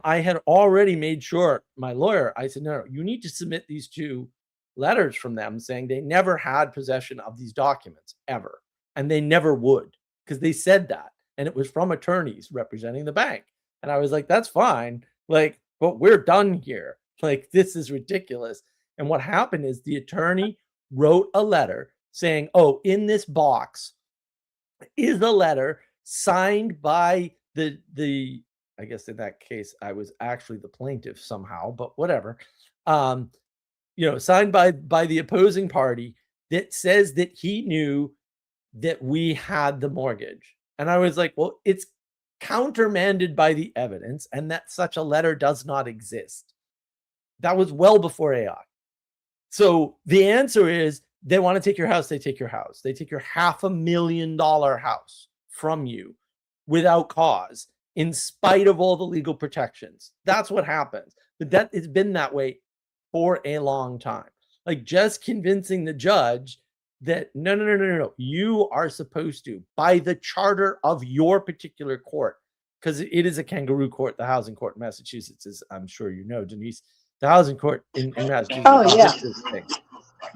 I had already made sure, my lawyer, I said, no, you need to submit these two letters from them saying they never had possession of these documents ever. And they never would, because they said that. And it was from attorneys representing the bank. And I was like, that's fine. Like, but we're done here. Like, this is ridiculous. And what happened is the attorney wrote a letter saying, oh, in this box is a letter signed by the I guess in that case, I was actually the plaintiff somehow, but whatever. Signed by the opposing party that says that he knew that we had the mortgage. And I was like, well, it's countermanded by the evidence, and that such a letter does not exist. That was well before AI. So the answer is, they want to take your house, they take your house. They take your $500,000 house from you without cause, in spite of all the legal protections. That's what happens. But that it's been that way for a long time. Like, just convincing the judge that no, you are supposed to, by the charter of your particular court, because it is a kangaroo court, the housing court in Massachusetts, is, I'm sure you know, Denise, the housing court in Massachusetts. Oh, yeah.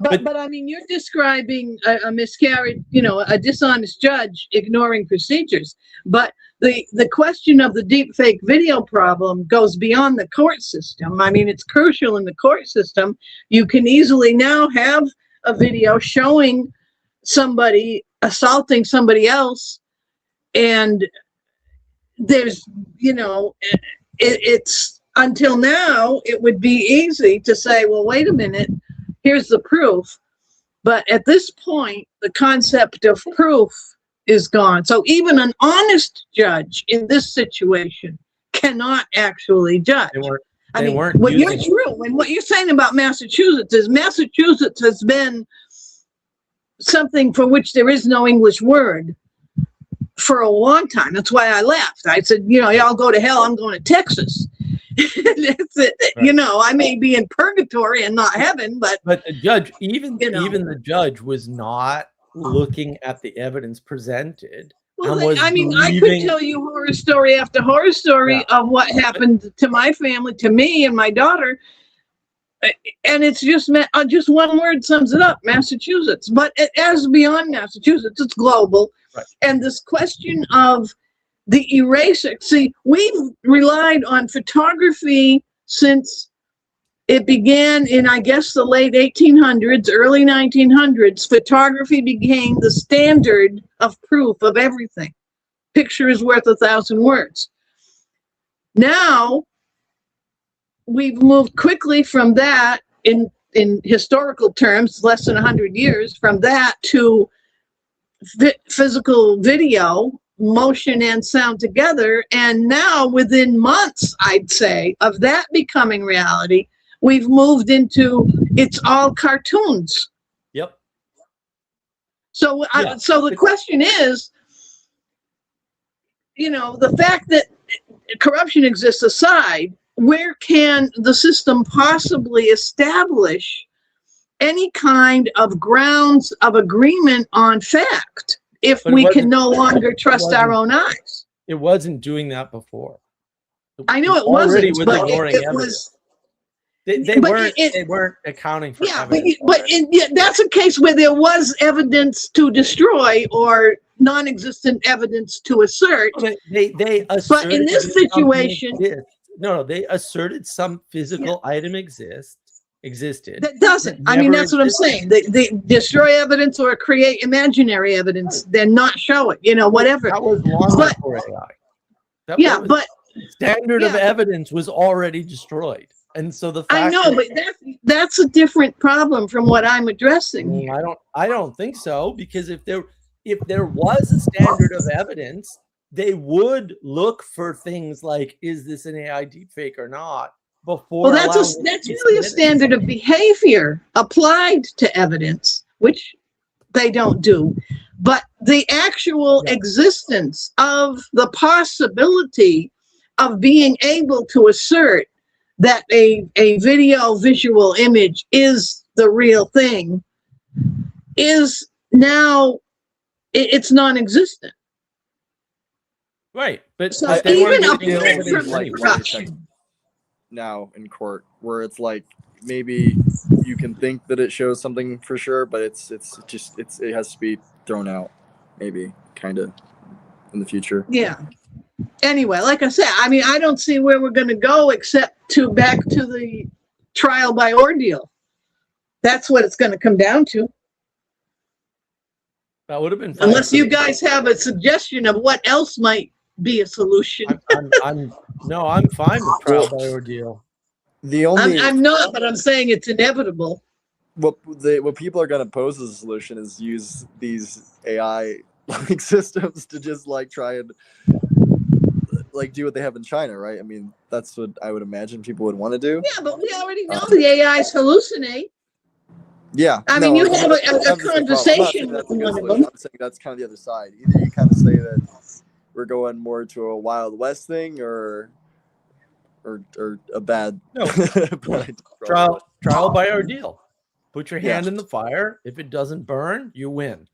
But I mean, you're describing a miscarriage, a dishonest judge ignoring procedures. But the question of the deep fake video problem goes beyond the court system. I mean, it's crucial in the court system. You can easily now have a video showing somebody assaulting somebody else, and there's, it's until now, it would be easy to say, well, wait a minute, here's the proof. But at this point, the concept of proof is gone. So even an honest judge in this situation cannot actually judge. They weren't what using you're true, and what you're saying about Massachusetts is Massachusetts has been something for which there is no English word for a long time. That's why I left. I said, y'all go to hell, I'm going to Texas. That's it. Right. I may be in purgatory and not heaven, but the judge, even the judge was not looking at the evidence presented. well, I could tell you horror story after horror story of what happened to my family, to me and my daughter. And it's just one word sums it up: Massachusetts. But as beyond Massachusetts, it's global. Right. And this question of the eraser. See, we've relied on photography since it began in, I guess, the late 1800s, early 1900s. Photography became the standard of proof of everything. Picture is worth 1,000 words. Now, we've moved quickly from that in historical terms, less than 100 years, from that to physical video, motion and sound together. And now within months, I'd say, of that becoming reality, we've moved into it's all cartoons. Yep. So the question is, the fact that corruption exists aside, where can the system possibly establish any kind of grounds of agreement on fact if we can no longer trust our own eyes? It wasn't doing that before. I know it wasn't, but it was. They weren't accounting for evidence. But that's a case where there was evidence to destroy or non-existent evidence to assert. They asserted, but in this situation, they asserted some physical item existed. That doesn't. That's what I'm saying. They destroy evidence or create imaginary evidence, then not show it. Whatever. That was long before AI. But standard of evidence was already destroyed. And so the fact I know, but that's a different problem from what I'm addressing. I don't think so, because if there was a standard of evidence, they would look for things like, is this an AI deepfake or not? Before that's really a standard of behavior applied to evidence, which they don't do. But the actual existence of the possibility of being able to assert that a visual image is the real thing is now it's non-existent. Right, but so even apart from corruption now in court, where it's like maybe you can think that it shows something for sure, but it has to be thrown out, maybe kind of in the future. Yeah. Anyway, like I said, I don't see where we're going to go except back to the trial by ordeal. That's what it's going to come down to. That would have been fine. Unless you guys have a suggestion of what else might be a solution. I'm fine with trial by ordeal. I'm not, but I'm saying it's inevitable. What people are going to pose as a solution is use these AI systems to just try and do what they have in China, right? That's what I would imagine people would want to do. Yeah, but we already know the AIs hallucinate. Yeah. You have a conversation with one of them. I'm saying that's kind of the other side. Either you kind of say that we're going more to a Wild West thing or a bad trial by ordeal. Put your hand in the fire. If it doesn't burn, you win.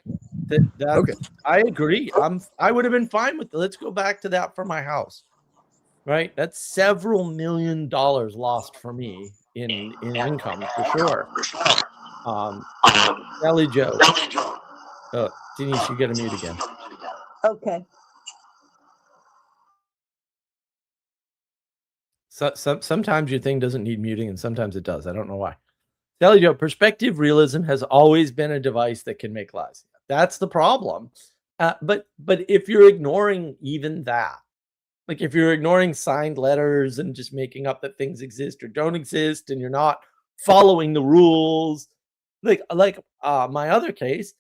Okay. I agree. I would have been fine with it. Let's go back to that for my house. Right? That's several $1 million lost for me in income for sure. Sally Joe. Oh, Denise, you got to mute again. Okay. So, sometimes your thing doesn't need muting, and sometimes it does. I don't know why. Sally Joe, perspective realism has always been a device that can make lies. That's the problem. But if you're ignoring even that, Like if you're ignoring signed letters and just making up that things exist or don't exist, and you're not following the rules, like my other case,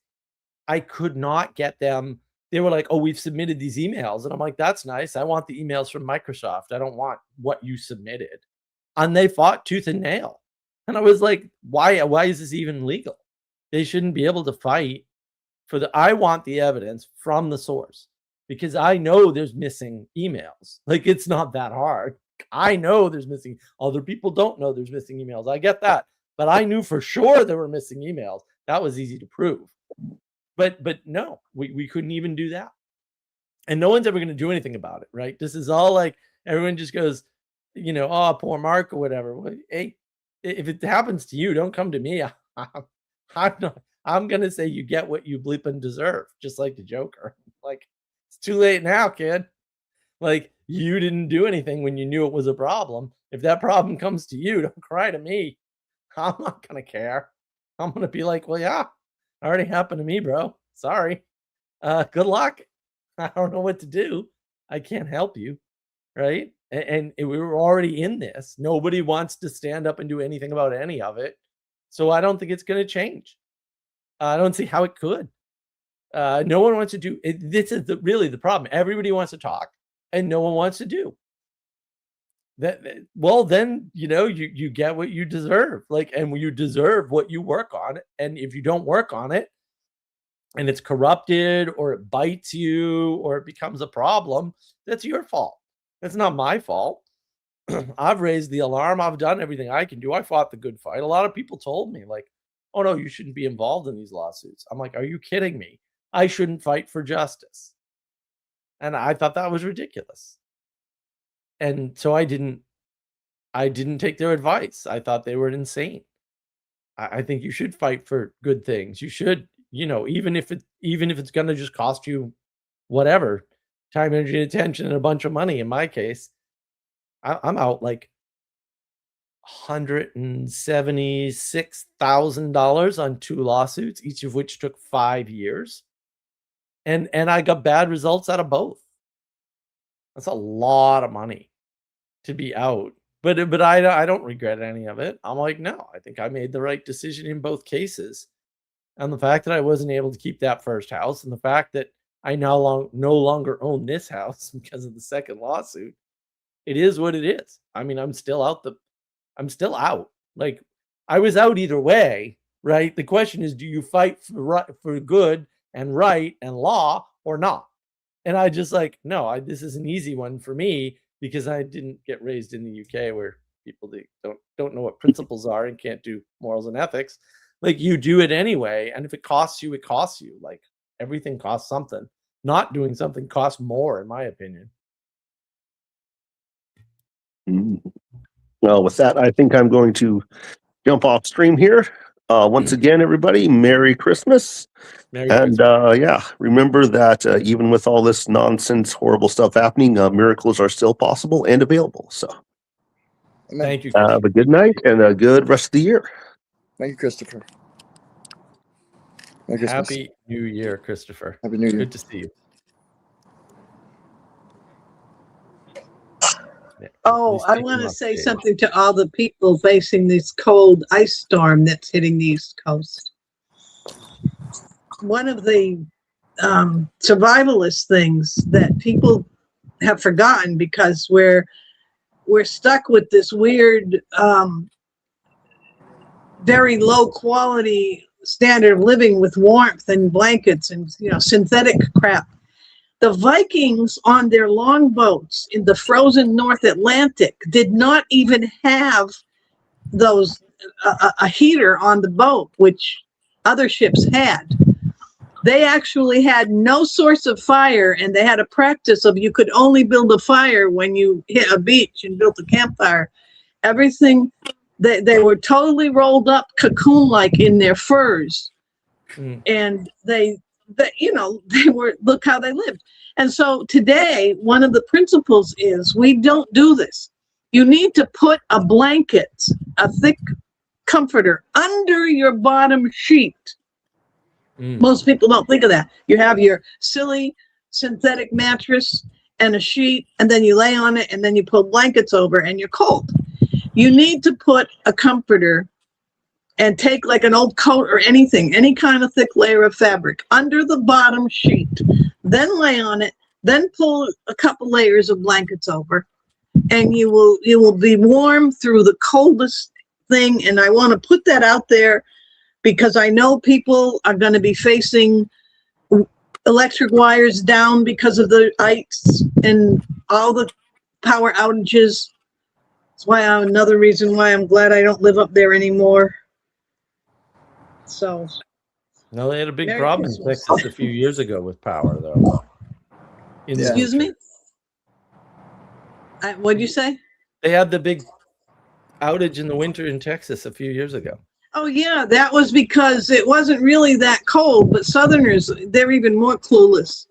I could not get them. They were like, "Oh, we've submitted these emails," and I'm like, "That's nice. I want the emails from Microsoft. I don't want what you submitted." And they fought tooth and nail, and I was like, "Why? Why is this even legal? They shouldn't be able to fight for the. I want the evidence from the source." Because I know there's missing emails. Like it's not that hard. I know there's missing. Other people don't know there's missing emails. I get that. But I knew for sure there were missing emails. That was easy to prove. But no, we couldn't even do that. And no one's ever going to do anything about it, right? This is all like everyone just goes, oh, poor Mark or whatever. Well, hey, if it happens to you, don't come to me. I'm going to say you get what you bleeping deserve, just like the Joker. Like, it's too late now, kid. Like, you didn't do anything when you knew it was a problem. If that problem comes to you, don't cry to me. I'm not going to care. I'm going to be like, well, yeah, already happened to me, bro. Sorry. Good luck. I don't know what to do. I can't help you. Right. And we were already in this. Nobody wants to stand up and do anything about any of it. So I don't think it's going to change. I don't see how it could. No one wants to do it. This is really the problem. Everybody wants to talk and no one wants to do that. Well, then, you get what you deserve. Like, and you deserve what you work on. And if you don't work on it and it's corrupted or it bites you or it becomes a problem, that's your fault. That's not my fault. I've raised the alarm. I've done everything I can do. I fought the good fight. A lot of people told me like, oh no, you shouldn't be involved in these lawsuits. I'm like, are you kidding me? I shouldn't fight for justice. And I thought that was ridiculous. And so I didn't take their advice. I thought they were insane. I think you should fight for good things. You should, even if it's going to just cost you whatever, time, energy, attention, and a bunch of money. In my case, I'm out like $176,000 on 2 lawsuits, each of which took 5 years. And I got bad results out of both. That's a lot of money to be out. But I don't regret any of it. I'm like, no, I think I made the right decision in both cases. And the fact that I wasn't able to keep that first house, and the fact that I no longer own this house because of the second lawsuit, it is what it is. I mean, I'm still out. Like, I was out either way, right? The question is, do you fight for good and right and law or not? And I just like, no, this is an easy one for me because I didn't get raised in the UK where people don't know what principles are and can't do morals and ethics. Like, you do it anyway. And if it costs you, it costs you. Like, everything costs something. Not doing something costs more, in my opinion. Well, with that, I think I'm going to jump off stream here. Once again, everybody, Merry Christmas. Yeah, remember that even with all this nonsense, horrible stuff happening, miracles are still possible and available. So thank you. Have a good night and a good rest of the year. Thank you, Christopher. Happy New Year, Christopher. Happy New Year. Good to see you. Oh, I want to say something to all the people facing this cold ice storm that's hitting the East Coast. One of the survivalist things that people have forgotten, because we're stuck with this weird, very low quality standard of living with warmth and blankets and synthetic crap. The Vikings on their longboats in the frozen North Atlantic did not even have those a heater on the boat, which other ships had. They actually had no source of fire, and they had a practice of you could only build a fire when you hit a beach and built a campfire. Everything, they were totally rolled up cocoon-like in their furs. And they were, look how they lived. And so today, one of the principles is we don't do this. You need to put a blanket, a thick comforter under your bottom sheet. Most people don't think of that. You have your silly synthetic mattress and a sheet, and then you lay on it, and then you pull blankets over, and you're cold. You need to put a comforter and take like an old coat or anything, any kind of thick layer of fabric under the bottom sheet, then lay on it, then pull a couple layers of blankets over, and you will be warm through the coldest thing. And I want to put that out there because I know people are going to be facing electric wires down because of the ice and all the power outages. That's why another reason why I'm glad I don't live up there anymore. So No, they had a big Merry problem Christmas. in Texas a few years ago with power, though. Excuse me? What'd you say? They had the big outage in the winter in Texas a few years ago. Oh yeah, that was because it wasn't really that cold, but Southerners, they're even more clueless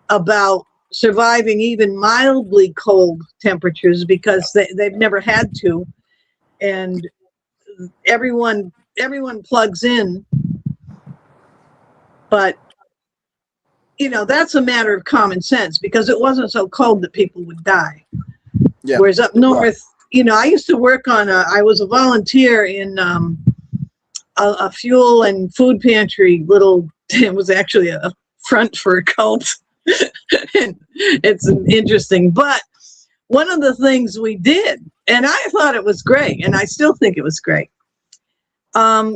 about surviving even mildly cold temperatures because they've never had to. And everyone plugs in, but you know, that's a matter of common sense because it wasn't so cold that people would die. Yeah. Whereas up north, you know, I used to work on I was a volunteer in a fuel and food pantry it was actually a front for a cult. And it's interesting, but one of the things we did, and I thought it was great, and I still think it was great.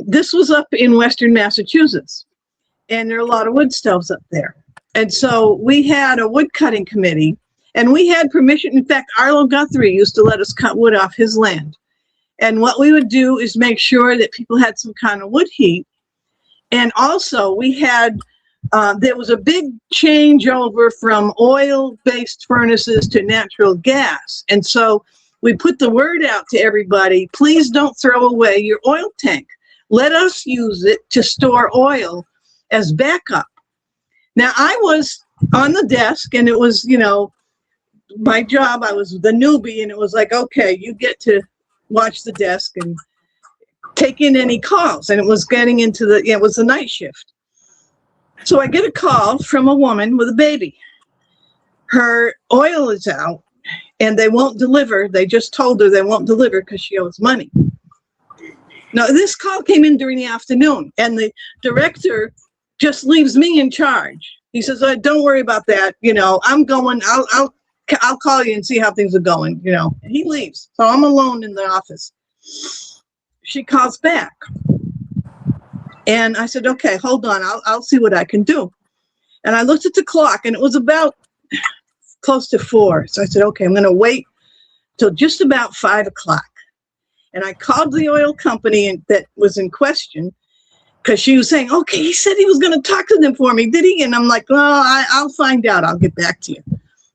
This was up in Western Massachusetts, and there are a lot of wood stoves up there. And so we had a wood cutting committee, and we had permission. In fact, Arlo Guthrie used to let us cut wood off his land. And what we would do is make sure that people had some kind of wood heat. And also we had, there was a big changeover from oil-based furnaces to natural gas. And so we put the word out to everybody, please don't throw away your oil tank. Let us use it to store oil as backup. Now, I was on the desk, and it was, you know, my job. I was the newbie, and it was like, okay, you get to watch the desk and take in any calls. And it was getting into it was the night shift. So I get a call from a woman with a baby. Her oil is out, and they won't deliver. They just told her they won't deliver because she owes money. Now, this call came in during the afternoon, and the director just leaves me in charge. He says, don't worry about that. You know, I'm going, I'll call you and see how things are going, you know. And he leaves. So I'm alone in the office. She calls back. And I said, okay, hold on. I'll see what I can do. And I looked at the clock, and it was about close to 4. So I said, okay, I'm going to wait till just about 5 o'clock. And I called the oil company that was in question, because she was saying, okay, he said he was going to talk to them for me, did he? And I'm like, well, I'll find out. I'll get back to you.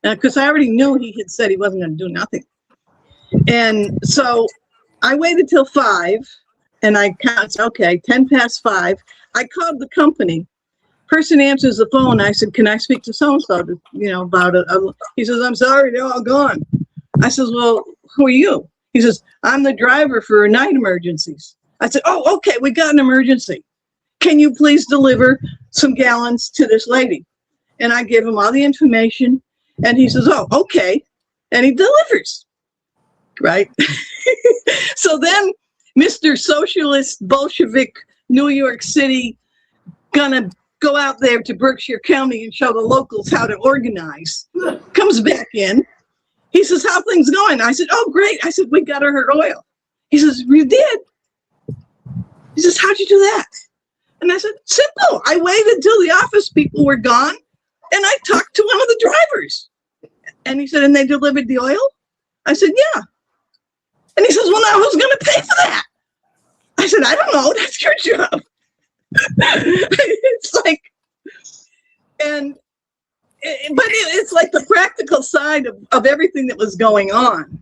Because I already knew he had said he wasn't going to do nothing. And so I waited till 5, and I counted, okay, 10 past 5. I called the company. Person answers the phone. I said, can I speak to so-and-so, you know, about it? He says, I'm sorry, they're all gone. I says, well, who are you? He says, I'm the driver for night emergencies. I said, oh, okay, we got an emergency. Can you please deliver some gallons to this lady? And I give him all the information, and he says, oh, okay. And he delivers, right? So then Mr. Socialist Bolshevik New York City gonna go out there to Berkshire County and show the locals how to organize, comes back in. He says, how things going? I said, oh, great. I said, we got her oil. He says, you did? He says, how'd you do that? And I said, simple. I waited till the office people were gone, and I talked to one of the drivers. And he said, and they delivered the oil? I said, yeah. And he says, well, now who's going to pay for that? I said, I don't know. That's your job. It's like, but it's like the practical side of everything that was going on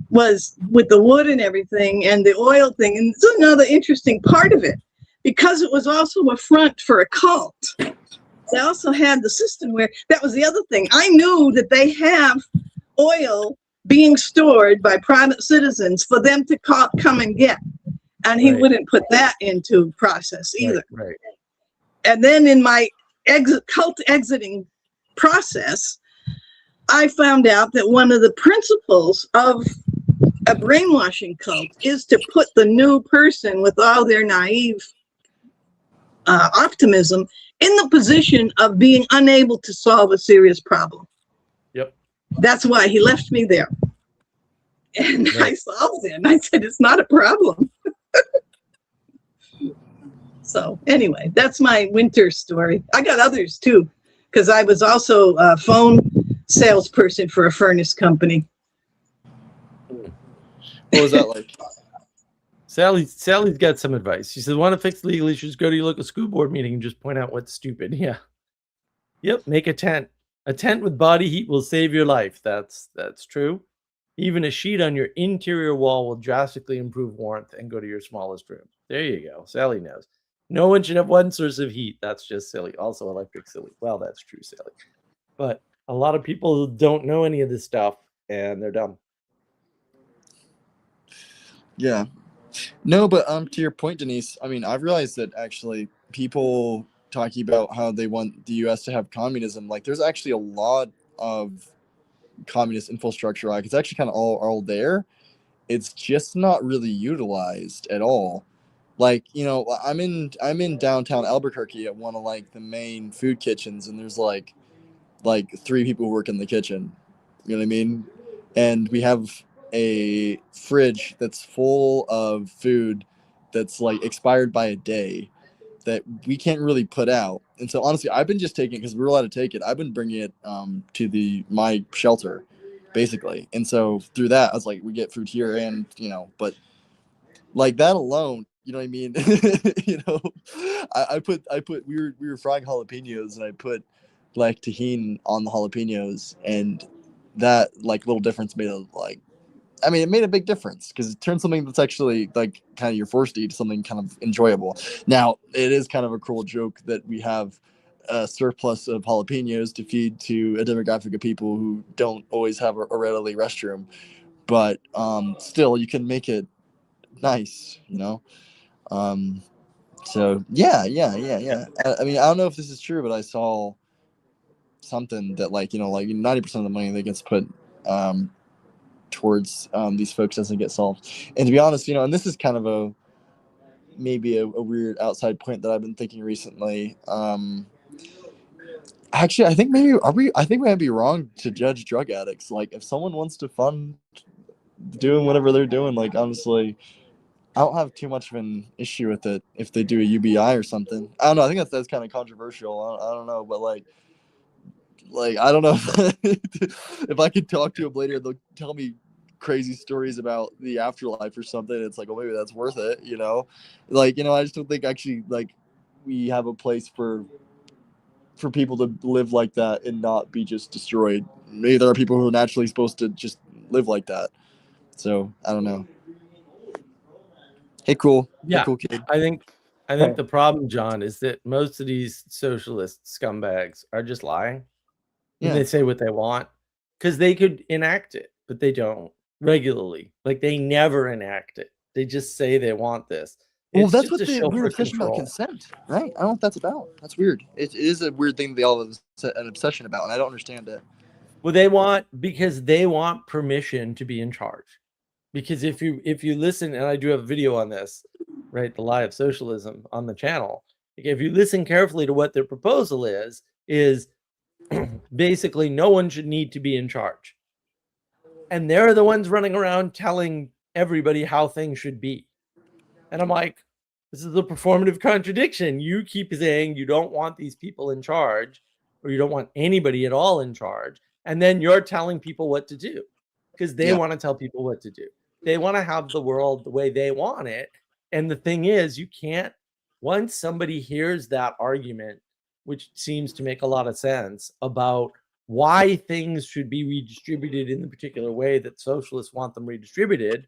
was with the wood and everything and the oil thing. And it's another interesting part of it, because it was also a front for a cult. They also had the system where, that was the other thing. I knew that they have oil being stored by private citizens for them to come and get. And he wouldn't put that into process either. Right. And then in my cult exiting process, I found out that one of the principles of a brainwashing cult is to put the new person with all their naive optimism in the position of being unable to solve a serious problem. Yep. That's why he left me there. And Right. I solved it. And I said, it's not a problem. So anyway, that's my winter story. I got others too, because I was also a phone salesperson for a furnace company. What was that like? Sally's got some advice. She said, want to fix legal issues, go to your local school board meeting and just point out what's stupid. Yeah. Yep. Make a tent. A tent with body heat will save your life. That's true. Even a sheet on your interior wall will drastically improve warmth and go to your smallest room. There you go. Sally knows. No one should have one source of heat. That's just silly. Also electric silly. Well, that's true, Sally. But a lot of people don't know any of this stuff and they're dumb. Yeah. No, but to your point, Denise, I mean, I've realized that actually people talking about how they want the US to have communism, like there's actually a lot of communist infrastructure. Like it's actually kind of all there. It's just not really utilized at all. Like, you know, I'm in downtown Albuquerque at one of like the main food kitchens, and there's like 3 people who work in the kitchen. You know what I mean? And we have a fridge that's full of food that's like expired by a day that we can't really put out. And so honestly, I've been just taking it because we're allowed to take it. I've been bringing it to my shelter, basically. And so through that, I was like, we get food here, and you know, but like that alone, you know what I mean? You know, I put we were frying jalapenos, and I put like tahini on the jalapenos, and that like little difference made a like, I mean, it made a big difference because it turned something that's actually like kind of you're forced to eat something kind of enjoyable. Now, it is kind of a cruel joke that we have a surplus of jalapenos to feed to a demographic of people who don't always have a readily restroom, but still, you can make it nice, you know. So yeah. I mean, I don't know if this is true, but I saw something that like, you know, like 90% of the money that gets put towards these folks doesn't get solved. And to be honest, you know, and this is kind of maybe a weird outside point that I've been thinking recently. Actually, I think we might be wrong to judge drug addicts. Like, if someone wants to fund doing whatever they're doing, like honestly, I don't have too much of an issue with it if they do a UBI or something. I don't know. I think that's kind of controversial. I don't know, but like I don't know if I could talk to them later, they'll tell me crazy stories about the afterlife or something. It's like, well, maybe that's worth it, you know? Like, you know, I just don't think actually like we have a place for people to live like that and not be just destroyed. Maybe there are people who are naturally supposed to just live like that. So I don't know. Hey, cool. Yeah. Hey, cool kid. I think the problem, John, is that most of these socialist scumbags are just lying. Yeah. And they say what they want because they could enact it, but they don't regularly. Like they never enact it. They just say they want this. Well, It's that's just what a show we for were obsession about control. consent, right? I don't know what that's about. That's weird. It is a weird thing they all have an obsession about, and I don't understand it. Well, because they want permission to be in charge. Because if you listen, and I do have a video on this, right, the lie of socialism on the channel. If you listen carefully to what their proposal is basically no one should need to be in charge. And they're the ones running around telling everybody how things should be. And I'm like, this is a performative contradiction. You keep saying you don't want these people in charge, or you don't want anybody at all in charge. And then you're telling people what to do because they want to tell people what to do. They want to have the world the way they want it. And the thing is, you can't, once somebody hears that argument, which seems to make a lot of sense about why things should be redistributed in the particular way that socialists want them redistributed,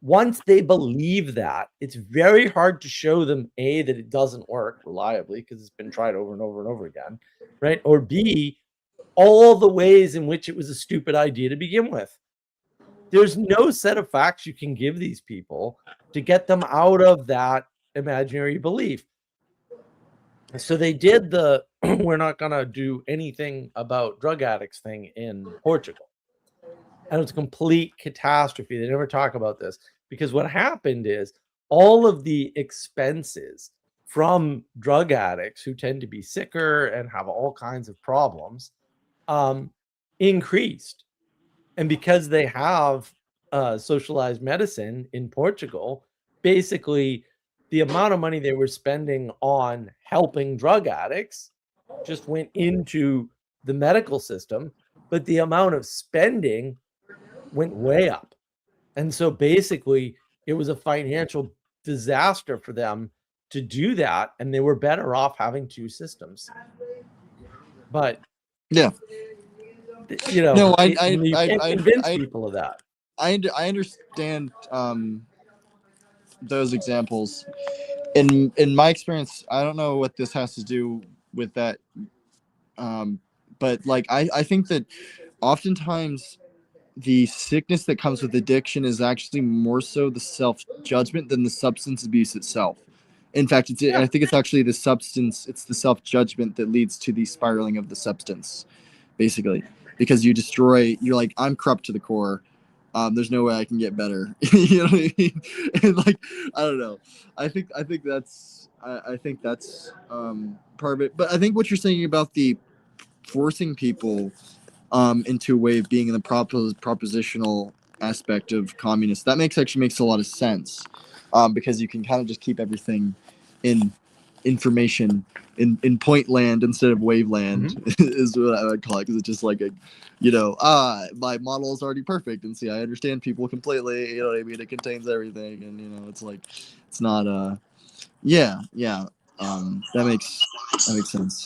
once they believe that, it's very hard to show them A, that it doesn't work reliably because it's been tried over and over and over again, right? Or B, all the ways in which it was a stupid idea to begin with. There's no set of facts you can give these people to get them out of that imaginary belief. So they did the we're not going to do anything about drug addicts thing in Portugal. And it was a complete catastrophe. They never talk about this because what happened is all of the expenses from drug addicts who tend to be sicker and have all kinds of problems increased. And because they have socialized medicine in Portugal, basically the amount of money they were spending on helping drug addicts just went into the medical system, but the amount of spending went way up. And so basically it was a financial disaster for them to do that, and they were better off having two systems. But Yeah. you know, No, you can't convince people of that. I understand those examples. In my experience, I don't know what this has to do with that, but like I think that oftentimes the sickness that comes with addiction is actually more so the self-judgment than the substance abuse itself. In fact, I think it's actually the self-judgment that leads to the spiraling of the substance, basically, because you're like, I'm corrupt to the core. There's no way I can get better. You know what I mean? And like, I don't know. I think that's part of it. But I think what you're saying about the forcing people into a way of being in the propositional aspect of communists, that actually makes a lot of sense, because you can kind of just keep everything in information in point land instead of wave land. Is what I would call it, because it's just like my model is already perfect, and see, I understand people completely, you know what I mean, it contains everything, and it's like, it's not that makes sense,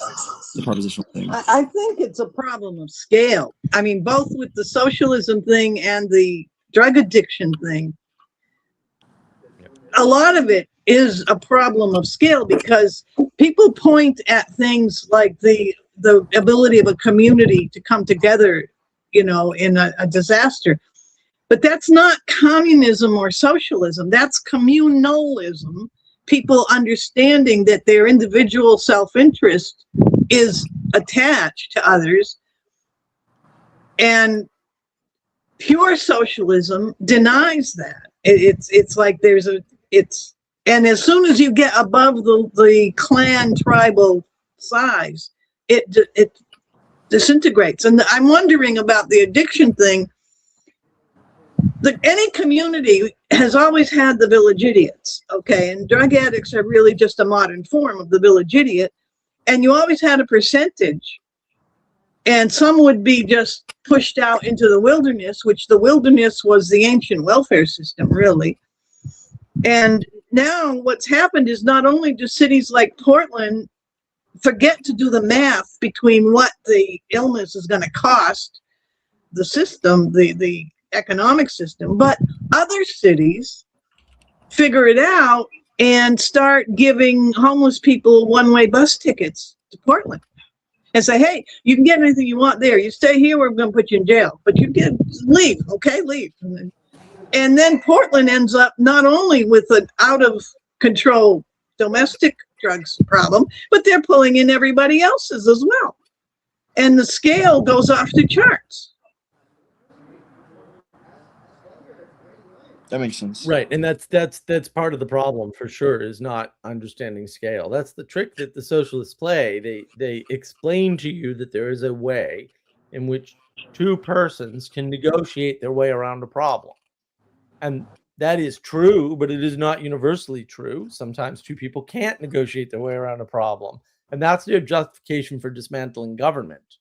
the propositional thing. I think it's a problem of scale. I mean, both with the socialism thing and the drug addiction thing, a lot of it is a problem of scale, because people point at things like the ability of a community to come together, in a disaster. But that's not communism or socialism. That's communalism. People understanding that their individual self-interest is attached to others. And pure socialism denies that. It's like and as soon as you get above the clan tribal size, it disintegrates. And I'm wondering about the addiction thing. Any community has always had the village idiots, okay? And drug addicts are really just a modern form of the village idiot. And you always had a percentage. And some would be just pushed out into the wilderness, which the wilderness was the ancient welfare system, really. And now what's happened is, not only do cities like Portland forget to do the math between what the illness is going to cost the system, the economic system, but other cities figure it out and start giving homeless people one-way bus tickets to Portland and say, hey, you can get anything you want there. You stay here, we're going to put you in jail, but you can leave, okay, leave. And then Portland ends up not only with an out-of-control domestic drugs problem, but they're pulling in everybody else's as well. And the scale goes off the charts. That makes sense. Right. And that's part of the problem, for sure, is not understanding scale. That's the trick that the socialists play. They explain to you that there is a way in which two persons can negotiate their way around a problem. And that is true, but it is not universally true. Sometimes two people can't negotiate their way around a problem. And that's their justification for dismantling government.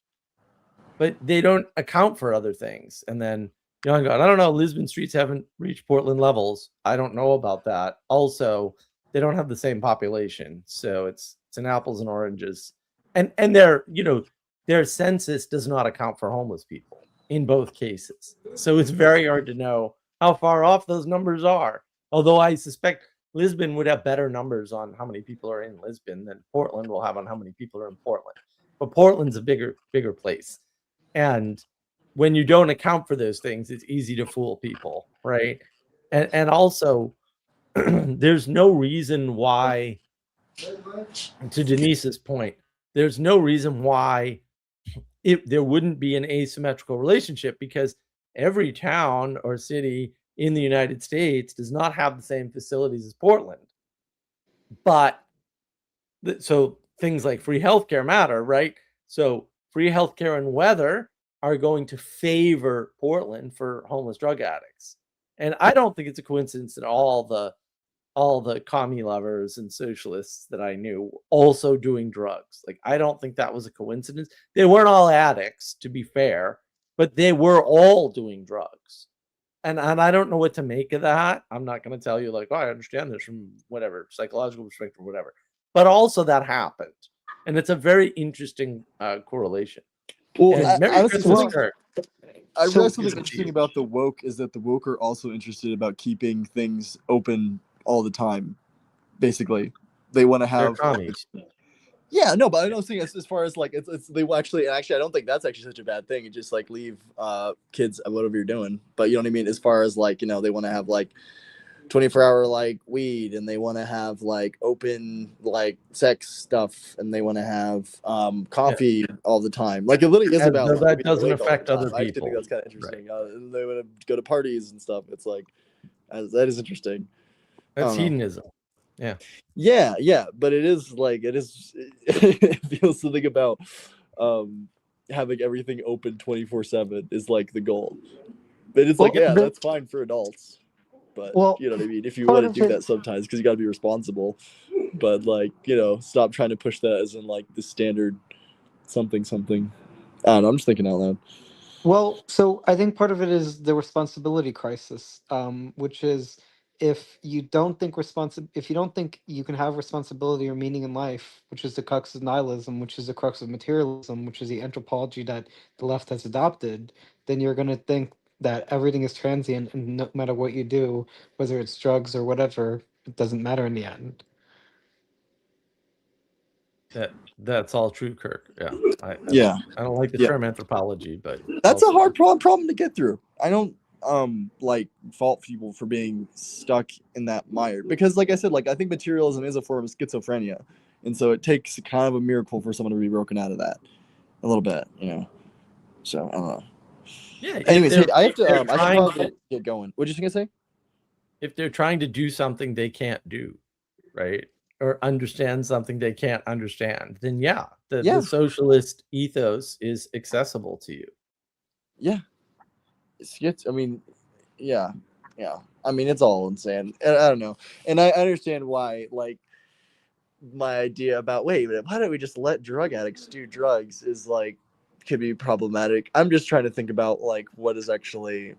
But they don't account for other things. And then, I don't know, Lisbon streets haven't reached Portland levels. I don't know about that. Also, they don't have the same population. So it's an apples and oranges. And their census does not account for homeless people in both cases. So it's very hard to know how far off those numbers are. Although I suspect Lisbon would have better numbers on how many people are in Lisbon than Portland will have on how many people are in Portland. But Portland's a bigger place. And when you don't account for those things, it's easy to fool people, right? And also, there's no reason why to Denise's point, there's no reason why there wouldn't be an asymmetrical relationship, because every town or city in the United States does not have the same facilities as Portland. But so things like free healthcare matter, right? So free healthcare and weather are going to favor Portland for homeless drug addicts. And I don't think it's a coincidence that all the commie lovers and socialists that I knew also doing drugs. Like, I don't think that was a coincidence. They weren't all addicts, to be fair, but they were all doing drugs. And I don't know what to make of that. I'm not going to tell you like, oh, I understand this from whatever psychological perspective or whatever. But also that happened. And it's a very interesting correlation. Well, And Merry honestly, Christmas, Kirk. I So realized something good to interesting you. about the woke is that the woke are also interested about keeping things open all the time. Basically, they want to They're have. commies. Yeah, no, but I don't think as far as like it's they actually I don't think that's actually such a bad thing. You just like leave kids whatever you're doing. But you know what I mean? As far as like, you know, they want to have like 24-hour like weed, and they want to have like open like sex stuff, and they want to have coffee all the time. Like it literally is And about that being doesn't awake all the affect other time. I actually think people. that's kind of interesting. They want to go to parties and stuff. It's like that is interesting. That's I don't know. hedonism. Yeah, but it is it feels something about having everything open 24/7 is like the goal. But it's like, yeah, that's fine for adults. But you know what I mean? If you want to do that sometimes, because you got to be responsible. But like, you know, stop trying to push that as in like the standard something. I don't know, I'm just thinking out loud. Well, so I think part of it is the responsibility crisis, which is if you don't think you can have responsibility or meaning in life, which is the crux of nihilism, which is the crux of materialism, which is the anthropology that the left has adopted, then you're going to think that everything is transient, and no matter what you do, whether it's drugs or whatever, it doesn't matter in the end. That's all true, Kirk. Yeah. I don't like the term anthropology, but that's a hard problem to get through. I don't like fault people for being stuck in that mire, because like I said, like I think materialism is a form of schizophrenia, and so it takes kind of a miracle for someone to be broken out of that a little bit, you know. So I don't know. Yeah. Anyways, hey, I have to I should probably get going. What did you say? If they're trying to do something they can't do, right? Or understand something they can't understand, then the socialist ethos is accessible to you. Yeah. I mean, yeah. I mean, it's all insane. I don't know. And I understand why, like, my idea about, why don't we just let drug addicts do drugs is, like, could be problematic. I'm just trying to think about, like, what is actually,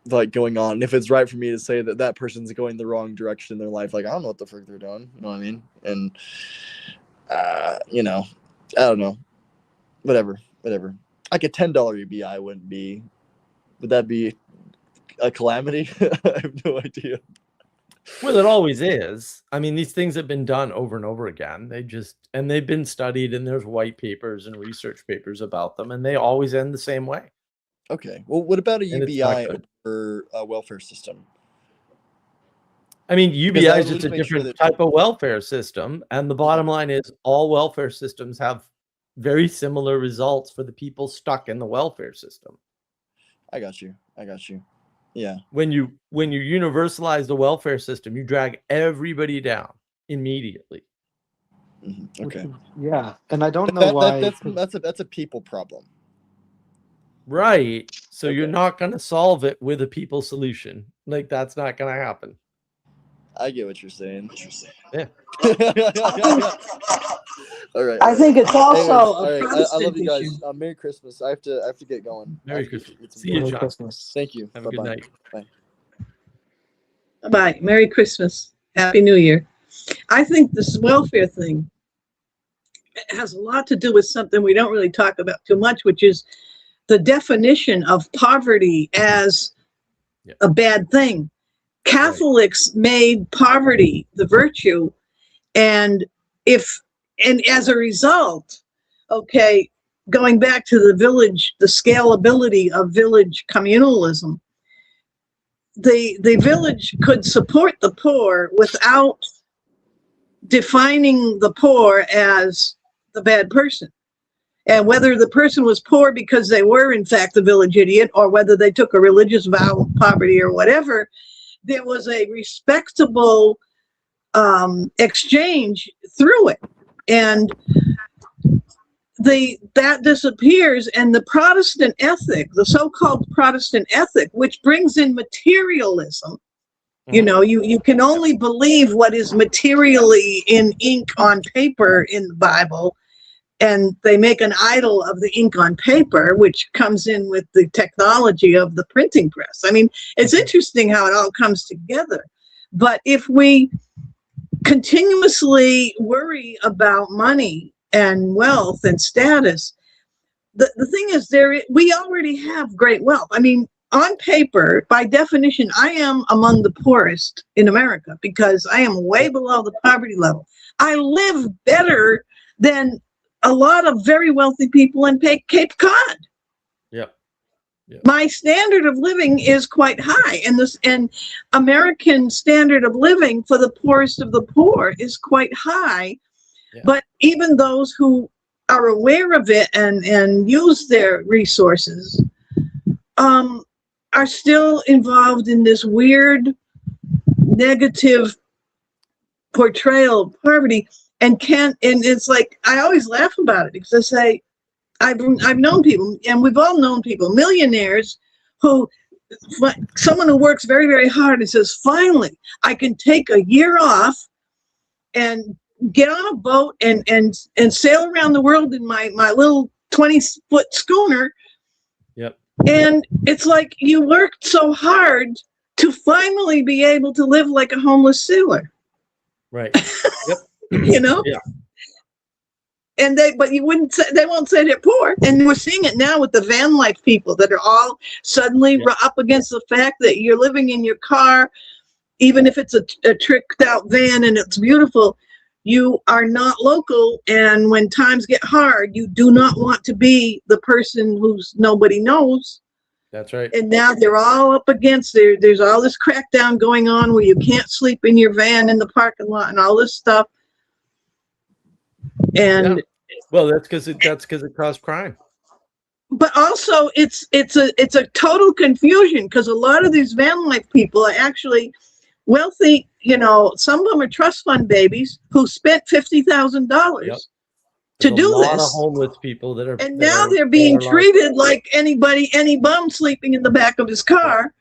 like, going on. And if it's right for me to say that that person's going the wrong direction in their life, like, I don't know what the frick they're doing. You know what I mean? And, you know, I don't know. Whatever. Like a $10 UBI would that be a calamity? I have no idea. Well, it always is. I mean, these things have been done over and over again. They've been studied, and there's white papers and research papers about them, and they always end the same way. Okay. Well, what about a UBI or a welfare system? I mean, UBI is just a different type of welfare system, and the bottom line is all welfare systems have very similar results for the people stuck in the welfare system. I got you. Yeah. When you universalize the welfare system, you drag everybody down immediately. Mm-hmm. Okay. Yeah, and I don't know why. That's a people problem. Right. So you're not going to solve it with a people solution. Like, that's not going to happen. I get what you're saying. Yeah. All right. I think it's also I love you guys. Merry Christmas. I have to get going. Merry Christmas. See you, John. Thank you. Have a good night. Bye. Bye. Merry Christmas. Happy New Year. I think this welfare thing has a lot to do with something we don't really talk about too much, which is the definition of poverty as a bad thing. Catholics made poverty the virtue, and as a result, going back to the scalability of village communalism, the village could support the poor without defining the poor as the bad person. And whether the person was poor because they were, in fact, the village idiot, or whether they took a religious vow of poverty or whatever, there was a respectable exchange through it. And that disappears, and the Protestant ethic, the so-called Protestant ethic, which brings in materialism. You know, you can only believe what is materially in ink on paper in the Bible, and they make an idol of the ink on paper, which comes in with the technology of the printing press. I mean, it's interesting how it all comes together. But if we continuously worry about money and wealth and status, the thing is, we already have great wealth. I mean, on paper, by definition, I am among the poorest in America because I am way below the poverty level. I live better than a lot of very wealthy people in Cape Cod. Yep. My standard of living is quite high, and American standard of living for the poorest of the poor is quite high. Yeah. But even those who are aware of it and use their resources are still involved in this weird negative portrayal of poverty. And it's like, I always laugh about it because I say, I've known people, and we've all known people, millionaires, someone who works very, very hard and says, finally, I can take a year off and get on a boat and sail around the world in my little 20-foot schooner. Yep. And it's like, you worked so hard to finally be able to live like a homeless sailor. Right. Yep. You know? Yeah. And they won't say they're poor. And we're seeing it now with the van life people that are all suddenly up against the fact that you're living in your car, even if it's a tricked out van and it's beautiful, you are not local. And when times get hard, you do not want to be the person who's nobody knows. That's right. And now they're all up against there's all this crackdown going on where you can't sleep in your van in the parking lot and all this stuff. And well, that's because it caused crime. But also it's a total confusion because a lot of these van life people are actually wealthy. You know, some of them are trust fund babies who spent $50,000 to do this. A lot of homeless people that are, and now they're being treated like any bum sleeping in the back of his car,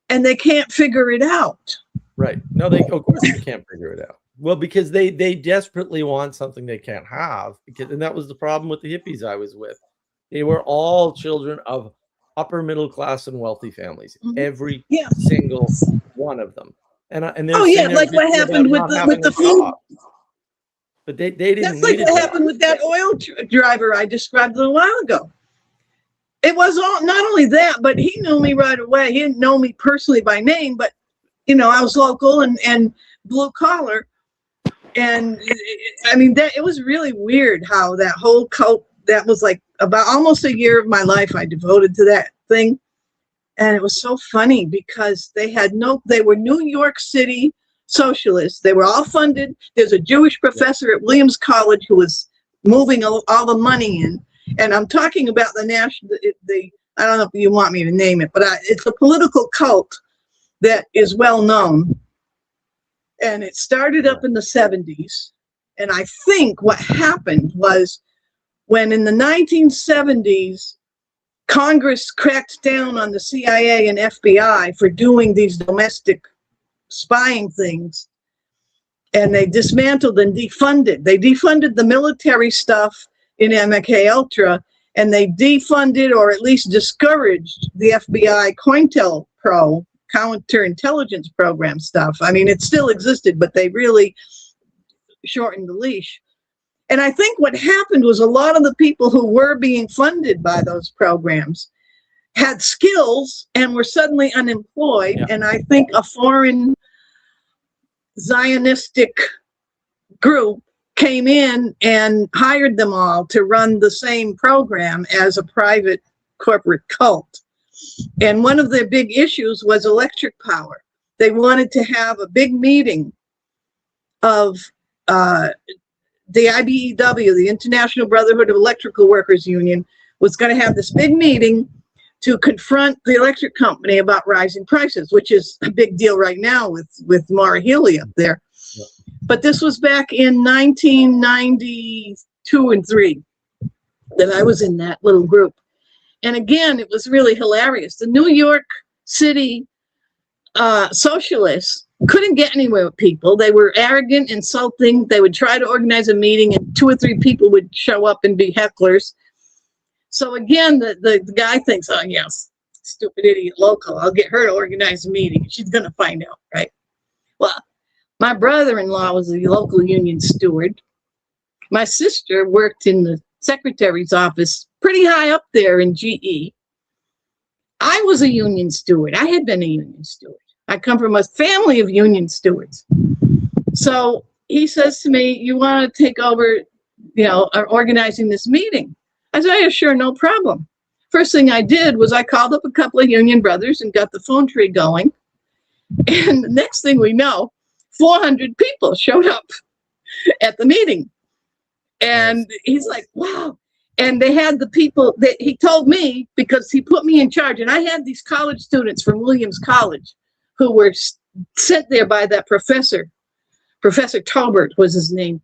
and they can't figure it out. Right? No, of course they can't figure it out. Well, because they desperately want something they can't have. And that was the problem with the hippies I was with. They were all children of upper middle class and wealthy families. Every single one of them. And like what happened with the food. But they didn't. That's like what happened with that oil driver I described a little while ago. It was not only that, but he knew me right away. He didn't know me personally by name, but you know, I was local and blue collar. And I mean, it was really weird how that whole cult, that was like about almost a year of my life I devoted to that thing. And it was so funny because they were New York City socialists. They were all funded. There's a Jewish professor at Williams College who was moving all the money in. And I'm talking about I don't know if you want me to name it, but it's a political cult that is well known. And it started up in the 70s. And I think what happened was when in the 1970s, Congress cracked down on the CIA and FBI for doing these domestic spying things. And they dismantled and defunded. They defunded the military stuff in MK Ultra, and they defunded or at least discouraged the FBI COINTELPRO counterintelligence program stuff. I mean, it still existed, but they really shortened the leash. And I think what happened was a lot of the people who were being funded by those programs had skills and were suddenly unemployed. And I think a foreign Zionistic group came in and hired them all to run the same program as a private corporate cult. And one of their big issues was electric power. They wanted to have a big meeting of the IBEW, the International Brotherhood of Electrical Workers Union, was going to have this big meeting to confront the electric company about rising prices, which is a big deal right now with Maura Healey up there. Yeah. But this was back in 1992 and 3 that I was in that little group. And again, it was really hilarious. The New York City socialists couldn't get anywhere with people. They were arrogant, insulting. They would try to organize a meeting and 2 or 3 people would show up and be hecklers. So again, the guy thinks, oh yes, stupid idiot local. I'll get her to organize a meeting. She's going to find out, right? Well, my brother-in-law was a local union steward. My sister worked in the secretary's office pretty high up there in GE. I was a union steward. I had been a union steward. I come from a family of union stewards. So he says to me, you want to take over, organizing this meeting? I said, yeah, sure, no problem. First thing I did was I called up a couple of union brothers and got the phone tree going. And the next thing we know, 400 people showed up at the meeting. And he's like, wow. And they had the people that he told me, because he put me in charge. And I had these college students from Williams College who were sent there by that professor. Professor Tolbert was his name,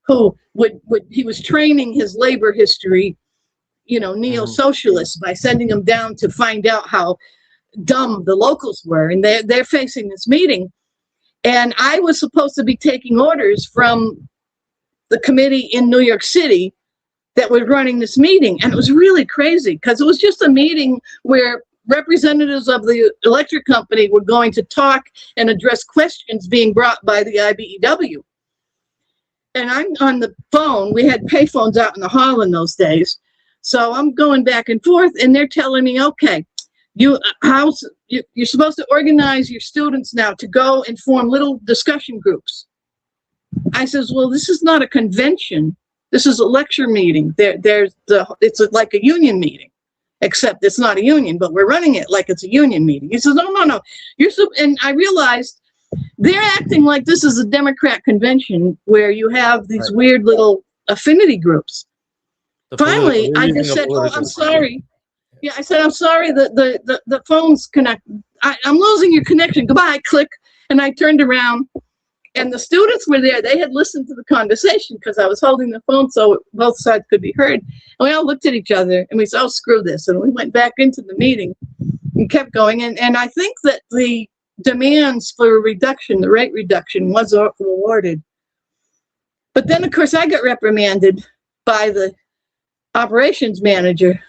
who he was training his labor history, neo-socialists by sending them down to find out how dumb the locals were. And they're facing this meeting. And I was supposed to be taking orders from the committee in New York City that was running this meeting. And it was really crazy because it was just a meeting where representatives of the electric company were going to talk and address questions being brought by the IBEW. And I'm on the phone. We had payphones out in the hall in those days. So I'm going back and forth and they're telling me, okay, you're supposed to organize your students now to go and form little discussion groups. I says, well, this is not a convention. This is a lecture meeting. It's like a union meeting, except it's not a union, but we're running it like it's a union meeting. He says, no. And I realized they're acting like this is a Democrat convention where you have these weird little affinity groups. Finally, I just said, oh, I'm sorry. Yeah, I said, I'm sorry, the phone's connected. I'm losing your connection. Goodbye, click. And I turned around and the students were there. They had listened to the conversation because I was holding the phone so both sides could be heard. And we all looked at each other and we said, oh, screw this. And we went back into the meeting and kept going. And I think that the demands for a reduction, the rate reduction, was awarded. But then, of course, I got reprimanded by the operations manager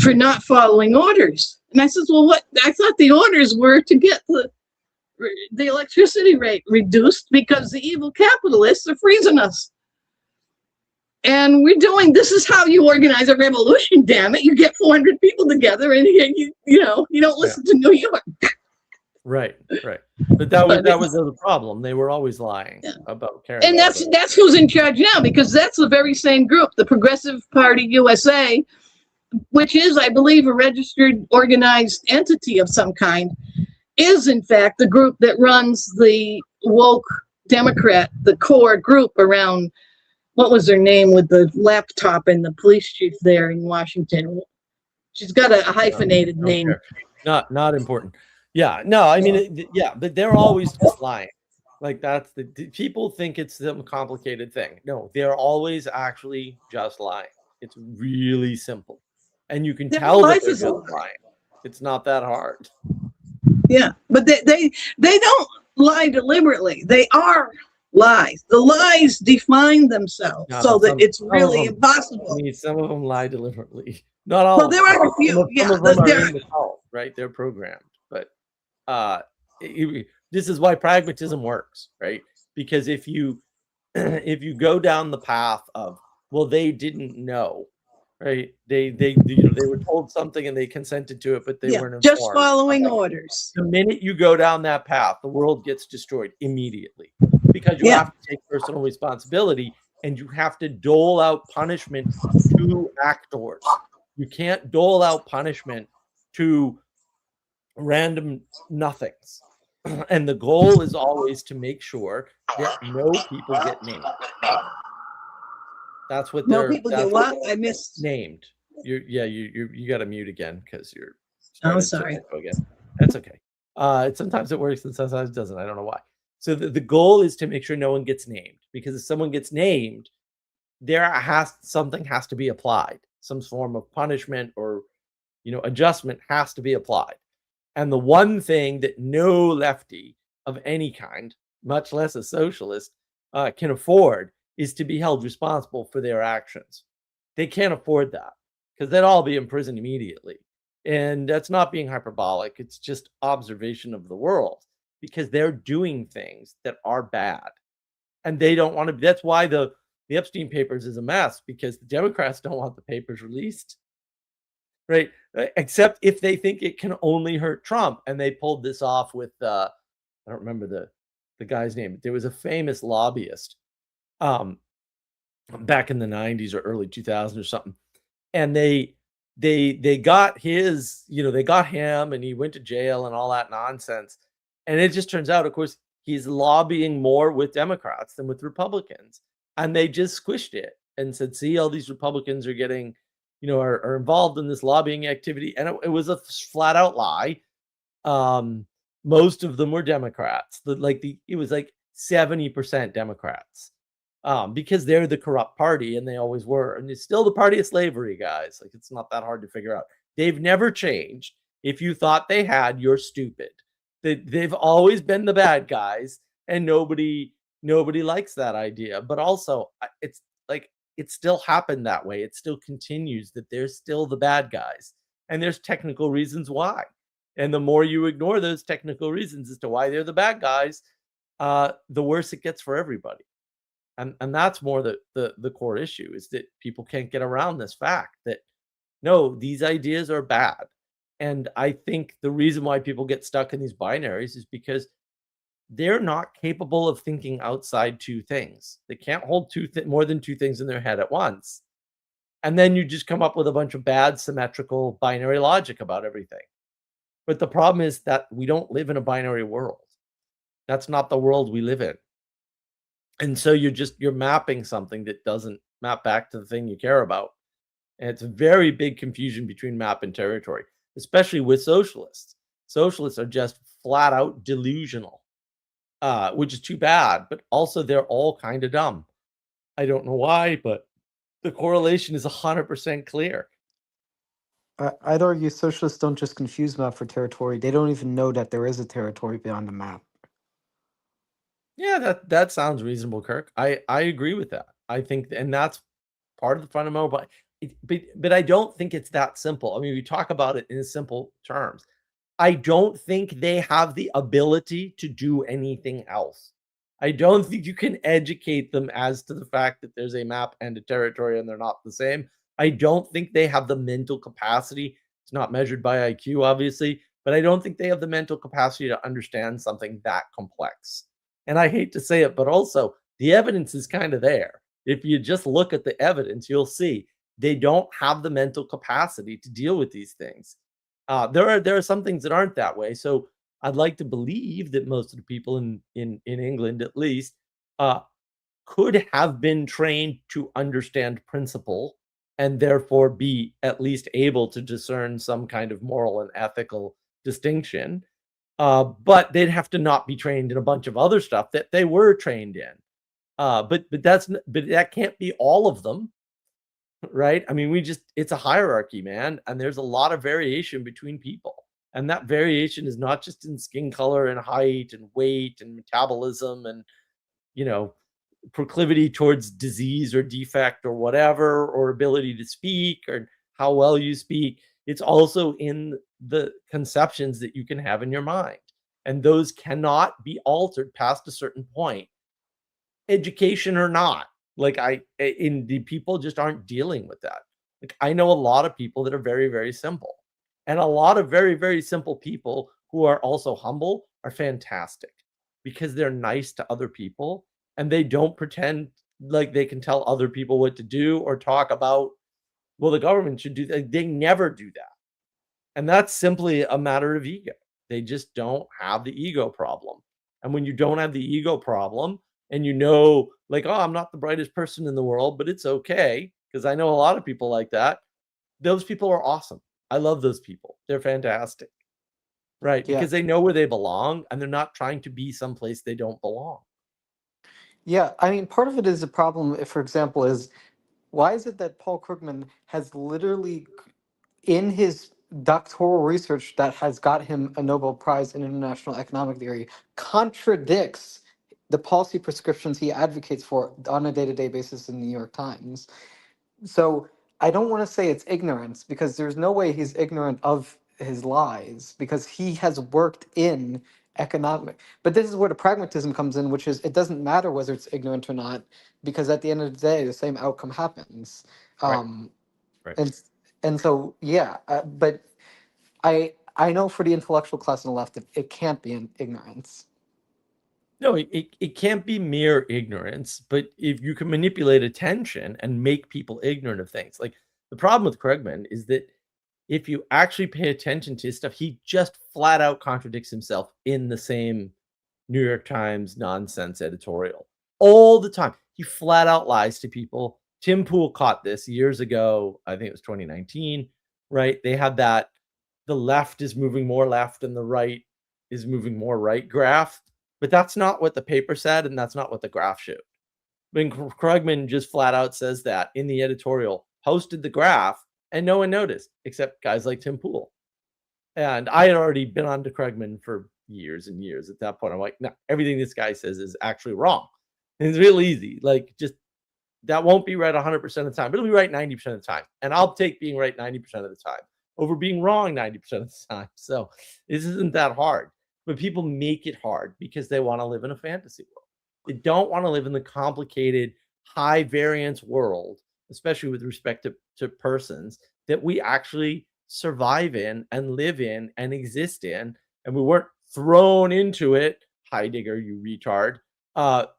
for not following orders. And I said, well, what? I thought the orders were to get the electricity rate reduced because the evil capitalists are freezing us. And this is how you organize a revolution, damn it. You get 400 people together and you don't listen to New York. Right. But that was the problem. They were always lying about carrying. And that's who's in charge now, because that's the very same group, the Progressive Party USA, which is, I believe, a registered organized entity of some kind, is in fact the group that runs the woke Democrat, the core group around, what was her name with the laptop and the police chief there in Washington? She's got a hyphenated name. Not important. Yeah, no, I mean, but they're always just lying. Like that's the people think it's some complicated thing. No, they're always actually just lying. It's really simple. And you can tell that they're just lying. It's not that hard. Yeah, but they don't lie deliberately. They are lies. The lies define themselves that it's really impossible. I mean, some of them lie deliberately. Not all. Well, there are a few. Some of them are in the cult, right? They're programmed. But this is why pragmatism works, right? Because if you go down the path of, well, they didn't know, right? They were told something and they consented to it, but they weren't informed. Just following orders. The minute you go down that path, the world gets destroyed immediately, because you have to take personal responsibility and you have to dole out punishment to actors. You can't dole out punishment to random nothings. And the goal is always to make sure that no people get named. That's what No they're people get what? I missed. named. You got to mute again because you're I'm started to sorry. echo again. That's okay. Sometimes it works and sometimes it doesn't. I don't know why. So the goal is to make sure no one gets named, because if someone gets named, something has to be applied. Some form of punishment or adjustment has to be applied. And the one thing that no lefty of any kind, much less a socialist, can afford is to be held responsible for their actions. They can't afford that because they'd all be in prison immediately. And that's not being hyperbolic. It's just observation of the world, because they're doing things that are bad. And they don't want to. That's why the Epstein papers is a mess, because the Democrats don't want the papers released. Right. Except if they think it can only hurt Trump. And they pulled this off with, I don't remember the guy's name. There was a famous lobbyist back in the 90s or early 2000s or something. And they got they got him and he went to jail and all that nonsense. And it just turns out, of course, he's lobbying more with Democrats than with Republicans. And they just squished it and said, see, all these Republicans are getting, are involved in this lobbying activity. And it was a flat out lie. Most of them were Democrats. It was like 70% Democrats. Because they're the corrupt party and they always were. And it's still the party of slavery, guys. Like, it's not that hard to figure out. They've never changed. If you thought they had, you're stupid. They've always been the bad guys, and nobody likes that idea. But also, it's like, it still happened that way. It still continues that they're still the bad guys. And there's technical reasons why. And the more you ignore those technical reasons as to why they're the bad guys, the worse it gets for everybody. And that's more the core issue, is that people can't get around this fact that, no, these ideas are bad. And I think the reason why people get stuck in these binaries is because they're not capable of thinking outside two things. They can't hold more than two things in their head at once. And then you just come up with a bunch of bad symmetrical binary logic about everything. But the problem is that we don't live in a binary world. That's not the world we live in. And so you're mapping something that doesn't map back to the thing you care about. And it's a very big confusion between map and territory, especially with socialists. Socialists are just flat out delusional, which is too bad, but also they're all kind of dumb. I don't know why, but the correlation is 100% clear. I'd argue socialists don't just confuse map for territory. They don't even know that there is a territory beyond the map. Yeah, that sounds reasonable, Kirk. I agree with that. I think, and that's part of the fundamental, but I don't think it's that simple. I mean, we talk about it in simple terms. I don't think they have the ability to do anything else. I don't think you can educate them as to the fact that there's a map and a territory and they're not the same. I don't think they have the mental capacity. It's not measured by IQ, obviously, but I don't think they have the mental capacity to understand something that complex. And I hate to say it, but also the evidence is kind of there. If you just look at the evidence, you'll see they don't have the mental capacity to deal with these things. There are some things that aren't that way. So I'd like to believe that most of the people in England, at least, could have been trained to understand principle and therefore be at least able to discern some kind of moral and ethical distinction. But they'd have to not be trained in a bunch of other stuff that they were trained in. But that can't be all of them, right? I mean, it's a hierarchy, man, and there's a lot of variation between people. And that variation is not just in skin color and height and weight and metabolism and, proclivity towards disease or defect or whatever, or ability to speak or how well you speak. It's also in the conceptions that you can have in your mind. And those cannot be altered past a certain point, education or not. The people just aren't dealing with that. Like, I know a lot of people that are very, very simple, and a lot of very, very simple people who are also humble are fantastic because they're nice to other people and they don't pretend like they can tell other people what to do or talk about, well, the government should do that. They never do that. And that's simply a matter of ego. They just don't have the ego problem. And when you don't have the ego problem, and you know, like, oh, I'm not the brightest person in the world, but it's okay, because I know a lot of people like that. Those people are awesome. I love those people. They're fantastic. Right, Yeah. because they know where they belong, and they're not trying to be someplace they don't belong. Yeah, I mean, part of it is a problem, if, for example, is why is it that Paul Krugman has literally, in his doctoral research that has got him a Nobel Prize in International Economic Theory, contradicts the policy prescriptions he advocates for on a day-to-day basis in the New York Times? So I don't want to say it's ignorance, because there's no way he's ignorant of his lies, because he has worked in economic. But this is where the pragmatism comes in, which is it doesn't matter whether it's ignorant or not, because at the end of the day, the same outcome happens. Right. Um, Right. and so yeah, but I know for the intellectual class on the left, it can't be an ignorance. No, it can't be mere ignorance, but if you can manipulate attention and make people ignorant of things. Like, the problem with Krugman is that if you actually pay attention to his stuff, he just flat out contradicts himself in the same New York Times nonsense editorial all the time. He flat out lies to people. Tim Pool caught this years ago. I think it was 2019, right? They had that the left is moving more left and the right is moving more right graph. But that's not what the paper said, and that's not what the graph showed. I mean, Krugman just flat out says that in the editorial, posted the graph, and no one noticed except guys like Tim Pool. And I had already been on to Krugman for years and years. At that point, I'm like, no, everything this guy says is actually wrong. And it's real easy. Like, just that won't be right 100% of the time. It'll be right 90% of the time. And I'll take being right 90% of the time over being wrong 90% of the time. So this isn't that hard. But people make it hard because they want to live in a fantasy world. They don't want to live in the complicated, high variance world, especially with respect to persons, that we actually survive in and live in and exist in. And we weren't thrown into it. Heidegger, you retard.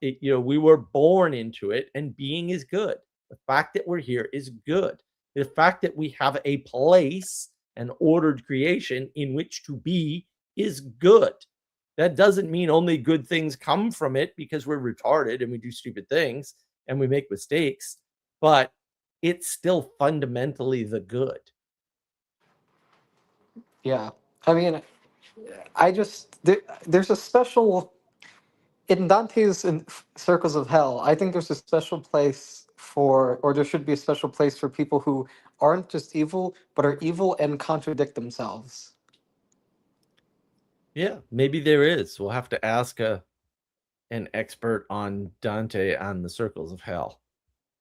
We were born into it, and being is good. The fact that we're here is good. The fact that we have a place, an ordered creation in which to be, is good. That doesn't mean only good things come from it, because we're retarded and we do stupid things and we make mistakes, but it's still fundamentally the good. Yeah, I mean, there's a special in Dante's Circles of Hell. I think there's a special place for, or there should be a special place for people who aren't just evil, but are evil and contradict themselves. Yeah, maybe there is. We'll have to ask an expert on Dante on the Circles of Hell.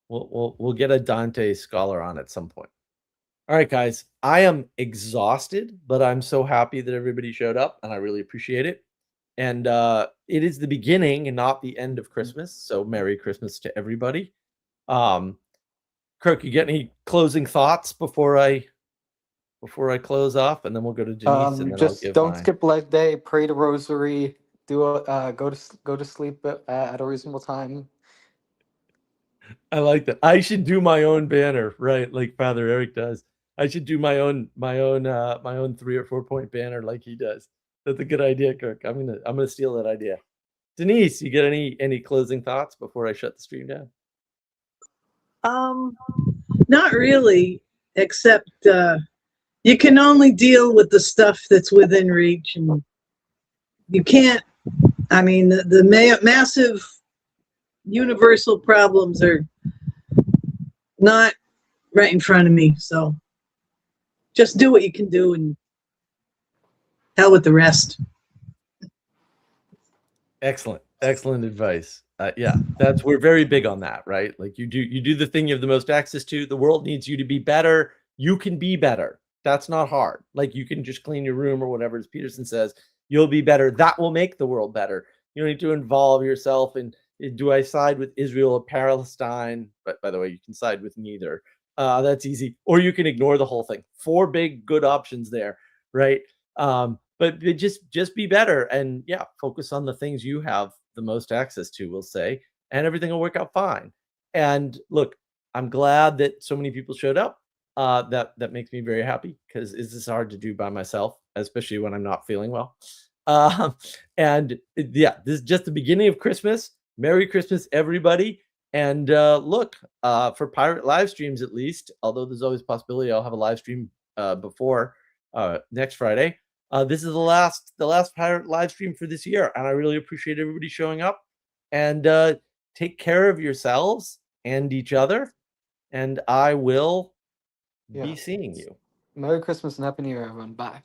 We'll get a Dante scholar on at some point. All right, guys, I am exhausted, but I'm so happy that everybody showed up, and I really appreciate it. And it is the beginning and not the end of Christmas, so Merry Christmas to everybody. Kirk, you get any closing thoughts before I close off, and then we'll go to Denise, and then I'll Just give don't mine. skip leg day, pray the rosary, go to sleep at a reasonable time. I like that. I should do my own banner, right? Like Father Eric does. I should do my own 3 or 4 point banner like he does. That's a good idea, Kirk. I'm gonna steal that idea. Denise, you get any closing thoughts before I shut the stream down? Not really, except you can only deal with the stuff that's within reach, and you can't. I mean, the massive universal problems are not right in front of me. So just do what you can do, and hell with the rest. Excellent advice. Yeah, we're very big on that, right? Like, you do the thing you have the most access to. The world needs you to be better. You can be better. That's not hard. Like, you can just clean your room or whatever, as Peterson says. You'll be better. That will make the world better. You don't need to involve yourself in, do I side with Israel or Palestine? But by the way, you can side with neither. That's easy. Or you can ignore the whole thing. 4 big good options there, right? But just be better, and yeah, focus on the things you have the most access to, we'll say, and everything will work out fine. And look, I'm glad that so many people showed up. that makes me very happy because this is hard to do by myself, especially when I'm not feeling well. And yeah, this is just the beginning of Christmas. Merry Christmas, everybody. And look, for pirate live streams at least, although there's always a possibility I'll have a live stream before next Friday. This is the last pirate live stream for this year, and I really appreciate everybody showing up. And take care of yourselves and each other. And I will Yeah. be seeing you. Merry Christmas and Happy New Year, everyone. Bye.